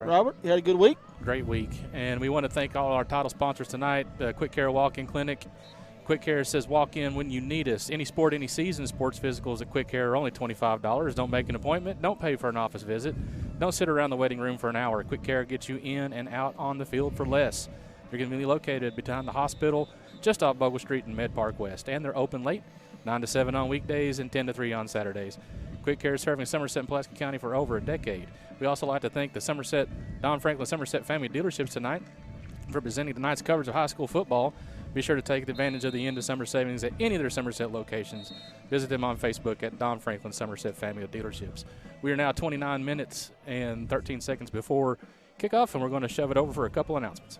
Robert, you had a good week? Great week. And we want to thank all our title sponsors tonight. Quick Care Walk-In Clinic. Quick Care says walk in when you need us. Any sport, any season, sports physicals at Quick Care are only $25. Don't make an appointment. Don't pay for an office visit. Don't sit around the waiting room for an hour. Quick Care gets you in and out on the field for less. They're conveniently located behind the hospital, just off Bogle Street in Med Park West. And they're open late, 9 to 7 on weekdays and 10 to 3 on Saturdays. Quick Care is serving Somerset and Pulaski County for over a decade. We also like to thank the Don Franklin Somerset Family Dealerships tonight for presenting tonight's coverage of high school football. Be sure to take advantage of the end of summer savings at any of their Somerset locations. Visit them on Facebook at Don Franklin Somerset Family Dealerships. We are now 29 minutes and 13 seconds before kickoff, and we're going to shove it over for a couple announcements.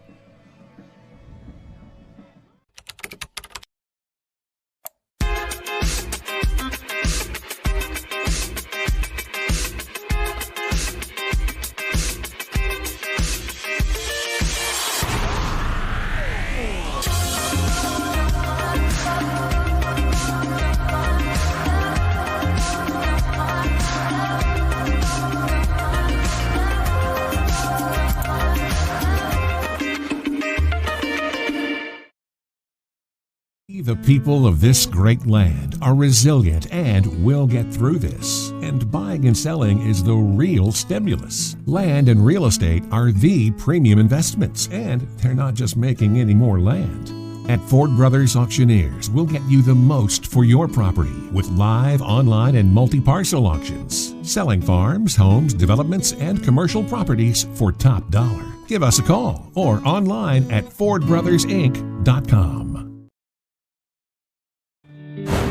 The people of this great land are resilient and will get through this. And buying and selling is the real stimulus. Land and real estate are the premium investments, and they're not just making any more land. At Ford Brothers Auctioneers, we'll get you the most for your property with live, online, and multi-parcel auctions. Selling farms, homes, developments, and commercial properties for top dollar. Give us a call or online at FordBrothersInc.com.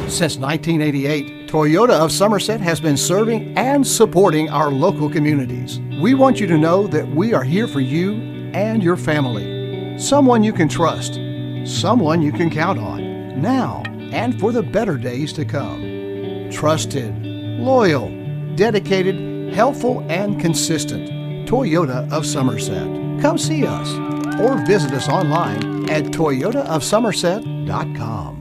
Since 1988, Toyota of Somerset has been serving and supporting our local communities. We want you to know that we are here for you and your family. Someone you can trust, someone you can count on, now and for the better days to come. Trusted, loyal, dedicated, helpful, and consistent. Toyota of Somerset. Come see us or visit us online at toyotaofsomerset.com.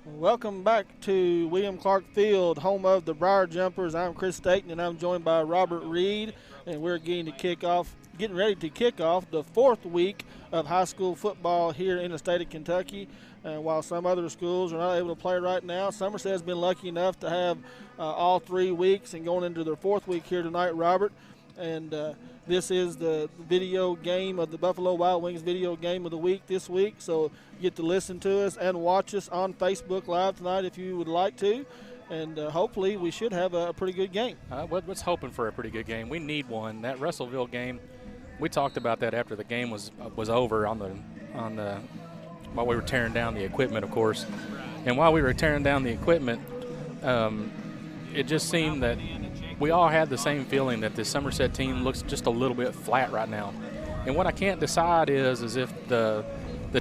Welcome back to William Clark Field, home of the Briar Jumpers. I'm Chris Staten, and I'm joined by Robert Reed, and we're getting ready to kick off the fourth week of high school football here in the state of Kentucky. While some other schools are not able to play right now, Somerset has been lucky enough to have all 3 weeks and going into their fourth week here tonight, Robert. And this is the video game of the Buffalo Wild Wings video game of the week this week. So you get to listen to us and watch us on Facebook Live tonight if you would like to. And hopefully we should have a pretty good game. What's hoping for a pretty good game? We need one. That Russellville game, we talked about that after the game was over while we were tearing down the equipment, of course. And while we were tearing down the equipment, it just seemed that we all had the same feeling that this Somerset team looks just a little bit flat right now. And what I can't decide is if the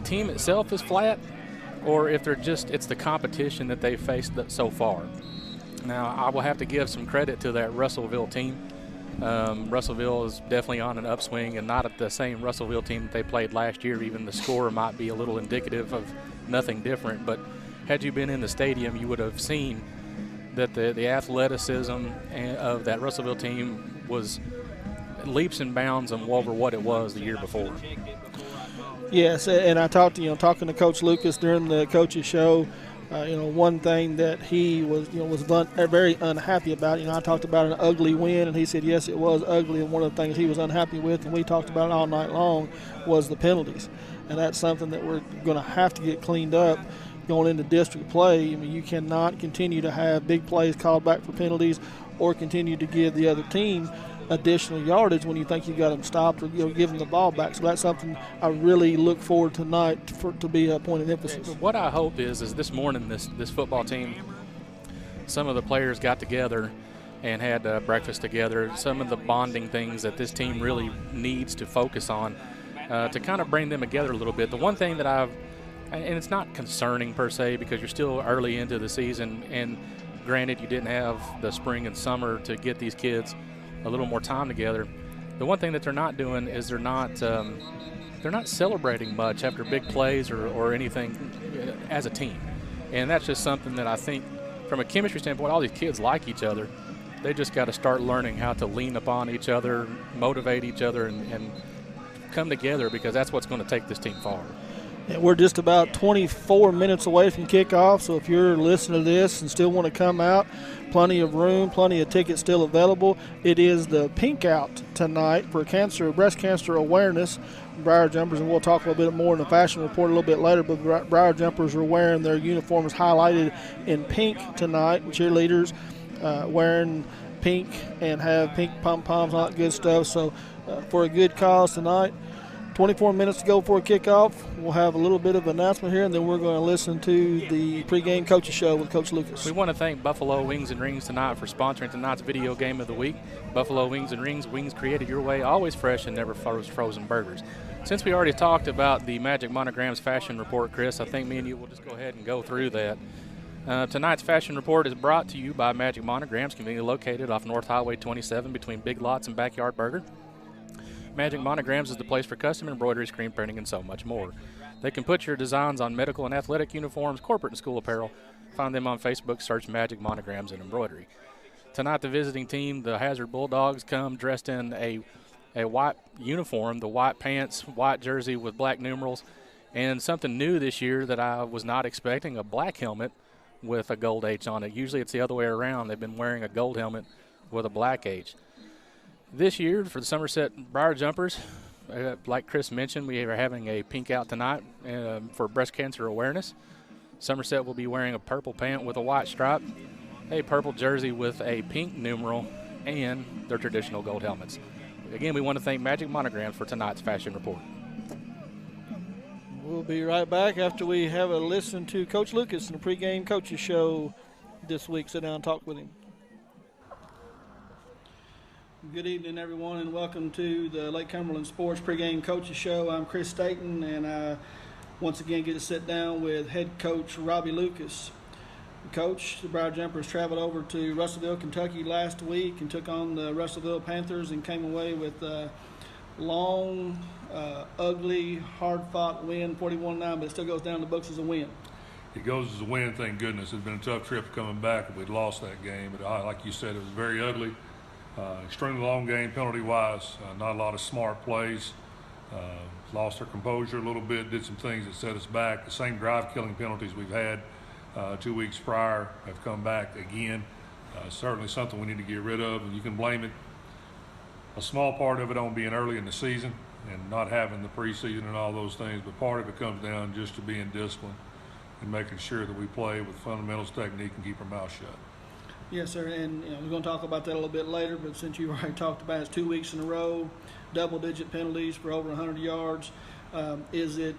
team itself is flat or if it's the competition that they've faced so far. Now, I will have to give some credit to that Russellville team. Russellville is definitely on an upswing and not at the same Russellville team that they played last year. Even the score might be a little indicative of nothing different. But had you been in the stadium, you would have seen that the athleticism of that Russellville team was leaps and bounds over what it was the year before. Yes, and I talking to Coach Lucas during the coaches show. One thing that he was very unhappy about. I talked about an ugly win, and he said yes, it was ugly. And one of the things he was unhappy with, and we talked about it all night long, was the penalties, and that's something that we're going to have to get cleaned up going into district play. I mean, you cannot continue to have big plays called back for penalties or continue to give the other team additional yardage when you think you got them stopped or give them the ball back. So that's something I really look forward tonight to be a point of emphasis. What I hope is this morning this football team, some of the players got together and had breakfast together. Some of the bonding things that this team really needs to focus on to kind of bring them together a little bit. The one thing that and it's not concerning per se because you're still early into the season, and granted you didn't have the spring and summer to get these kids a little more time together. The one thing that they're not doing is they're not celebrating much after big plays or anything as a team. And that's just something that I think from a chemistry standpoint, all these kids like each other. They just got to start learning how to lean upon each other, motivate each other, and come together, because that's what's going to take this team forward. And we're just about 24 minutes away from kickoff, so if you're listening to this and still want to come out, plenty of room, plenty of tickets still available. It is the Pink Out tonight for breast cancer awareness. Briar Jumpers, and we'll talk a little bit more in the fashion report a little bit later, but Briar Jumpers are wearing their uniforms highlighted in pink tonight. Cheerleaders wearing pink and have pink pom-poms, all that good stuff. So for a good cause tonight. 24 minutes to go before kickoff. We'll have a little bit of announcement here, and then we're going to listen to the pregame coaches show with Coach Lucas. We want to thank Buffalo Wings and Rings tonight for sponsoring tonight's video game of the week. Buffalo Wings and Rings, wings created your way, always fresh and never frozen burgers. Since we already talked about the Magic Monograms fashion report, Chris, I think me and you will just go ahead and go through that. Tonight's fashion report is brought to you by Magic Monograms, conveniently located off North Highway 27 between Big Lots and Backyard Burger. Magic Monograms is the place for custom embroidery, screen printing, and so much more. They can put your designs on medical and athletic uniforms, corporate and school apparel. Find them on Facebook, search Magic Monograms and Embroidery. Tonight, the visiting team, the Hazard Bulldogs, come dressed in a white uniform, the white pants, white jersey with black numerals, and something new this year that I was not expecting, a black helmet with a gold H on it. Usually it's the other way around. They've been wearing a gold helmet with a black H. This year, for the Somerset Briar Jumpers, like Chris mentioned, we are having a Pink Out tonight for breast cancer awareness. Somerset will be wearing a purple pant with a white stripe, a purple jersey with a pink numeral, and their traditional gold helmets. Again, we want to thank Magic Monograms for tonight's fashion report. We'll be right back after we have a listen to Coach Lucas in the pregame coaches show this week. Sit down and talk with him. Good evening, everyone, and welcome to the Lake Cumberland Sports Pregame Coaches Show. I'm Chris Staten, and I once again get to sit down with head coach Robbie Lucas. Coach, the Briar Jumpers traveled over to Russellville, Kentucky last week and took on the Russellville Panthers and came away with a long, ugly, hard-fought win, 41-9, but it still goes down the books as a win. It goes as a win, thank goodness. It's been a tough trip coming back. We'd lost that game, but like you said, it was very ugly. Extremely long game penalty-wise, not a lot of smart plays. Lost our composure a little bit, did some things that set us back. The same drive-killing penalties we've had 2 weeks prior have come back again. Certainly something we need to get rid of, and you can blame it, a small part of it on being early in the season and not having the preseason and all those things, but part of it comes down just to being disciplined and making sure that we play with fundamentals technique and keep our mouth shut. Yes, sir, and we're going to talk about that a little bit later, but since you've already talked about it, it's 2 weeks in a row, double-digit penalties for over 100 yards. Is it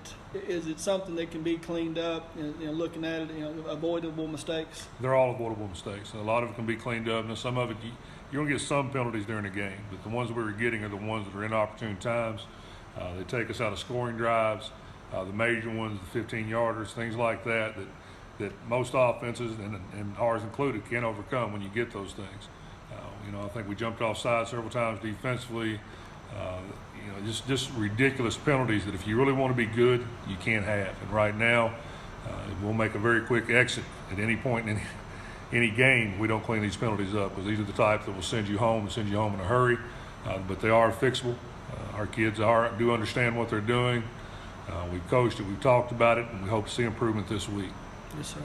something that can be cleaned up, looking at it, avoidable mistakes? They're all avoidable mistakes. A lot of it can be cleaned up, and some of it, you're going to get some penalties during the game, but the ones that we were getting are the ones that are inopportune times. They take us out of scoring drives, the major ones, the 15-yarders, things like that most offenses, and ours included, can't overcome when you get those things. I think we jumped off side several times defensively. Just ridiculous penalties that if you really want to be good, you can't have. And right now, we'll make a very quick exit at any point in any game. We don't clean these penalties up, because these are the type that will send you home in a hurry. But they are fixable. Our kids do understand what they're doing. We've coached it, we've talked about it, and we hope to see improvement this week. Yes, sir.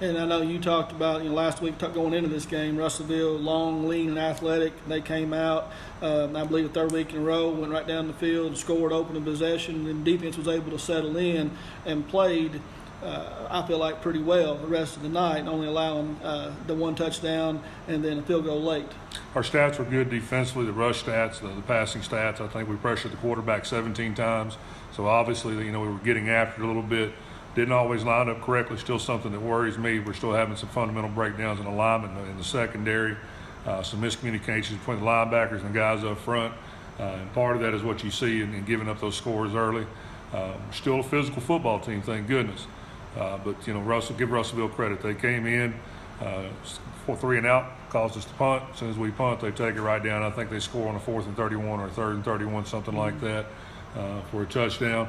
And I know you talked about, last week going into this game, Russellville, long, lean, and athletic. They came out, I believe, the third week in a row, went right down the field, scored, opened possession, and defense was able to settle in and played, I feel like, pretty well the rest of the night, only allowing the one touchdown and then a field goal late. Our stats were good defensively, the rush stats, the passing stats. I think we pressured the quarterback 17 times. So obviously, we were getting after it a little bit. Didn't always line up correctly, still something that worries me. We're still having some fundamental breakdowns in alignment in the secondary, some miscommunications between the linebackers and the guys up front. And part of that is what you see in giving up those scores early. Still a physical football team, thank goodness. But give Russellville credit. They came in for 3 and out, caused us to punt. As soon as we punt, they take it right down. I think they score on a 4th and 31 or 3rd and 31, something like that, for a touchdown.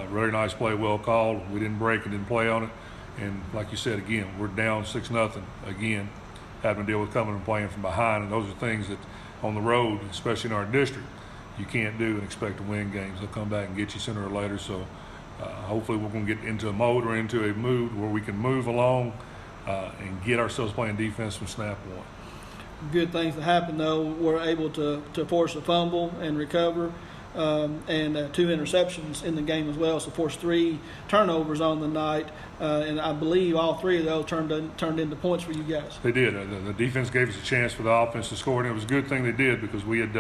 Really nice play, well called. We didn't break and didn't play on it. And like you said, again, we're down 6-0 again, having to deal with coming and playing from behind. And those are things that on the road, especially in our district, you can't do and expect to win games. They'll come back and get you sooner or later. So hopefully we're going to get into a mode or into a mood where we can move along and get ourselves playing defense from snap one. Good things that happen, though. We're able to force a fumble and recover, and 2 interceptions in the game as well. So forced 3 turnovers on the night, and I believe all 3 of those turned into points for you guys. They did. The defense gave us a chance for the offense to score, and it was a good thing they did because we had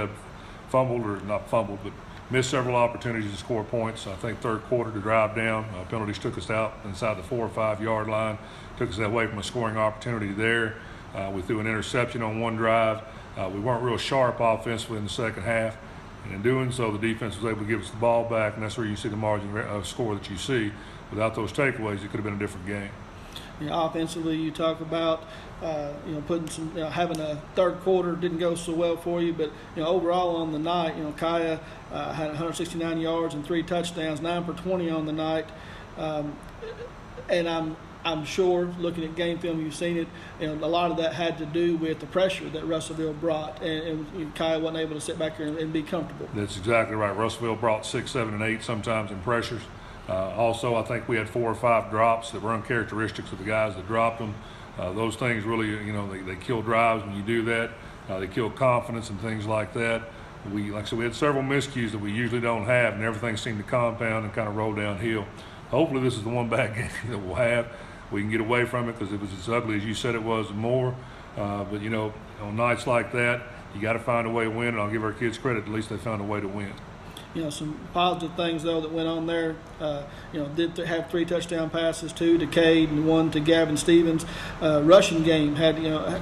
missed several opportunities to score points. I think third quarter to drive down. Penalties took us out inside the 4 or 5 yard line, took us away from a scoring opportunity there. We threw an interception on one drive. We weren't real sharp offensively in the second half. And in doing so, the defense was able to give us the ball back, and that's where you see the margin of score that you see. Without those takeaways, it could have been a different game. Offensively, you talk about putting some, having a third quarter didn't go so well for you, but overall on the night, Kaya had 169 yards and 3 touchdowns, 9 for 20 on the night, and I'm sure, looking at game film, you've seen it, a lot of that had to do with the pressure that Russellville brought, and Kaya wasn't able to sit back here and be comfortable. That's exactly right. Russellville brought 6, 7, and 8 sometimes in pressures. Also, I think we had 4 or 5 drops that were uncharacteristics of the guys that dropped them. Those things really, they kill drives when you do that. They kill confidence and things like that. Like I said, we had several miscues that we usually don't have, and everything seemed to compound and kind of roll downhill. Hopefully this is the one bad game that we'll have. We can get away from it because it was as ugly as you said it was and more. But, on nights like that, you got to find a way to win, and I'll give our kids credit. At least they found a way to win. Some positive things, though, that went on there. Did have 3 touchdown passes, 2 to Cade and 1 to Gavin Stevens. Rushing game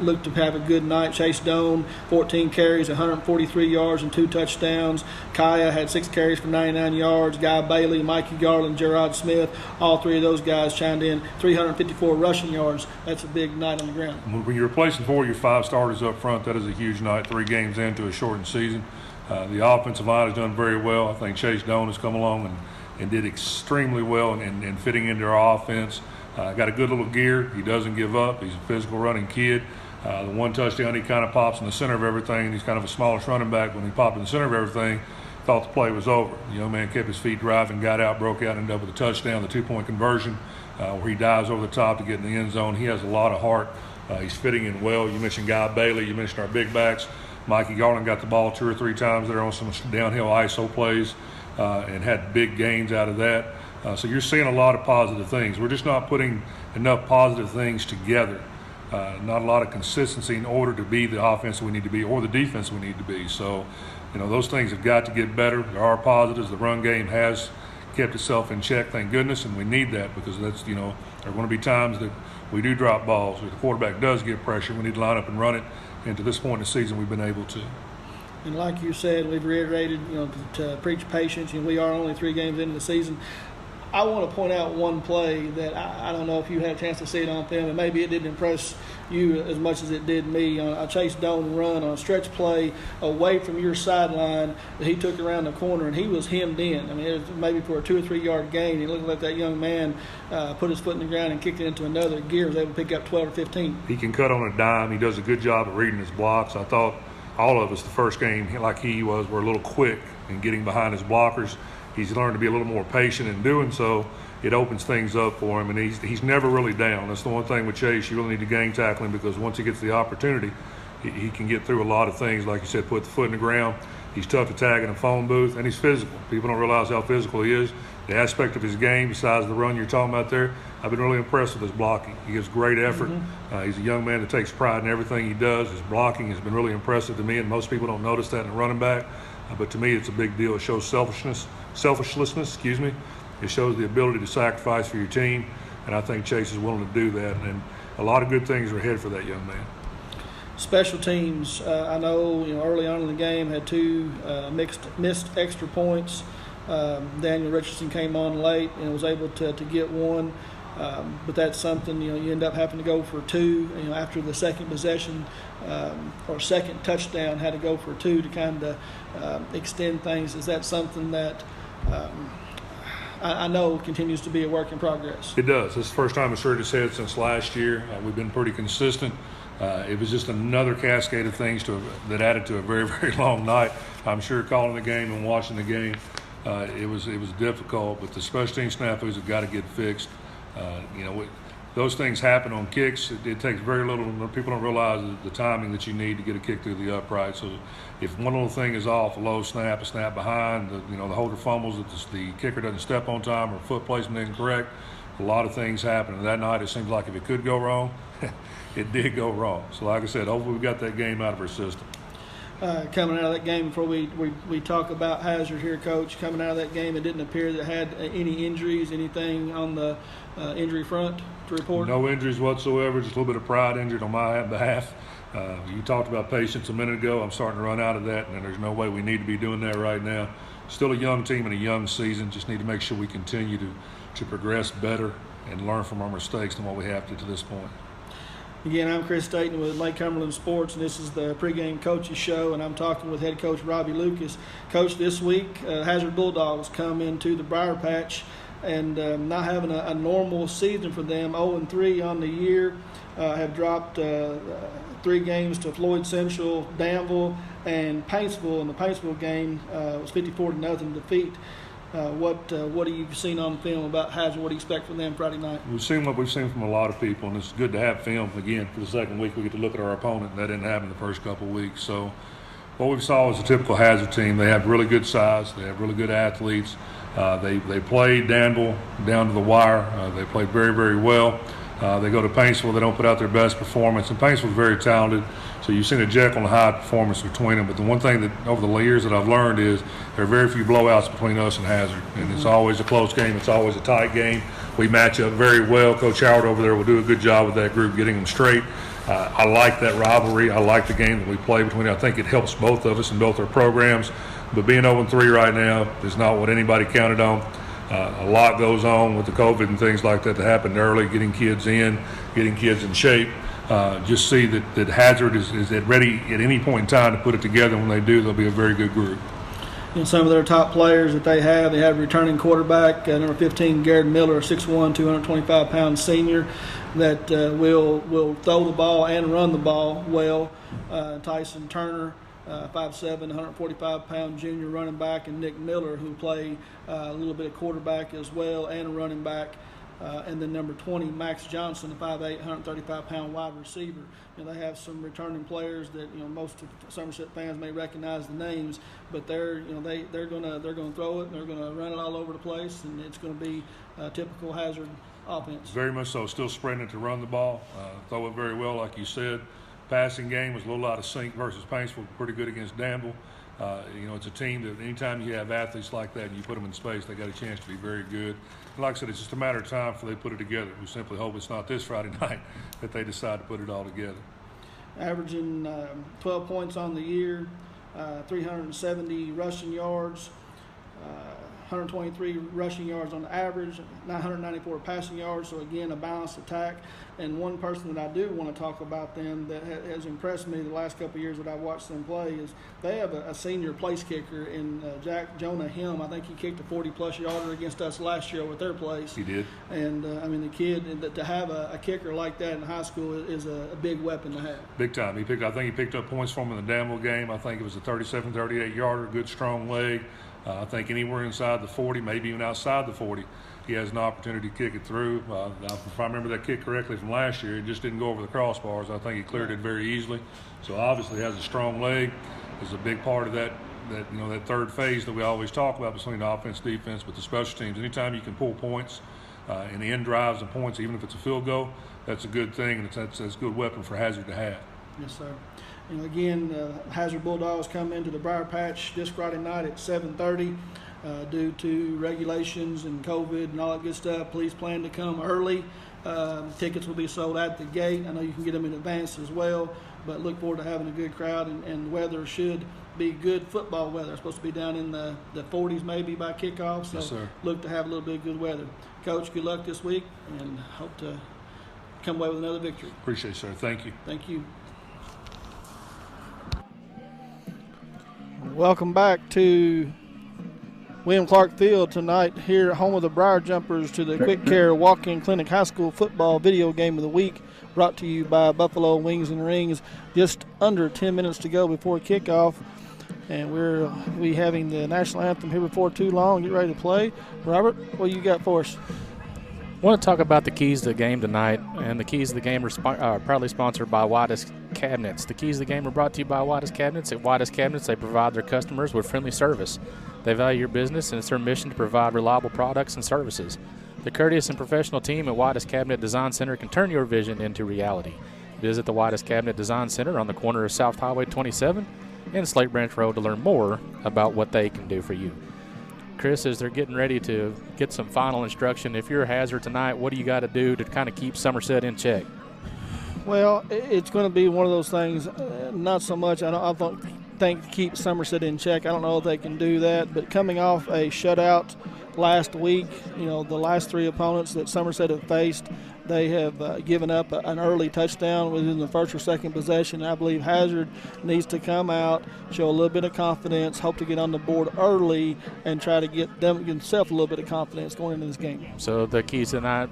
looked to have a good night. Chase Doan, 14 carries, 143 yards and 2 touchdowns. Kaya had 6 carries for 99 yards. Guy Bailey, Mikey Garland, Gerard Smith, all 3 of those guys chimed in, 354 rushing yards. That's a big night on the ground. When you're replacing 4 of your 5 starters up front, that is a huge night, 3 games into a shortened season. The offensive line has done very well. I think Chase Doan has come along and did extremely well in fitting into our offense. Got a good little gear. He doesn't give up. He's a physical running kid. The 1 touchdown, he kind of pops in the center of everything. He's kind of a smallish running back. When he popped in the center of everything, thought the play was over. The young man kept his feet driving, got out, broke out, ended up with a touchdown, the 2-point conversion, where he dives over the top to get in the end zone. He has a lot of heart. He's fitting in well. You mentioned Guy Bailey. You mentioned our big backs. Mikey Garland got the ball 2 or 3 times there on some downhill ISO plays and had big gains out of that. So you're seeing a lot of positive things. We're just not putting enough positive things together. Not a lot of consistency in order to be the offense we need to be or the defense we need to be. So, those things have got to get better. There are positives. The run game has kept itself in check, thank goodness, and we need that because that's, there are going to be times that we do drop balls or the quarterback does get pressure. We need to line up and run it. And to this point in the season, we've been able to. And like you said, we've reiterated, to preach patience. We are only 3 games into the season. I want to point out one play that I don't know if you had a chance to see it on film, and maybe it didn't impress you as much as it did me. I chased Doan run on a stretch play away from your sideline that he took around the corner, and he was hemmed in. It was maybe for a 2 or 3 yard gain. He looked like that young man put his foot in the ground and kicked it into another gear, was able to pick up 12 or 15. He can cut on a dime. He does a good job of reading his blocks. I thought all of us, the first game, like he was, were a little quick in getting behind his blockers. He's learned to be a little more patient in doing so. It opens things up for him, and he's never really down. That's the one thing with Chase. You really need to gang tackle him because once he gets the opportunity, he can get through a lot of things. Like you said, put the foot in the ground. He's tough to tag in a phone booth, and he's physical. People don't realize how physical he is. The aspect of his game, besides the run you're talking about there, I've been really impressed with his blocking. He gives great effort. He's a young man that takes pride in everything he does. His blocking has been really impressive to me, and most people don't notice that in a running back. But to me, it's a big deal. It shows selfishness. It shows the ability to sacrifice for your team, and I think Chase is willing to do that. And a lot of good things are ahead for that young man. Special teams, I know, early on in the game had 2 missed extra points. Daniel Richardson came on late and was able to get 1. But that's something, you end up having to go for 2, after the second possession or second touchdown, had to go for 2 to kind of extend things. Is that something that I know continues to be a work in progress. It does. It's the first time it's heard its head since last year. We've been pretty consistent. It was just another cascade of things that added to a very, very long night. I'm sure calling the game and watching the game, it was difficult, but the special team snafus have got to get fixed. Those things happen on kicks. It takes very little. People don't realize the timing that you need to get a kick through the upright. So if one little thing is off, a low snap, a snap behind, the holder fumbles, the kicker doesn't step on time, or foot placement isn't correct, a lot of things happen. And that night, it seems like if it could go wrong, it did go wrong. So like I said, hopefully we got that game out of our system. Coming out of that game, before we talk about Hazard here, Coach, coming out of that game, it didn't appear that it had any injuries, anything on the injury front to report? No injuries whatsoever, just a little bit of pride injured on my behalf. You talked about patience a minute ago. I'm starting to run out of that, and there's no way we need to be doing that right now. Still a young team and a young season. Just need to make sure we continue to progress better and learn from our mistakes than what we have to this point. Again, I'm Chris Staten with Lake Cumberland Sports, and this is the pregame coaches show, and I'm talking with head coach Robbie Lucas. Coach, this week, Hazard Bulldogs come into the Briar Patch and not having a normal season for them. 0-3 on the year, have dropped 3 games to Floyd Central, Danville, and Paintsville. In the Paintsville game, it was 54-0 defeat. What have you seen on film about Hazard? What do you expect from them Friday night? We've seen what we've seen from a lot of people, and it's good to have film again for the second week. We get to look at our opponent, and that didn't happen the first couple of weeks. So what we saw was a typical Hazard team. They have really good size. They have really good athletes. They played Danville down to the wire. They played very, very well. They go to Paintsville. They don't put out their best performance, and Paintsville's very talented. So you've seen a Jekyll and Hyde performance between them. But the one thing that over the years that I've learned is there are very few blowouts between us and Hazard. And it's always a close game. It's always a tight game. We match up very well. Coach Howard over there will do a good job with that group, getting them straight. I like that rivalry. I like the game that we play between them. I think it helps both of us in both our programs. But being 0-3 right now is not what anybody counted on. A lot goes on with the COVID and things like that happened early, getting kids in shape. Just see that Hazard is ready at any point in time to put it together. When they do, they'll be a very good group. Some of their top players that they have a returning quarterback, number 15, Garrett Miller, 6'1", 225-pound senior that will throw the ball and run the ball well. Tyson Turner, 5'7", 145-pound junior running back, and Nick Miller, who play a little bit of quarterback as well and a running back. And then number 20, Max Johnson, a 5'8", 135-pound wide receiver. They have some returning players that most of Somerset fans may recognize the names, but they're gonna throw it, and they're gonna run it all over the place, and it's gonna be a typical Hazard offense. Very much so. Still spreading it to run the ball, throw it very well, like you said. Passing game was a little out of sync versus Paintsville, pretty good against Danville. It's a team that anytime you have athletes like that and you put them in space, they got a chance to be very good. And like I said, it's just a matter of time before they put it together. We simply hope it's not this Friday night that they decide to put it all together. Averaging 12 points on the year, 370 rushing yards, 123 rushing yards on average, 994 passing yards. So again, a balanced attack. And one person that I do want to talk about them that has impressed me the last couple of years that I've watched them play is they have a senior place kicker in Jonah Hill. I think he kicked a 40-plus yarder against us last year with their place. He did. And the kid, to have a kicker like that in high school is a big weapon to have. Big time. I think he picked up points from him in the Danville game. I think it was a 37, 38 yarder, good strong leg. I think anywhere inside the 40, maybe even outside the 40, he has an opportunity to kick it through. If I remember that kick correctly from last year, it just didn't go over the crossbars. I think he cleared it very easily. So obviously he has a strong leg. It's a big part of that third phase that we always talk about between offense, defense, but the special teams. Anytime you can pull points and end drives and points, even if it's a field goal, that's a good thing, and that's a good weapon for Hazard to have. Yes, sir. Again, Hazard Bulldogs come into the Briar Patch this Friday night at 7:30. Due to regulations and COVID and all that good stuff, please plan to come early. Tickets will be sold at the gate. I know you can get them in advance as well, but look forward to having a good crowd, and the weather should be good football weather. It's supposed to be down in the 40s maybe by kickoff, so yes, sir. Look to have a little bit of good weather. Coach, good luck this week, and hope to come away with another victory. Appreciate it, sir. Thank you. Thank you. Welcome back to William Clark Field tonight here at home of the Briar Jumpers to the Quick Care Walk-In Clinic High School Football Video Game of the Week, brought to you by Buffalo Wings and Rings. Just under 10 minutes to go before kickoff, and we'll be having the national anthem here before too long. Get ready to play. Robert, what you got for us? I want to talk about the keys to the game tonight, and the keys to the game are proudly sponsored by Whitus Cabinets. The keys to the game are brought to you by Whitus Cabinets. At Whitus Cabinets, they provide their customers with friendly service. They value your business, and it's their mission to provide reliable products and services. The courteous and professional team at Whitus Cabinet Design Center can turn your vision into reality. Visit the Whitus Cabinet Design Center on the corner of South Highway 27 and Slate Branch Road to learn more about what they can do for you. Chris, as they're getting ready to get some final instruction, if you're a hazard tonight, what do you got to do to kind of keep Somerset in check? Well, it's going to be one of those things, not so much, I don't think to keep Somerset in check. I don't know if they can do that, but coming off a shutout last week, the last three opponents that Somerset have faced, they have given up an early touchdown within the first or second possession. I believe Hazard needs to come out, show a little bit of confidence, hope to get on the board early, and try to get himself a little bit of confidence going into this game. So the keys tonight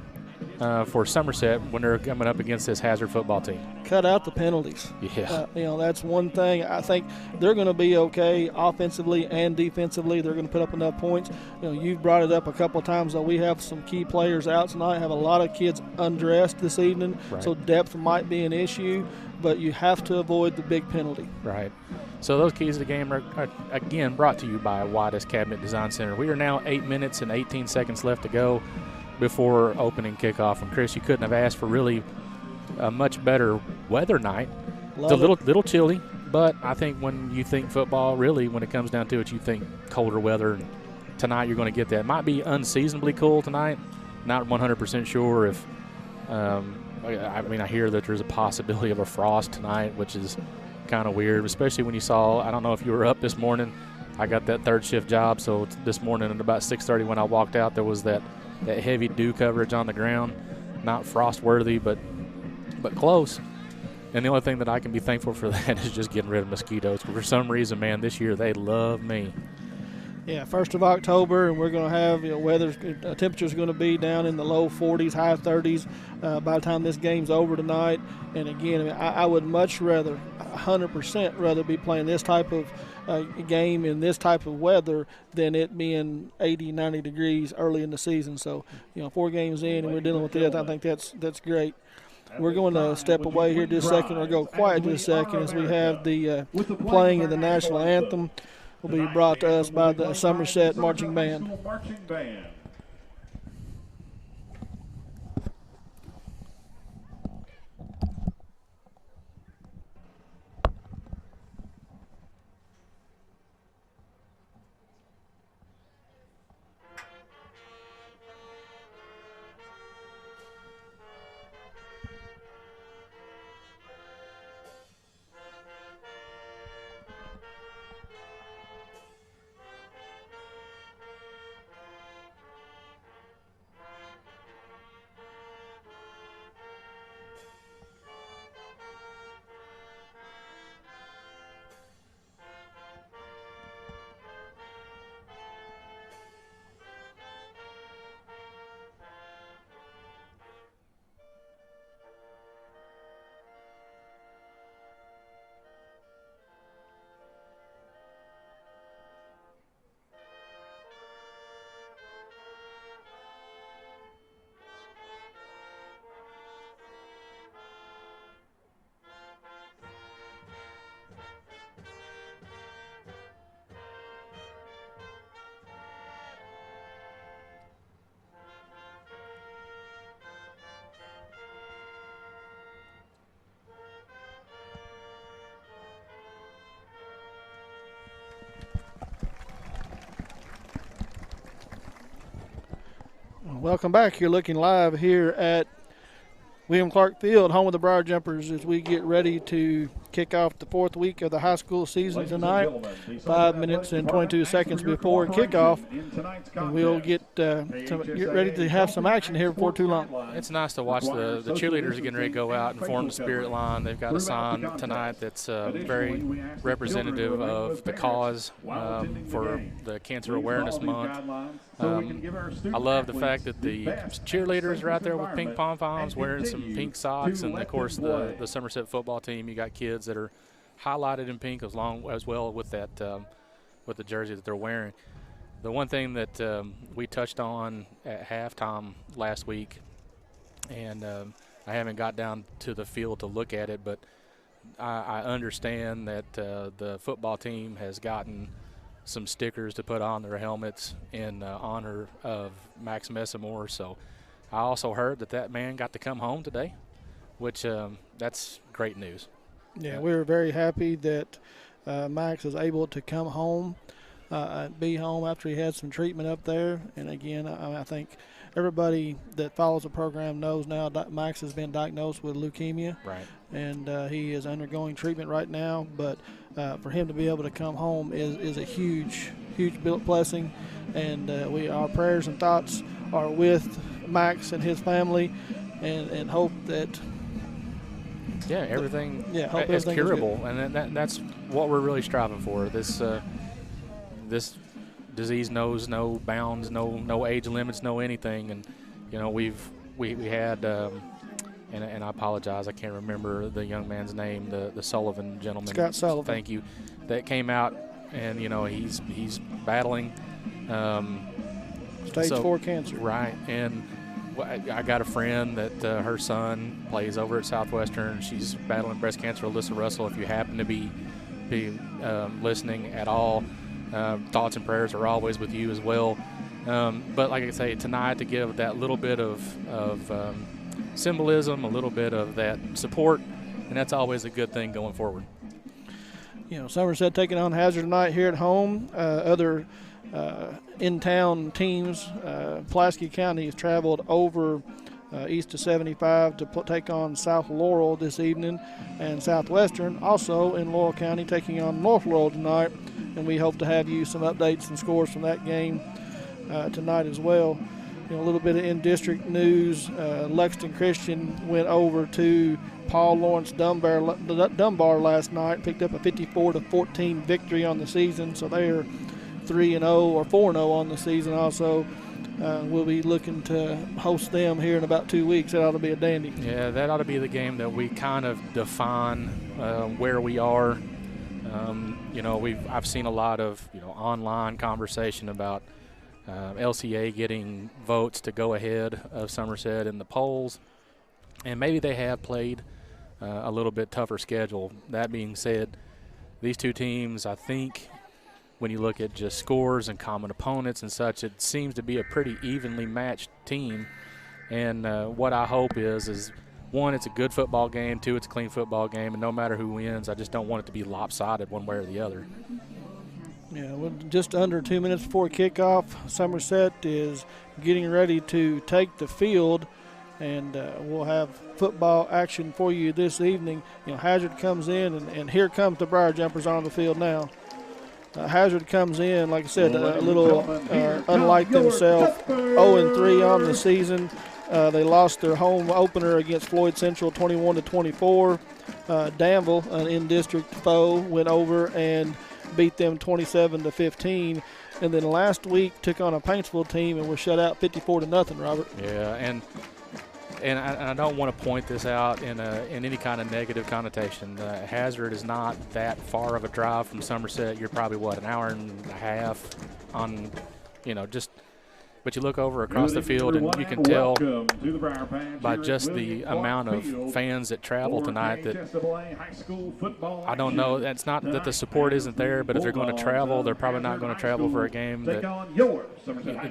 for Somerset when they're coming up against this Hazard football team? Cut out the penalties. Yeah. That's one thing. I think they're going to be okay offensively and defensively. They're going to put up enough points. You've brought it up a couple of times, though. We have some key players out tonight. Have a lot of kids undressed this evening, right. So depth might be an issue, but you have to avoid the big penalty. Right. So those keys to the game are again brought to you by Whitus Cabinet Design Center. We are now 8 minutes and 18 seconds left to go before opening kickoff. And Chris, you couldn't have asked for really a much better weather night. It's a little chilly, but I think when you think football, really when it comes down to it, you think colder weather. And tonight you're going to get that. It might be unseasonably cool tonight. Not 100% sure if I hear that there's a possibility of a frost tonight, which is kind of weird, especially when you saw, I don't know if you were up this morning. I got that third shift job, so this morning at about 6:30 when I walked out, there was that heavy dew coverage on the ground. Not frost-worthy, but close. And the only thing that I can be thankful for that is just getting rid of mosquitoes. For some reason, man, this year they love me. Yeah, 1st of October, and we're going to have temperatures going to be down in the low 40s, high 30s by the time this game's over tonight. And again, I would much rather, 100% rather, be playing this type of game in this type of weather than it being 80, 90 degrees early in the season. So, 4 games in, and we're dealing with this. I think that's great. We're going to step away here just a second, or go quiet just a second, as we have the playing of the national anthem will be brought to us by the Somerset Marching Band. Welcome back. You're looking live here at William Clark Field, home of the Briar Jumpers, as we get ready to kick off the 4th week of the high school season tonight. 5 minutes and 22 seconds before kickoff, and we'll get ready to have some action here before too long. It's nice to watch the cheerleaders getting ready to go out and form the spirit line. They've got a sign tonight that's very representative of the cause for the Cancer Awareness Month. I love the fact that the cheerleaders are out there with pink pom-poms, wearing some pink socks, and of course the Somerset football team. You got kids that are highlighted in pink as well with that with the jersey that they're wearing. The one thing that we touched on at halftime last week, and I haven't got down to the field to look at it, but I understand that the football team has gotten some stickers to put on their helmets in honor of Max Messamore. So I also heard that man got to come home today, which that's great news. Yeah, we were very happy that Max was able to come home, be home after he had some treatment up there. And again, I think everybody that follows the program knows now that Max has been diagnosed with leukemia. Right. And he is undergoing treatment right now. But for him to be able to come home is a huge blessing. And our prayers and thoughts are with Max and his family, and hope that everything hope is everything curable, and that's what we're really striving for. This disease knows no bounds, no age limits, no anything. And we had and I apologize, I can't remember the young man's name, the Sullivan gentleman. Scott Sullivan. Thank you. That came out, and he's battling stage 4 cancer. Right. And I got a friend that her son plays over at Southwestern. She's battling breast cancer. Alyssa Russell, if you happen to be listening at all, thoughts and prayers are always with you as well. But like I say, tonight, to give that little bit of symbolism, a little bit of that support, and that's always a good thing going forward. Somerset taking on Hazard tonight here at home. Other in-town teams, Pulaski County has traveled over east of 75 to take on South Laurel this evening, and Southwestern also in Laurel County taking on North Laurel tonight, and we hope to have you some updates and scores from that game tonight as well. A little bit of in-district news. Lexington Christian went over to Paul Lawrence Dunbar last night, picked up a 54-14 victory on the season, so they are 3-0 or 4-0 on the season. Also, we'll be looking to host them here in about 2 weeks. That ought to be a dandy. Yeah, that ought to be the game that we kind of define where we are. I've seen a lot of online conversation about LCA getting votes to go ahead of Somerset in the polls, and maybe they have played a little bit tougher schedule. That being said, these two teams, I think, when you look at just scores and common opponents and such, it seems to be a pretty evenly matched team. And what I hope is one, it's a good football game. Two, it's a clean football game. And no matter who wins, I just don't want it to be lopsided one way or the other. Yeah, well, just under 2 minutes before kickoff, Somerset is getting ready to take the field, and we'll have football action for you this evening. Hazard comes in, and here comes the Briar Jumpers on the field now. Hazard comes in, like I said, a little unlike themselves, 0-3 on the season. They lost their home opener against Floyd Central 21-24. Danville, an in-district foe, went over and beat them 27-15. And then last week took on a Paintsville team and was shut out 54-0, Robert. Yeah, and I don't want to point this out in any kind of negative connotation. Hazard is not that far of a drive from Somerset. You're probably, an hour and a half on, but you look over across the field and you can tell by just the amount of fans that travel tonight that I don't know. It's not that the support isn't there, but if they're going to travel, they're probably not going to travel for a game that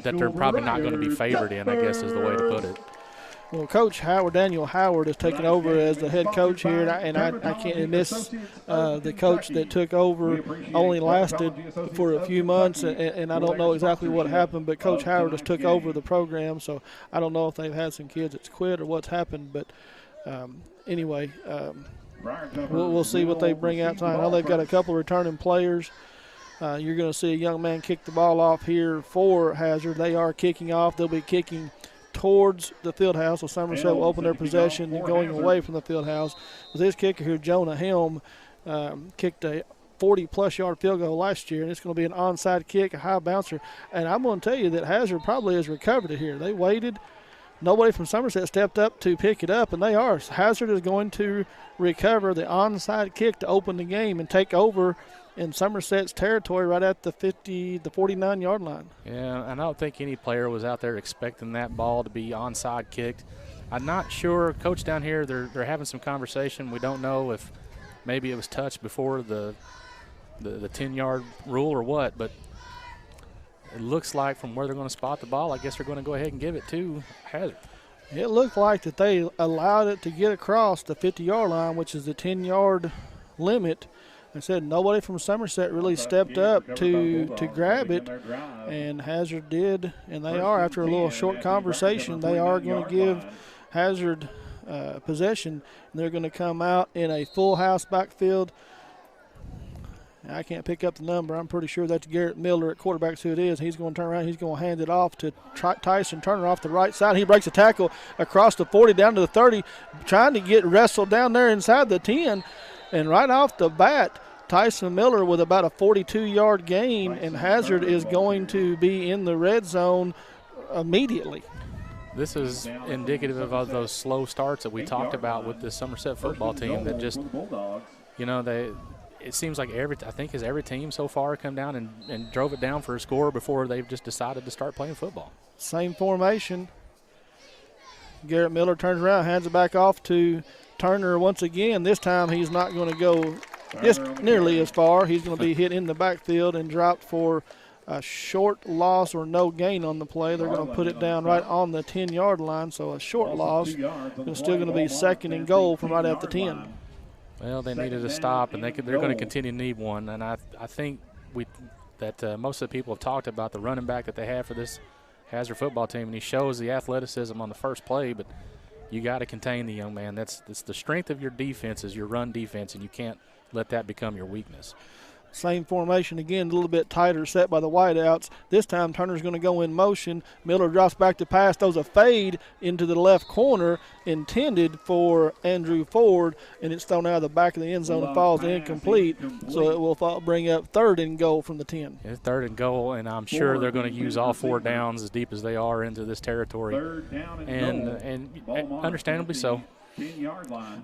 they're probably not going to be favored in, I guess is the way to put it. Well, Coach Daniel Howard has taken over as the head coach here, and I can't miss the coach that took over only lasted for a few months, and I don't know exactly what happened, but Coach Howard has took over the program, so I don't know if they've had some kids that's quit or what's happened, but anyway, we'll see what they bring out tonight. I know they've got a couple returning players. You're going to see a young man kick the ball off here for Hazard. They are kicking off. They'll be kicking towards the field house, so Somerset will open their possession going away from the field house. This kicker here, Jonah Helm, kicked a 40-plus yard field goal last year, and it's going to be an onside kick, a high bouncer. And I'm going to tell you that Hazard probably has recovered it here. They waited. Nobody from Somerset stepped up to pick it up, and they are. Hazard is going to recover the onside kick to open the game and take over in Somerset's territory right at the 49-yard line. Yeah, and I don't think any player was out there expecting that ball to be onside kicked. I'm not sure. Coach down here, they're having some conversation. We don't know if maybe it was touched before the 10-yard rule or what, but it looks like from where they're going to spot the ball, I guess they're going to go ahead and give it to Hazard. It looked like that they allowed it to get across the 50-yard line, which is the 10-yard limit. I said nobody from Somerset really stepped up to grab it, and Hazard did, and they are, after a little short conversation, they are going to give Hazard possession, and they're going to come out in a full house backfield. I can't pick up the number. I'm pretty sure that's Garrett Miller at quarterback, who it is. He's going to turn around. He's going to hand it off to Tyson Turner off the right side. He breaks a tackle across the 40 down to the 30, trying to get wrestled down there inside the 10. And right off the bat, Tyson Miller with about a 42-yard gain, and Hazard is going to be in the red zone immediately. This is indicative of those slow starts that we talked about with this Somerset football team that just, it seems like every team so far come down and drove it down for a score before they've just decided to start playing football. Same formation. Garrett Miller turns around, hands it back off to Turner once again. This time he's not going to go just nearly as far. He's going to be hit in the backfield and dropped for a short loss or no gain on the play. They're going to put it down right on the 10-yard line, so a short loss. It's still going to be second and goal from right at the 10. Well, they needed a stop, and they're going to continue to need one. And I think that most of the people have talked about the running back that they have for this Hazard football team, and he shows the athleticism on the first play, but you got to contain the young man. That's the strength of your defense is your run defense, and you can't let that become your weakness. Same formation again, a little bit tighter set by the wideouts. This time Turner's going to go in motion. Miller drops back to pass, throws a fade into the left corner intended for Andrew Ford, and it's thrown out of the back of the end zone and falls incomplete. So it will bring up third and goal from the 10. It's third and goal, and I'm sure they're going to use all four downs as deep as they are into this territory, and understandably so.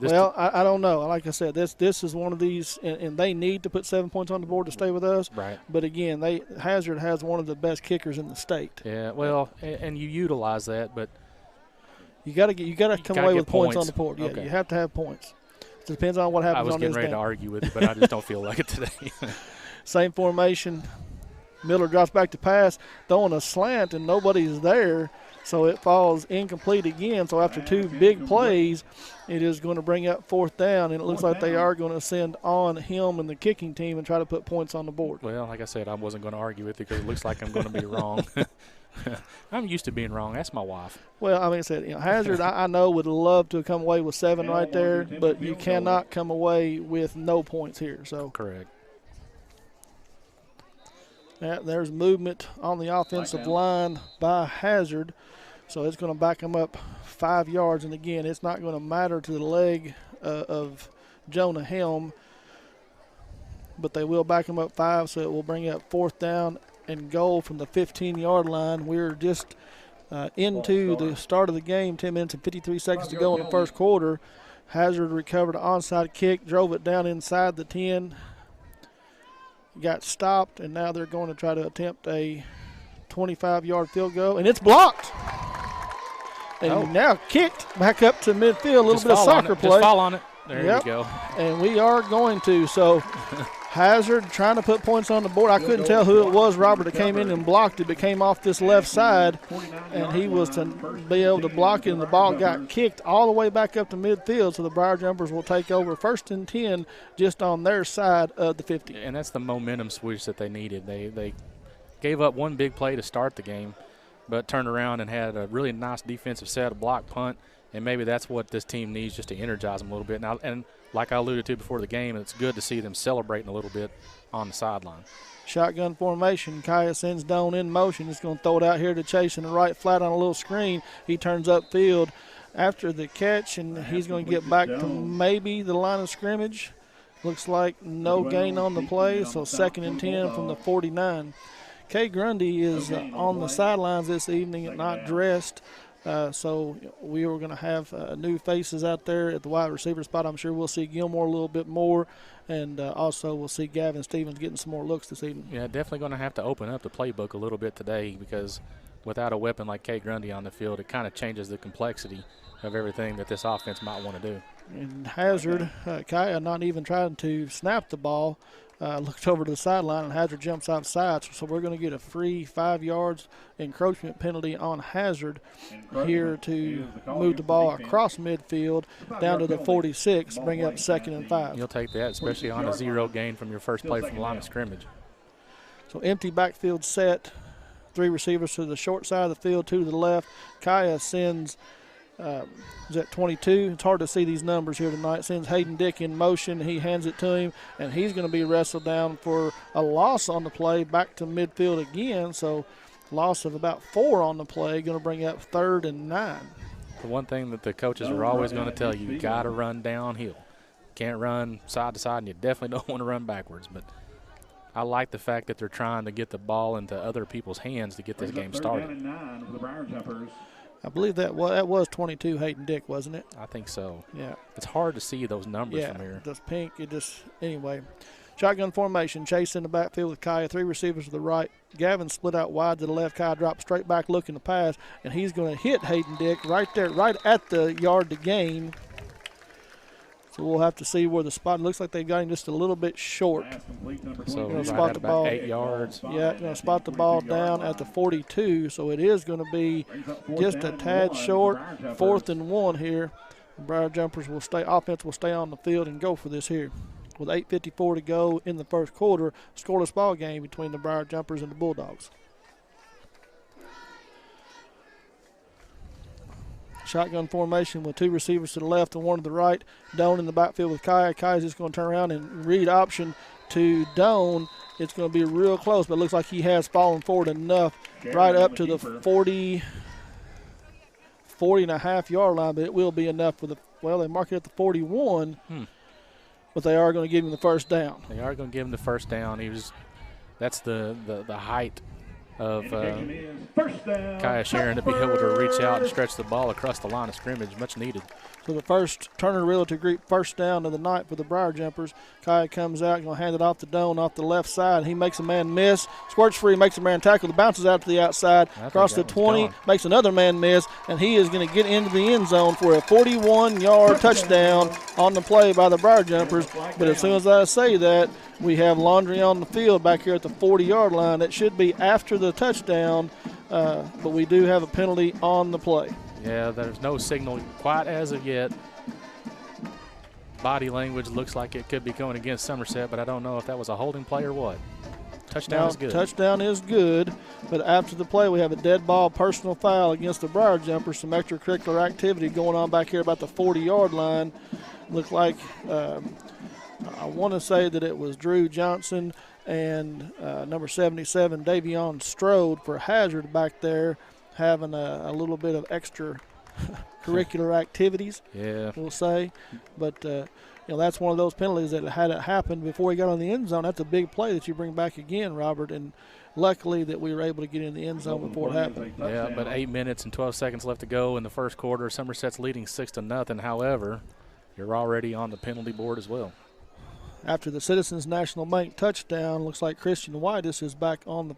Well, I don't know. Like I said, this is one of these, and they need to put 7 points on the board to stay with us. Right. But again, Hazard has one of the best kickers in the state. Yeah. Well, and you utilize that, but you got to come away with points on the board. Yeah, okay. You have to have points. It depends on what happens on this day. I was getting ready to argue with you, but I just don't feel like it today. Same formation. Miller drops back to pass, throwing a slant, and nobody's there. So it falls incomplete again. So after two big plays, it is going to bring up fourth down, and it looks like they are going to send on him and the kicking team and try to put points on the board. Well, like I said, I wasn't going to argue with you because it looks like I'm going to be wrong. I'm used to being wrong. That's my wife. Well, I mean, I said, Hazard, I know, would love to come away with 7 right there, but you cannot come away with no points here. So correct. There's movement on the offensive line by Hazard. So it's going to back him up 5 yards. And, again, it's not going to matter to the leg of Jonah Helm, but they will back him up 5, so it will bring up fourth down and goal from the 15-yard line. We're just into the start of the game, 10 minutes and 53 seconds to go in the first quarter. Hazard recovered an onside kick, drove it down inside the 10, got stopped, and now they're going to try to attempt a 25-yard field goal, and it's blocked. And now kicked back up to midfield, a little bit of soccer play. Just fall on it. There you go. And we are going to. So Hazard trying to put points on the board. I couldn't tell who it was, Robert, that came in and blocked it, but came off this left side, and he was to be able to block it, and the ball got kicked all the way back up to midfield, so the Briar Jumpers will take over first and 10 just on their side of the 50. And that's the momentum switch that they needed. They gave up one big play to start the game, but turned around and had a really nice defensive set, a block punt, And maybe that's what this team needs, just to energize them a little bit. Now, and like I alluded to before the game, it's good to see them celebrating a little bit on the sideline. Shotgun formation. Kaya sends Doan in motion. He's going to throw it out here to Chase in the right flat on a little screen. He turns upfield after the catch, and he's going to get back to maybe the line of scrimmage. Looks like no gain on the play, so 2nd and 10 from the 49. Kay Grundy is on the sidelines this evening and not dressed. So we are going to have new faces out there at the wide receiver spot. I'm sure we'll see Gilmore a little bit more, and also we'll see Gavin Stevens getting some more looks this evening. Yeah, definitely going to have to open up the playbook a little bit today, because without a weapon like Kay Grundy on the field, it kind of changes the complexity of everything that this offense might want to do. And Hazard, Kaya not even trying to snap the ball, looked over to the sideline, and Hazard jumps outside. So we're going to get a free 5 yards encroachment penalty on Hazard here to move the ball across midfield down to the 46, bring up 2nd and 5. You'll take that, especially on a 0 gain from your first play from the line of scrimmage. So empty backfield set. 3 receivers to the short side of the field, 2 to the left. Kaya sends is that 22? It's hard to see these numbers here tonight. Sends Hayden Dick in motion. He hands it to him, and he's going to be wrestled down for a loss on the play back to midfield again. So loss of about 4 on the play, going to bring up 3rd and 9. The one thing that the coaches are always going to tell you, you got to run downhill. Can't run side to side, and you definitely don't want to run backwards. But I like the fact that they're trying to get the ball into other people's hands to get this game started. I believe that was 22 Hayden Dick, wasn't it? I think so. Yeah. It's hard to see those numbers yeah, from here. Just pink. Anyway. Shotgun formation. Chase in the backfield with Kaya. 3 receivers to the right. Gavin split out wide to the left. Kaya drops straight back looking to pass, and he's going to hit Hayden Dick right there, right at the yard to gain. So we'll have to see where the spot. It looks like they've got him just a little bit short. So going to spot the ball 8 yards. Yeah, going to spot the ball down at the 42. So it is going to be just a tad short. 4th and 1 here. The Briar Jumpers will stay. Offense will stay on the field and go for this here. With 8:54 to go in the first quarter, scoreless ball game between the Briar Jumpers and the Bulldogs. Shotgun formation with 2 receivers to the left and 1 to the right. Doan in the backfield with Kaya. Kaya's just going to turn around and read option to Doan. It's going to be real close, but it looks like he has fallen forward enough right up to the 40 and a half yard line, but it will be enough for they mark it at the 41, but they are going to give him the first down. They are going to give him the first down. That's the height of Kaya Sharon to be able to reach out and stretch the ball across the line of scrimmage. Much needed. So the first Turner Realty Group first down of the night for the Briar Jumpers. Kaya comes out, going to hand it off to Doan off the left side. He makes a man miss, squirts free, makes a man tackle, bounces out to the outside, across the 20, makes another man miss, and he is going to get into the end zone for a 41-yard touchdown on the play by the Briar Jumpers. But as soon as I say that, we have laundry on the field back here at the 40-yard line. It should be after the touchdown, but we do have a penalty on the play. Yeah, there's no signal quite as of yet. Body language looks like it could be going against Somerset, but I don't know if that was a holding play or what. Touchdown is good. Touchdown is good, but after the play, we have a dead ball personal foul against the Briar Jumpers. Some extracurricular activity going on back here about the 40-yard line. Looked like I want to say that it was Drew Johnson and number 77, Davion Strode, for Hazard back there, having a little bit of extra curricular activities, we'll say. But, that's one of those penalties that had it happened before he got on the end zone. That's a big play that you bring back again, Robert, and luckily that we were able to get in the end zone before it happened. Yeah, but 8 minutes and 12 seconds left to go in the first quarter. Somerset's leading 6-0. However, you're already on the penalty board as well. After the Citizens National Bank touchdown, looks like Christian Whitus is back on the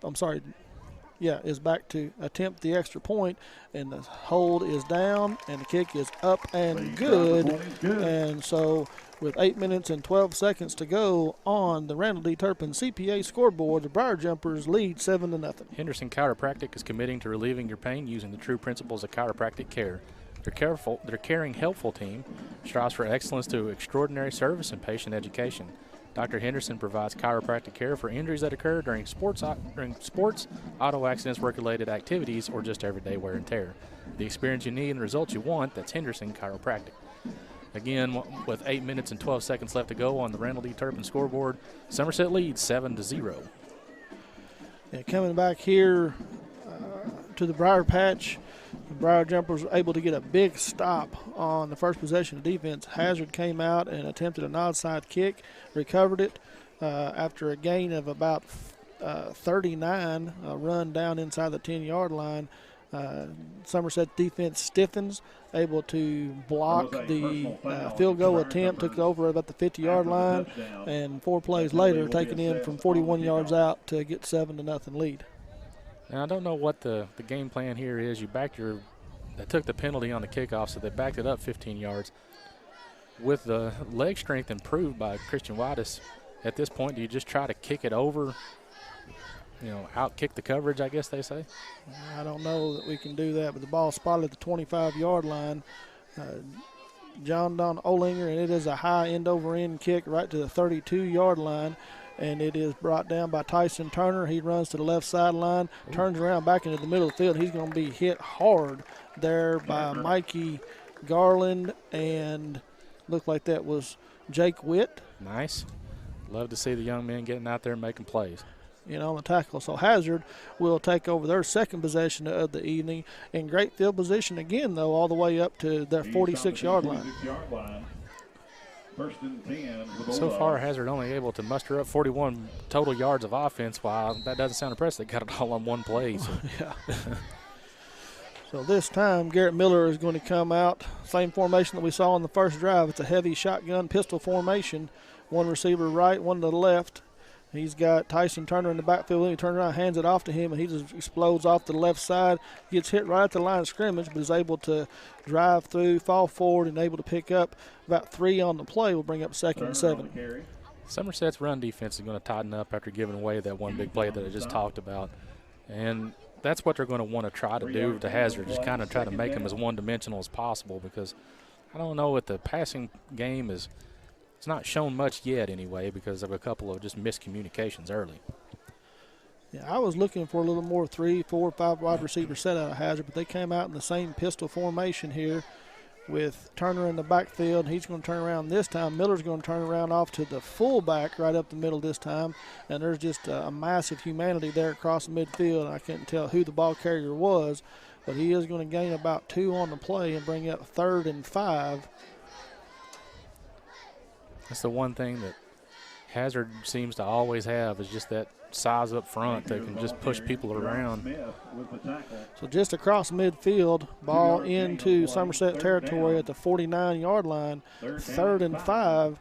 is back to attempt the extra point, and the hold is down, and the kick is up and good. And so with 8 minutes and 12 seconds to go on the Randall D. Turpin CPA scoreboard, the Briar Jumpers lead 7-0. Henderson Chiropractic is committing to relieving your pain using the true principles of chiropractic care. Their caring, helpful team strives for excellence through extraordinary service and patient education. Dr. Henderson provides chiropractic care for injuries that occur during sports, auto accidents, work-related activities, or just everyday wear and tear. the experience you need and the results you want, that's Henderson Chiropractic. Again, with 8 minutes and 12 seconds left to go on the Randall D. Turpin scoreboard, Somerset leads 7-0. Yeah, coming back here to the Briar Patch, the Briar Jumpers were able to get a big stop on the first possession of defense. Hazard came out and attempted an onside kick, recovered it after a gain of about 39, run down inside the 10-yard line. Somerset defense stiffens, able to block the field goal attempt, took it over about the 50-yard line, and 4 plays later, taking in from 41 yards out to get 7-0 lead. Now, I don't know what the game plan here is. They took the penalty on the kickoff, so they backed it up 15 yards. With the leg strength improved by Christian Wattis, at this point, do you just try to kick it over, out-kick the coverage, I guess they say? I don't know that we can do that, but the ball spotted at the 25-yard line. John Don Olinger, and it is a high end-over-end kick right to the 32-yard line, and it is brought down by Tyson Turner. He runs to the left sideline, turns around back into the middle of the field. He's going to be hit hard there by Mikey Garland, and looked like that was Jake Witt. Nice. Love to see the young men getting out there and making plays. On the tackle. So Hazard will take over their second possession of the evening in great field position again, though, all the way up to their 46-yard line. So far, Hazard only able to muster up 41 total yards of offense. While that doesn't sound impressive, they got it all on one play. So. Yeah. So this time, Garrett Miller is going to come out. Same formation that we saw in the first drive. It's a heavy shotgun pistol formation. One receiver right, one to the left. He's got Tyson Turner in the backfield. He turns around, hands it off to him, and he just explodes off to the left side. Gets hit right at the line of scrimmage, but is able to drive through, fall forward, and able to pick up about 3 on the play. Will bring up 2nd and 7. Somerset's run defense is going to tighten up after giving away that one big play that I just talked about. And that's what they're going to want to try to do to Hazard, just kind of try to make him as one-dimensional as possible, because I don't know if the passing game is – it's not shown much yet anyway because of a couple of just miscommunications early. Yeah, I was looking for a little more 3, 4, 5 wide receiver set out of Hazard, but they came out in the same pistol formation here with Turner in the backfield. He's going to turn around this time. Miller's going to turn around off to the fullback right up the middle this time, and there's just a massive humanity there across the midfield. I couldn't tell who the ball carrier was, but he is going to gain about 2 on the play and bring up 3rd and 5. That's the one thing that Hazard seems to always have is just that size up front that can just push people around. So just across midfield, ball into Somerset territory at the 49-yard line, 3rd and 5.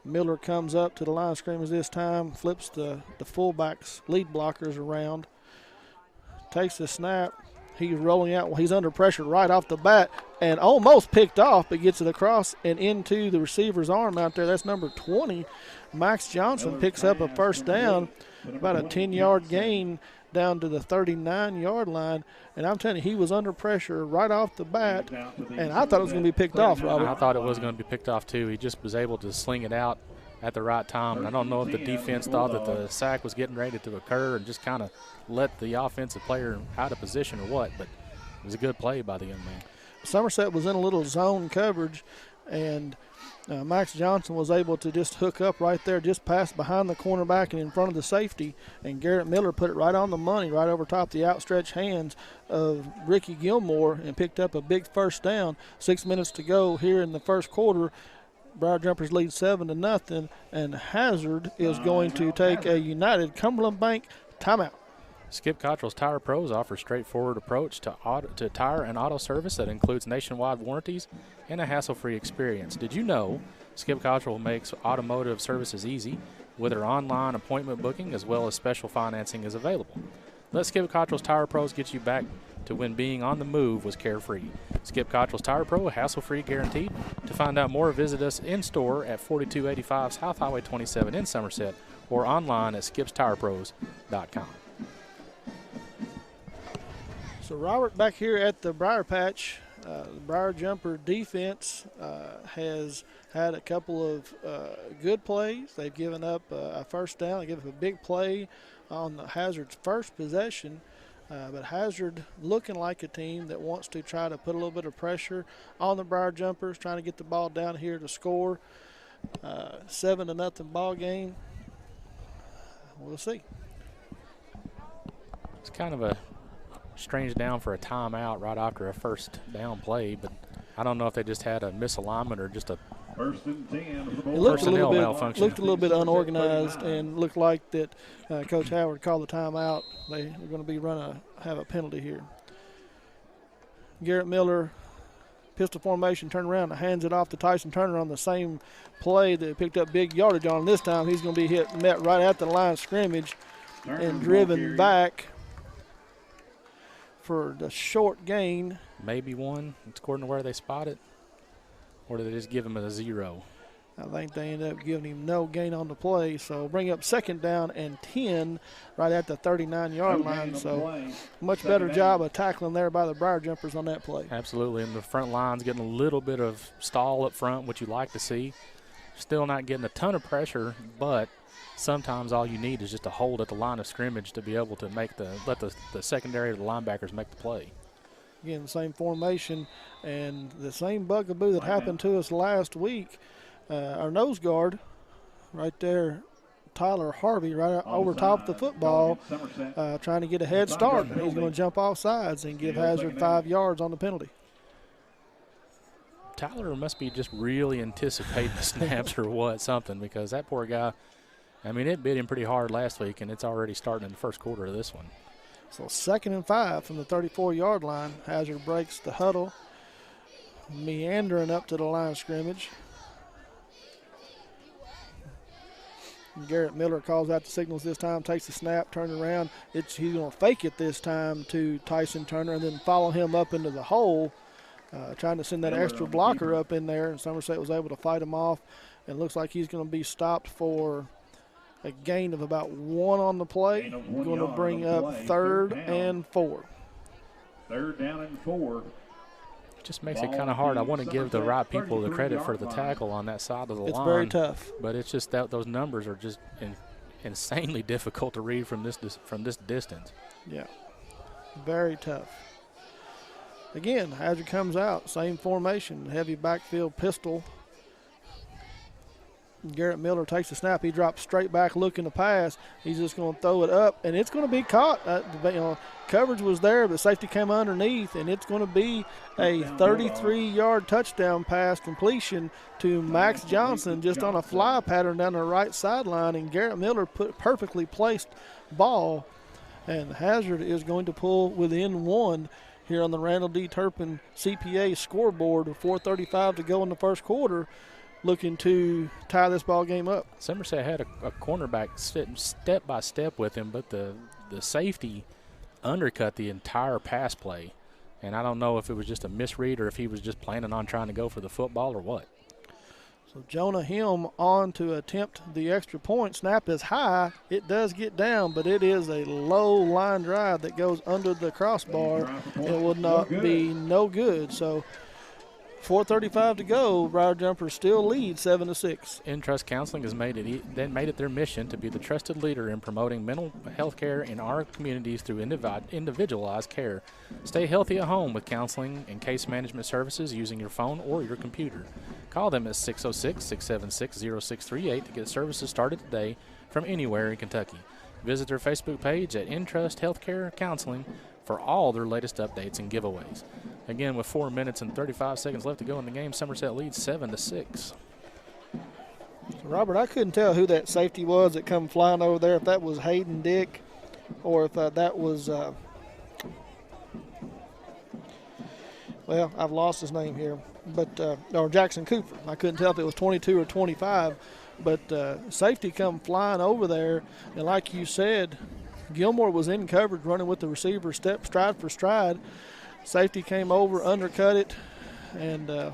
Miller comes up to the line of scrimmage this time, flips the fullbacks, lead blockers around, takes the snap. He's rolling out. Well, he's under pressure right off the bat and almost picked off, but gets it across and into the receiver's arm out there. That's number 20. Max Johnson picks up a 1st down, about a 10-yard gain down to the 39-yard line. And I'm telling you, he was under pressure right off the bat, and I thought it was going to be picked off, Robert. I thought it was going to be picked off, too. He just was able to sling it out at the right time. And I don't know if the defense thought that the sack was getting ready to occur and just kind of let the offensive player out of position or what, but it was a good play by the young man. Somerset was in a little zone coverage, and Max Johnson was able to just hook up right there, just past behind the cornerback and in front of the safety, and Garrett Miller put it right on the money, right over top the outstretched hands of Ricky Gilmore, and picked up a big 1st down. 6 minutes to go here in the first quarter. Briar Jumpers lead 7-0, and Hazard is going to take a United Cumberland Bank timeout. Skip Cottrell's Tire Pros offers straightforward approach to tire and auto service that includes nationwide warranties and a hassle-free experience. Did you know Skip Cottrell makes automotive services easy with their online appointment booking as well as special financing is available? Let Skip Cottrell's Tire Pros get you back to when being on the move was carefree. Skip Cottrell's Tire Pro, hassle-free guaranteed. To find out more, visit us in-store at 4285 South Highway 27 in Somerset or online at skipstirepros.com. So Robert, back here at the Briar Patch, the Briar Jumper defense has had a couple of good plays. They've given up a 1st down. They gave up a big play on the Hazard's first possession. But Hazard looking like a team that wants to try to put a little bit of pressure on the Briar Jumpers, trying to get the ball down here to score. 7-0 ball game. We'll see. It's kind of a strange down for a timeout right after a first down play, but I don't know if they just had a misalignment or just a It looked a little bit unorganized and looked like that Coach Howard called the timeout. They were going to have a penalty here. Garrett Miller, pistol formation, turn around and hands it off to Tyson Turner on the same play that picked up big yardage on. This time he's going to be met right at the line of scrimmage and driven back for the short gain. Maybe one, according to where they spot it. Or did they just give him a 0? I think they ended up giving him no gain on the play. So bring up 2nd down and 10 right at the 39-yard line. So much better job of tackling there by the Briar Jumpers on that play. Absolutely, and the front line's getting a little bit of stall up front, which you like to see. Still not getting a ton of pressure, but sometimes all you need is just a hold at the line of scrimmage to be able to let the secondary or the linebackers make the play. Again, the same formation and the same bugaboo that happened to us last week. Our nose guard right there, Tyler Harvey, right over top of the football, trying to get a head start. He's going to jump off sides and give Hazard 5 yards on the penalty. Tyler must be just really anticipating the snaps or something, because that poor guy, I mean, it bit him pretty hard last week, and it's already starting in the first quarter of this one. So 2nd and 5 from the 34-yard line. Hazard breaks the huddle, meandering up to the line of scrimmage. Garrett Miller calls out the signals this time, takes the snap, turns around. He's going to fake it this time to Tyson Turner and then follow him up into the hole, trying to send that extra blocker up in there. And Somerset was able to fight him off. And looks like he's going to be stopped for a gain of about 1 on the play. Going to bring up 3rd and 4. 3rd down and 4. Just makes it kind of hard. I want to give the right people the credit for the tackle on that side of the line. It's very tough. But it's just that those numbers are just insanely difficult to read from this distance. Yeah, very tough. Again, Hazard comes out, same formation, heavy backfield pistol. Garrett Miller takes the snap. He drops straight back looking to pass. He's just going to throw it up, and it's going to be caught. Coverage was there, but safety came underneath, and it's going to be a 33-yard touchdown pass completion to Max Johnson just on a fly pattern down the right sideline, and Garrett Miller put perfectly placed ball, and Hazard is going to pull within 1 here on the Randall D. Turpin CPA scoreboard with 4:35 to go in the first quarter, looking to tie this ball game up. Somerset had a cornerback sitting step by step with him, but the safety undercut the entire pass play. And I don't know if it was just a misread or if he was just planning on trying to go for the football or what. So Jonah Hill on to attempt the extra point. Snap is high. It does get down, but it is a low line drive that goes under the crossbar. It will not be no good. So 4:35 to go. Briar Jumpers still lead 7-6. Entrust Counseling has made it their mission to be the trusted leader in promoting mental health care in our communities through individualized care. Stay healthy at home with counseling and case management services using your phone or your computer. Call them at 606-676-0638 to get services started today from anywhere in Kentucky. Visit their Facebook page at Entrust Healthcare Counseling for all their latest updates and giveaways. Again, with 4 minutes and 35 seconds left to go in the game, Somerset leads 7-6. So Robert, I couldn't tell who that safety was that come flying over there, if that was Hayden Dick or if that was, well, I've lost his name here, but or Jackson Cooper. I couldn't tell if it was 22 or 25, but safety come flying over there, and like you said, Gilmore was in coverage running with the receiver stride for stride. Safety came over, undercut it, and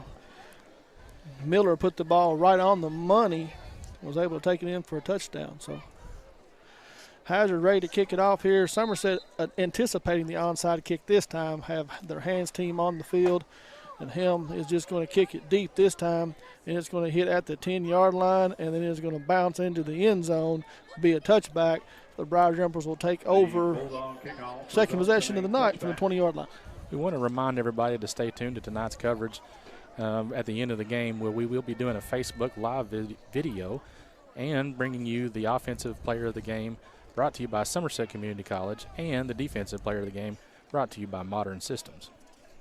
Miller put the ball right on the money, was able to take it in for a touchdown. So Hazard ready to kick it off here. Somerset anticipating the onside kick this time, have their hands team on the field, and Helm is just going to kick it deep this time, and it's going to hit at the 10-yard line, and then it's going to bounce into the end zone, be a touchback the Briar Jumpers will take over second possession of the night from the 20-yard line. We want to remind everybody to stay tuned to tonight's coverage at the end of the game, where we will be doing a Facebook Live video and bringing you the offensive player of the game, brought to you by Somerset Community College, and the defensive player of the game, brought to you by Modern Systems.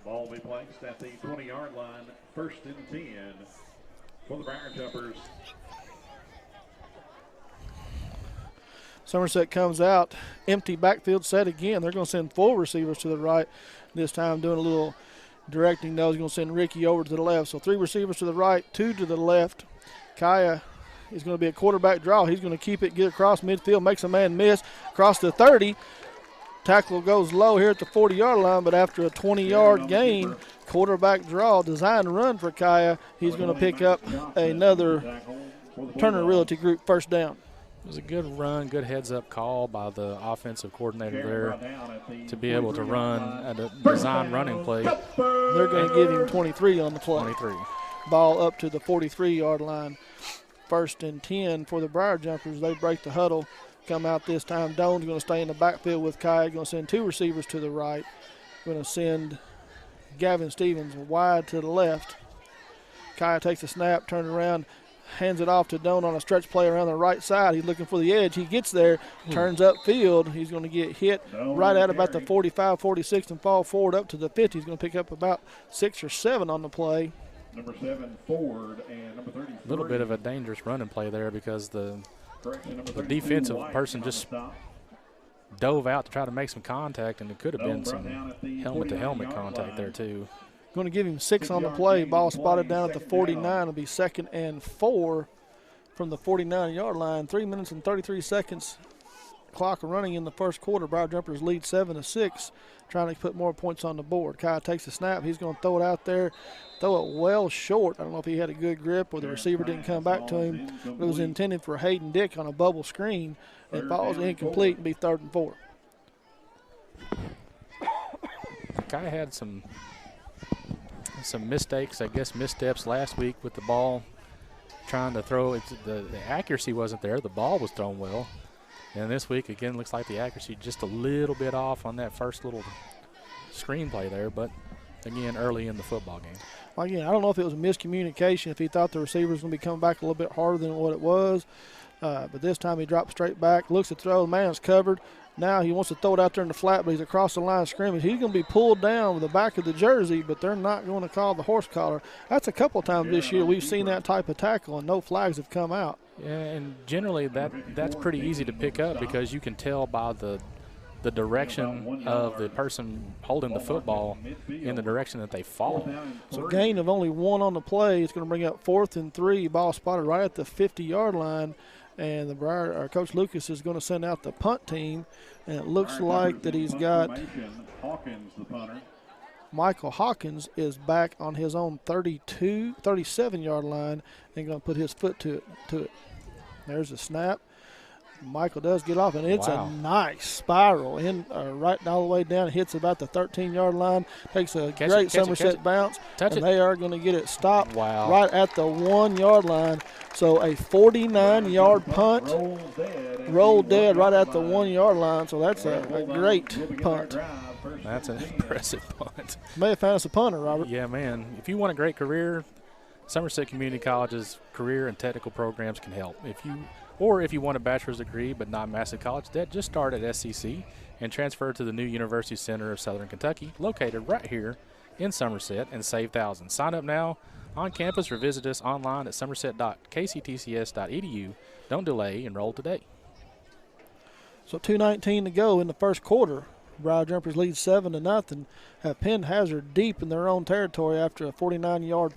Ball will be placed at the 20-yard line, 1st and 10 for the Briar Jumpers. Somerset comes out, empty backfield set again. They're going to send 4 receivers to the right. This time doing a little directing those. Going to send Ricky over to the left. So 3 receivers to the right, 2 to the left. Kaya is going to be a quarterback draw. He's going to keep it, get across midfield, makes a man miss, across the 30. Tackle goes low here at the 40-yard line, but after a 20-yard gain, quarterback draw, design run for Kaya, he's going to pick up another Turner Realty Group first down. It was a good run, good heads-up call by the offensive coordinator there to be able to run a design running play. They're going to give him 23 on the play. 23. Ball up to the 43-yard line. 1st and 10 for the Briar Jumpers. They break the huddle, come out this time. Doan's going to stay in the backfield with Kai. Going to send 2 receivers to the right. Going to send Gavin Stevens wide to the left. Kai takes a snap, turns around, hands it off to Doan on a stretch play around the right side. He's looking for the edge. He gets there, turns upfield. He's going to get hit right at about the 45, 46, and fall forward up to the 50. He's going to pick up about 6 or 7 on the play. Number 7, Ford, and number 33. A little bit of a dangerous running play there because the defensive person just dove out to try to make some contact, and it could have been some helmet-to-helmet contact there too. Going to give him 6 on the play. Ball spotted down at the 49. It'll be 2nd and 4 from the 49-yard line. 3 minutes and 33 seconds. Clock running in the first quarter. Briar Jumpers lead 7-6, trying to put more points on the board. Kyle takes the snap. He's going to throw it out there, throw it well short. I don't know if he had a good grip or the receiver didn't come back to him. But it was intended for Hayden Dick on a bubble screen. It falls incomplete and be 3rd and 4. Kyle had some mistakes, I guess missteps last week with the ball, trying to throw it. The accuracy wasn't there. The ball was thrown well. And this week, again, looks like the accuracy just a little bit off on that first little screenplay there, but, again, early in the football game. Well, again, I don't know if it was a miscommunication, if he thought the receiver was going to be coming back a little bit harder than what it was. But this time he drops straight back, looks at throw, the man's covered. Now he wants to throw it out there in the flat, but he's across the line of scrimmage. He's going to be pulled down with the back of the jersey, but they're not going to call the horse collar. That's a couple times this year we've seen that type of tackle, and no flags have come out. Yeah, and generally that's pretty easy to pick up because you can tell by the direction of the person holding the football in the direction that they fall. So gain of only 1 on the play. It's going to bring up 4th and 3. Ball spotted right at the 50-yard line. And the Coach Lucas is going to send out the punt team, and it looks like that he's got Michael Hawkins is back on his own 37-yard line and going to put his foot to it. There's a snap. Michael does get off, and it's a nice spiral in right all the way down. It hits about the 13-yard line, takes a great Somerset bounce, and they are going to get it stopped right at the 1-yard line. So a 49-yard punt, rolled dead right at the 1-yard line. So that's a great punt. That's an impressive punt. May have found us a punter, Robert. Yeah, man. If you want a great career, Somerset Community College's career and technical programs can help. If you want a bachelor's degree but not massive college debt, just start at SCC and transfer to the new University Center of Southern Kentucky, located right here in Somerset, and save thousands. Sign up now on campus or visit us online at somerset.kctcs.edu. Don't delay, enroll today. So 2:19 to go in the first quarter. Briar Jumpers lead 7-0. Have pinned Hazard deep in their own territory after a 49-yard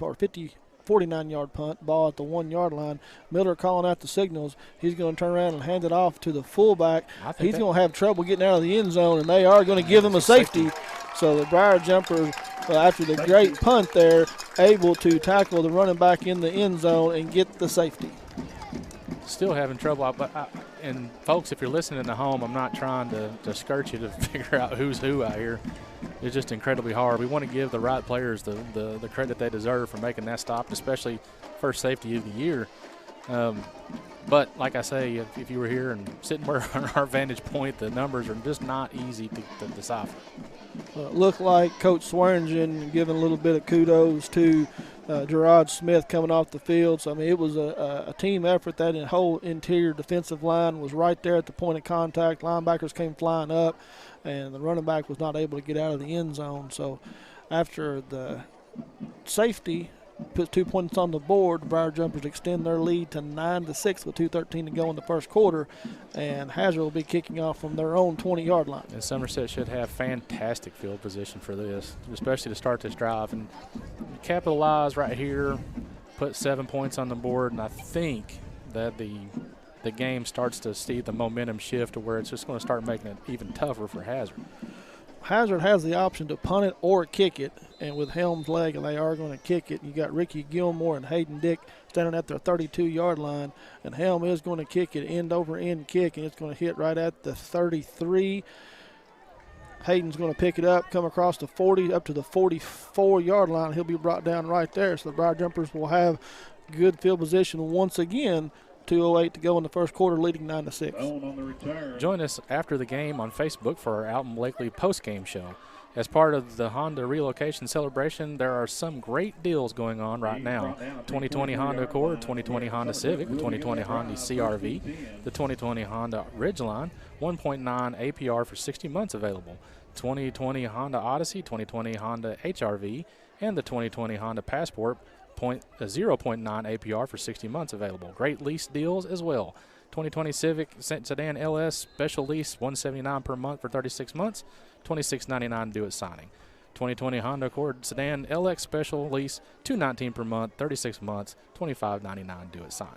punt, ball at the 1-yard line. Miller calling out the signals. He's going to turn around and hand it off to the fullback. He's going to have trouble getting out of the end zone, and they are going to give him a safety. So the Briar Jumpers, after the great punt there, able to tackle the running back in the end zone and get the safety. Still having trouble, and folks, if you're listening at home, I'm not trying to skirt you to figure out who's who out here. It's just incredibly hard. We want to give the right players the credit they deserve for making that stop, especially first safety of the year. But like I say, if you were here and sitting where on our vantage point, the numbers are just not easy to decipher. Looked like Coach Swearingen giving a little bit of kudos to Gerard Smith coming off the field. So, I mean, it was a team effort. That whole interior defensive line was right there at the point of contact. Linebackers came flying up, and the running back was not able to get out of the end zone. So after the safety puts 2 points on the board, the Briar Jumpers extend their lead to 9-6 with 2:13 to go in the first quarter, and Hazard will be kicking off from their own 20-yard line. And Somerset should have fantastic field position for this, especially to start this drive and capitalize right here, put 7 points on the board, and I think that the game starts to see the momentum shift to where it's just going to start making it even tougher for Hazard. Hazard has the option to punt it or kick it, and with Helm's leg, they are going to kick it. You got Ricky Gilmore and Hayden Dick standing at their 32-yard line, and Helm is going to kick it end-over-end kick, and it's going to hit right at the 33. Hayden's going to pick it up, come across the 40, up to the 44-yard line. He'll be brought down right there, so the Briar Jumpers will have good field position once again. 2:08 to go in the first quarter, leading 9-6. Join us after the game on Facebook for our Alton Blakely post-game show. As part of the Honda relocation celebration, there are some great deals going on right now. 2020 Honda Accord, 2020 Honda Civic, 2020 Honda CRV, the 2020 Honda Ridgeline, 1.9 APR for 60 months available. 2020 Honda Odyssey, 2020 Honda HRV, and the 2020 Honda Passport, 0.9 APR for 60 months available. Great lease deals as well. 2020 Civic Sedan LS special lease, $179 per month for 36 months, $26.99 due at signing. 2020 Honda Accord Sedan LX special lease, $219 per month, 36 months, $25.99 due at sign.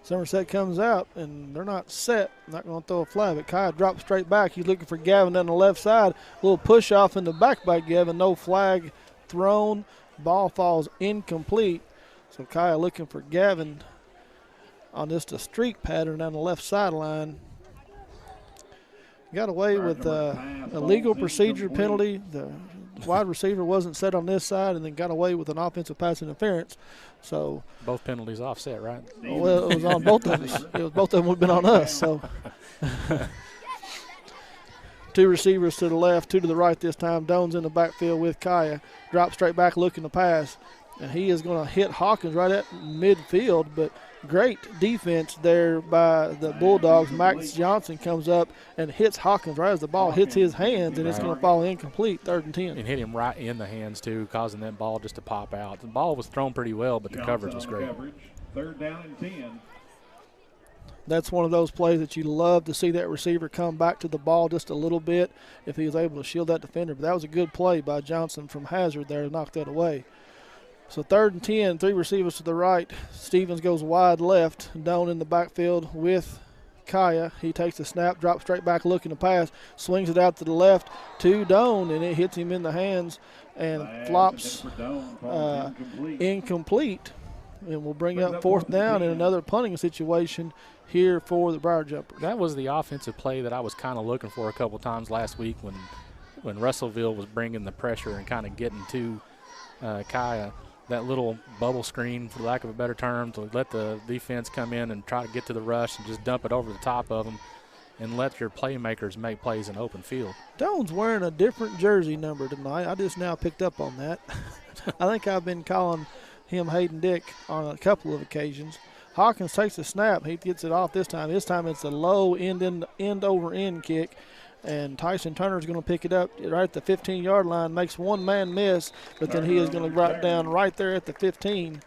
Somerset comes out, and they're not set. Not going to throw a flag, but Kaya drops straight back. He's looking for Gavin on the left side. A little push off in the back by Gavin. No flag thrown. Ball falls incomplete. So Kaya looking for Gavin on just a streak pattern down the left sideline. Got away with a legal procedure penalty. The wide receiver wasn't set on this side, and then got away with an offensive pass interference. So both penalties offset, right? Well, it was on both of us. It was both of them would have been on us. So 2 receivers to the left, 2 to the right this time. Doan's in the backfield with Kaya. Drop straight back looking to pass. And he is going to hit Hawkins right at midfield, but great defense there by the Bulldogs. Max Johnson comes up and hits Hawkins right as the ball hits his hands, and it's going to fall incomplete, 3rd and 10. And hit him right in the hands, too, causing that ball just to pop out. The ball was thrown pretty well, but the coverage was great. 3rd down and 10. That's one of those plays that you love to see that receiver come back to the ball just a little bit if he was able to shield that defender. But that was a good play by Johnson from Hazard there to knock that away. So 3rd and 10, 3 receivers to the right. Stevens goes wide left. Doan in the backfield with Kaya. He takes the snap, drops straight back looking to pass, swings it out to the left to Doan, and it hits him in the hands and flops incomplete. And we'll bring up 4th down in another punting situation here for the Briar Jumpers. That was the offensive play that I was kind of looking for a couple times last week when Russellville was bringing the pressure and kind of getting to Kaya. That little bubble screen, for lack of a better term, to let the defense come in and try to get to the rush and just dump it over the top of them and let your playmakers make plays in open field. Doan's wearing a different jersey number tonight. I just now picked up on that. I think I've been calling him Hayden Dick on a couple of occasions. Hawkins takes the snap. He gets it off this time. This time it's a low end-over-end kick, and Tyson Turner is going to pick it up right at the 15-yard line, makes one man miss, but then he is going to drop down right there at the 15,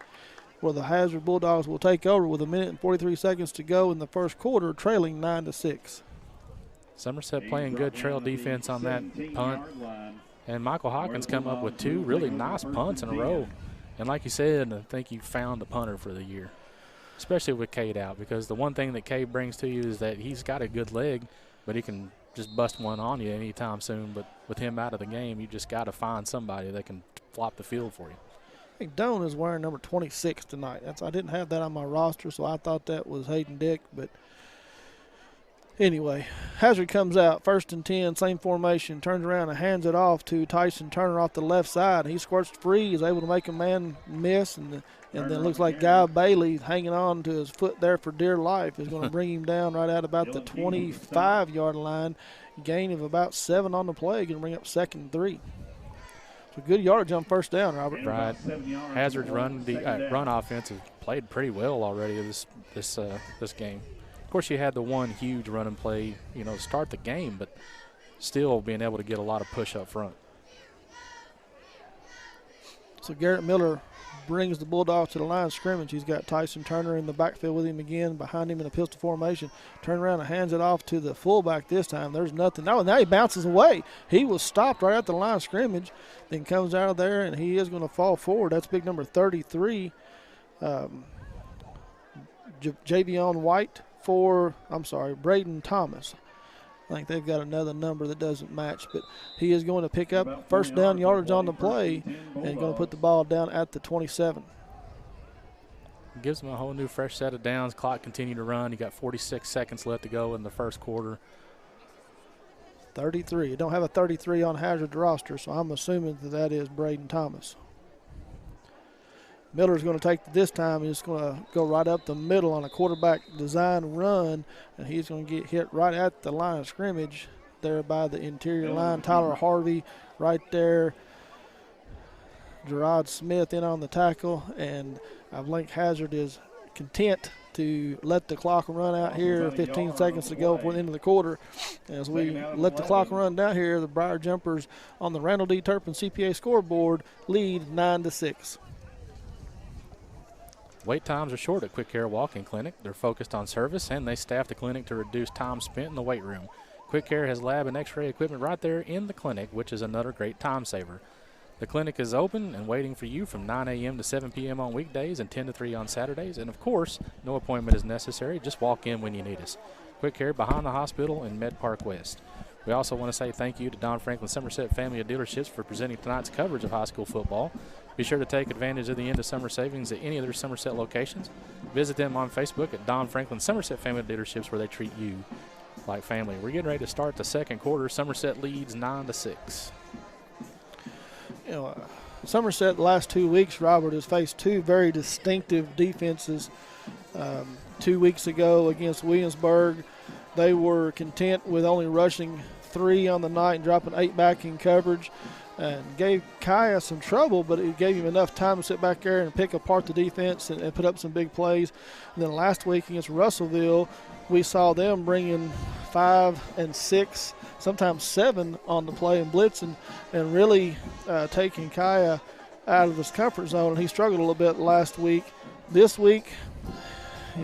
where the Hazard Bulldogs will take over with 1 minute and 43 seconds to go in the first quarter, trailing 9-6. Somerset playing good trail defense on that punt, and Michael Hawkins come up with 2 really nice punts in a row. And like you said, I think you found a punter for the year, especially with Cade out, because the one thing that Cade brings to you is that he's got a good leg, but he can just bust one on you anytime soon. But with him out of the game, you just got to find somebody that can flop the field for you. I think Doan is wearing number 26 tonight. I didn't have that on my roster, so I thought that was Hayden Dick. But Anyway, Hazard comes out, 1st and 10, same formation, turns around and hands it off to Tyson Turner off the left side. He squirts free, is able to make a man miss, and then looks like Guy Bailey hanging on to his foot there for dear life is going to bring him down right at about the 25-yard line. Gain of about 7 on the play, going to bring up 2nd and 3. So good yardage on 1st down, Robert. Right. Hazard's run offense has played pretty well already this game. Of course, you had the one huge running play, to start the game, but still being able to get a lot of push up front. So Garrett Miller brings the Bulldogs to the line of scrimmage. He's got Tyson Turner in the backfield with him again, behind him in a pistol formation. Turn around and hands it off to the fullback this time. There's nothing. Now he bounces away. He was stopped right at the line of scrimmage, then comes out of there, and he is going to fall forward. That's big number 33, Javion White Braden Thomas. I think they've got another number that doesn't match, but he is going to pick up 1st down yardage on the play and going to put the ball down at the 27. Gives them a whole new fresh set of downs. Clock continued to run. You got 46 seconds left to go in the 1st quarter. 33. You don't have a 33 on Hazard's roster, so I'm assuming that is Braden Thomas. Miller's going to take this time. He's going to go right up the middle on a quarterback design run, and he's going to get hit right at the line of scrimmage there by the interior line. Tyler Harvey right there. Gerard Smith in on the tackle, and I think Hazard is content to let the clock run out here. 15 seconds to go before the end of the quarter. As we let the clock run down here, the Briar Jumpers on the Randall D. Turpin CPA scoreboard lead 9-6. Wait times are short at Quick Care Walk-In Clinic. They're focused on service, and they staff the clinic to reduce time spent in the weight room. Quick Care has lab and x-ray equipment right there in the clinic, which is another great time saver. The clinic is open and waiting for you from 9 a.m. to 7 p.m. on weekdays and 10 to 3 on Saturdays. And, of course, no appointment is necessary. Just walk in when you need us. Quick Care behind the hospital in Med Park West. We also want to say thank you to Don Franklin Somerset Family of Dealerships for presenting tonight's coverage of high school football. Be sure to take advantage of the end of summer savings at any of their Somerset locations. Visit them on Facebook at Don Franklin Somerset Family of Dealerships, where they treat you like family. We're getting ready to start the 2nd quarter. Somerset leads 9-6. Somerset the last 2 weeks, Robert, has faced 2 very distinctive defenses. 2 weeks ago against Williamsburg, they were content with only rushing 3 on the night and dropping 8 back in coverage, and gave Kaya some trouble, but it gave him enough time to sit back there and pick apart the defense and put up some big plays. And then last week against Russellville, we saw them bringing 5 and 6, sometimes 7 on the play and blitzing, and really taking Kaya out of his comfort zone. And he struggled a little bit last week. This week,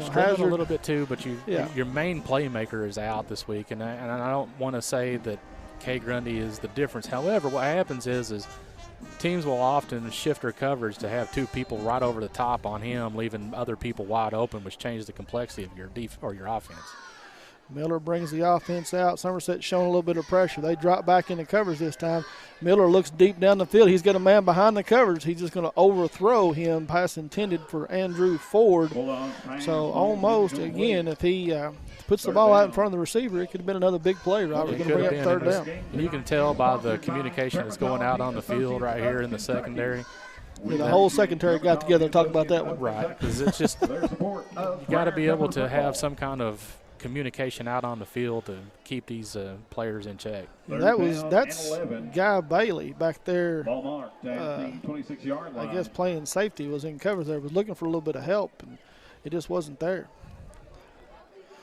struggled a little bit too, but your main playmaker is out this week, and I don't want to say that Kay Grundy is the difference. However, what happens is teams will often shift their coverage to have 2 people right over the top on him, leaving other people wide open, which changes the complexity of your offense. Miller brings the offense out. Somerset showing a little bit of pressure. They drop back into coverage this time. Miller looks deep down the field. He's got a man behind the coverage. He's just going to overthrow him. Pass intended for Andrew Ford. So almost, again, if he puts the ball out in front of the receiver, it could have been another big play, Robert. Going to bring up 3rd down. And you can tell by the communication that's going out on the field right here in the secondary. The whole secondary got together and talked about that one. Right, because it's just you got to be able to have some kind of communication out on the field to keep these players in check. That's Guy Bailey back there. I guess playing safety, was in coverage there, was looking for a little bit of help, and it just wasn't there.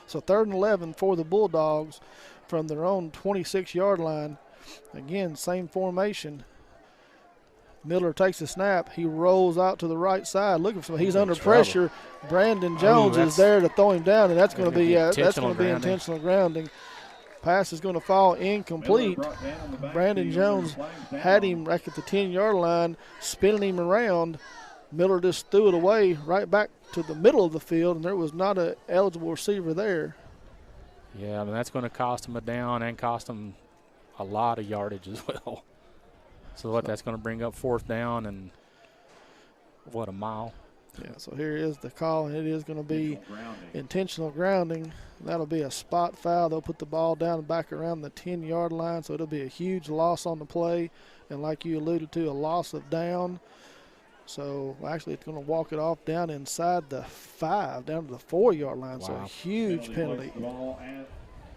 So 3rd and 11 for the Bulldogs from their own 26-yard line. Again, same formation. Miller takes the snap. He rolls out to the right side looking for somebody. He's under pressure. Brandon Jones is there to throw him down, and that's going to be intentional grounding. Pass is going to fall incomplete. Brandon Jones had him back at the 10-yard line, spinning him around. Miller just threw it away right back to the middle of the field, and there was not an eligible receiver there. Yeah, I mean, that's going to cost him a down and cost him a lot of yardage as well. So that's going to bring up 4th down and, a mile? Yeah, so here is the call, and it is going to be intentional grounding. That'll be a spot foul. They'll put the ball down back around the 10-yard line, so it'll be a huge loss on the play. And like you alluded to, a loss of down. So actually it's going to walk it off down inside the 5, down to the 4-yard line. Wow. So a huge penalty.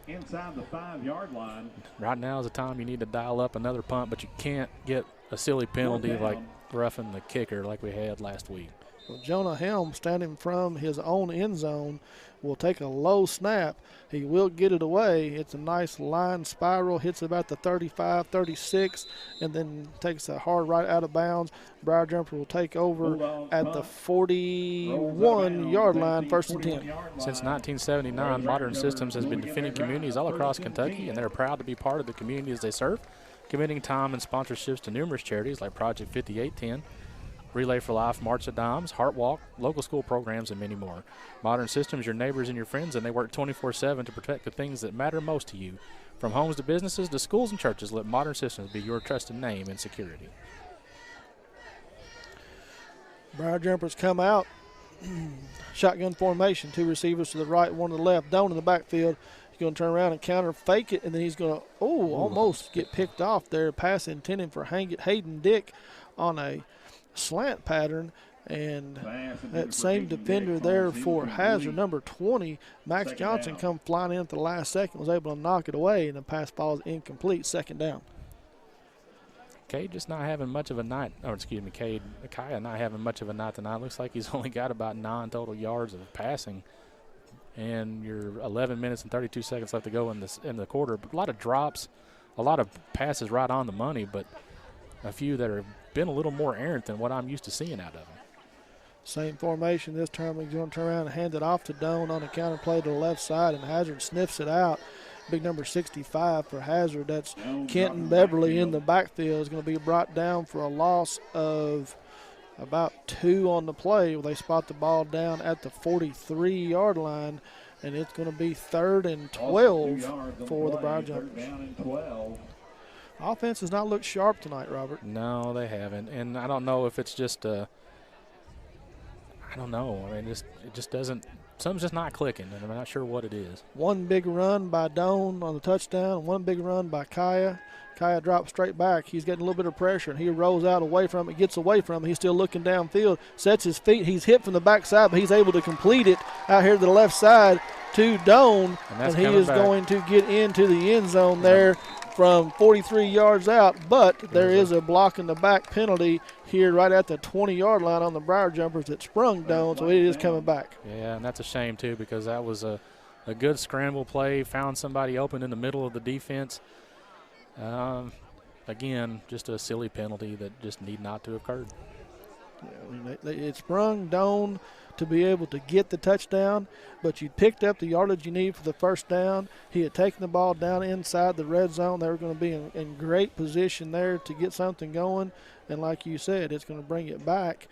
Inside the 5-yard line. Right now is the time you need to dial up another punt, but you can't get a silly penalty like roughing the kicker like we had last week. Well, Jonah Helm, standing from his own end zone, will take a low snap. He will get it away. It's a nice line spiral, hits about the 35, 36, and then takes a hard right out of bounds. Briar Jumper will take over at the 41-yard line, 1st and 10. Since 1979, Modern Systems has been defending communities all across Kentucky, and they're proud to be part of the communities they serve, committing time and sponsorships to numerous charities like Project 5810, Relay for Life, March of Dimes, Heart Walk, local school programs, and many more. Modern Systems, your neighbors and your friends, and they work 24/7 to protect the things that matter most to you. From homes to businesses to schools and churches, let Modern Systems be your trusted name in security. Briar Jumpers come out. Shotgun formation, 2 receivers to the right, 1 to the left. Doan in the backfield. He's going to turn around and counter, fake it, and then he's going to, almost get picked off there. Pass intended for Hayden Dick on a slant pattern, and that same defender there for Hazard, number 20, Max Johnson, come flying in at the last second, was able to knock it away, and the pass ball is incomplete, 2nd down. Cade just not having much of a night, Kaya not having much of a night tonight. Looks like he's only got about 9 total yards of passing, and you're 11 minutes and 32 seconds left to go in the quarter. But a lot of drops, a lot of passes right on the money, but a few that have been a little more errant than what I'm used to seeing out of him. Same formation this time. He's going to turn around and hand it off to Doan on a counter play to the left side, and Hazard sniffs it out. Big number 65 for Hazard. That's Kenton Beverly in the backfield. Is going to be brought down for a loss of about 2 on the play. They spot the ball down at the 43-yard line, and it's going to be 3rd and 12 for the Briar Jumpers. Offense has not looked sharp tonight, Robert. No, they haven't. And I don't know if it's just I don't know. I mean, it just doesn't – something's just not clicking, and I'm not sure what it is. 1 big run by Doan on the touchdown, 1 big run by Kaya. Kaya drops straight back. He's getting a little bit of pressure, and he rolls out away from it, gets away from it. He's still looking downfield, sets his feet. He's hit from the backside, but he's able to complete it out here to the left side to Doan, and he is going to get into the end zone there from 43 yards out, but there is a block in the back penalty here right at the 20-yard line on the Briar Jumpers that sprung Doan, so it is coming back. Yeah, and that's a shame, too, because that was a good scramble play, found somebody open in the middle of the defense. Again, just a silly penalty that just need not to have occurred. Yeah, I mean, it sprung Doan to be able to get the touchdown, but you picked up the yardage you need for the 1st down. He had taken the ball down inside the red zone. They were going to be in great position there to get something going, and like you said, it's going to bring it back.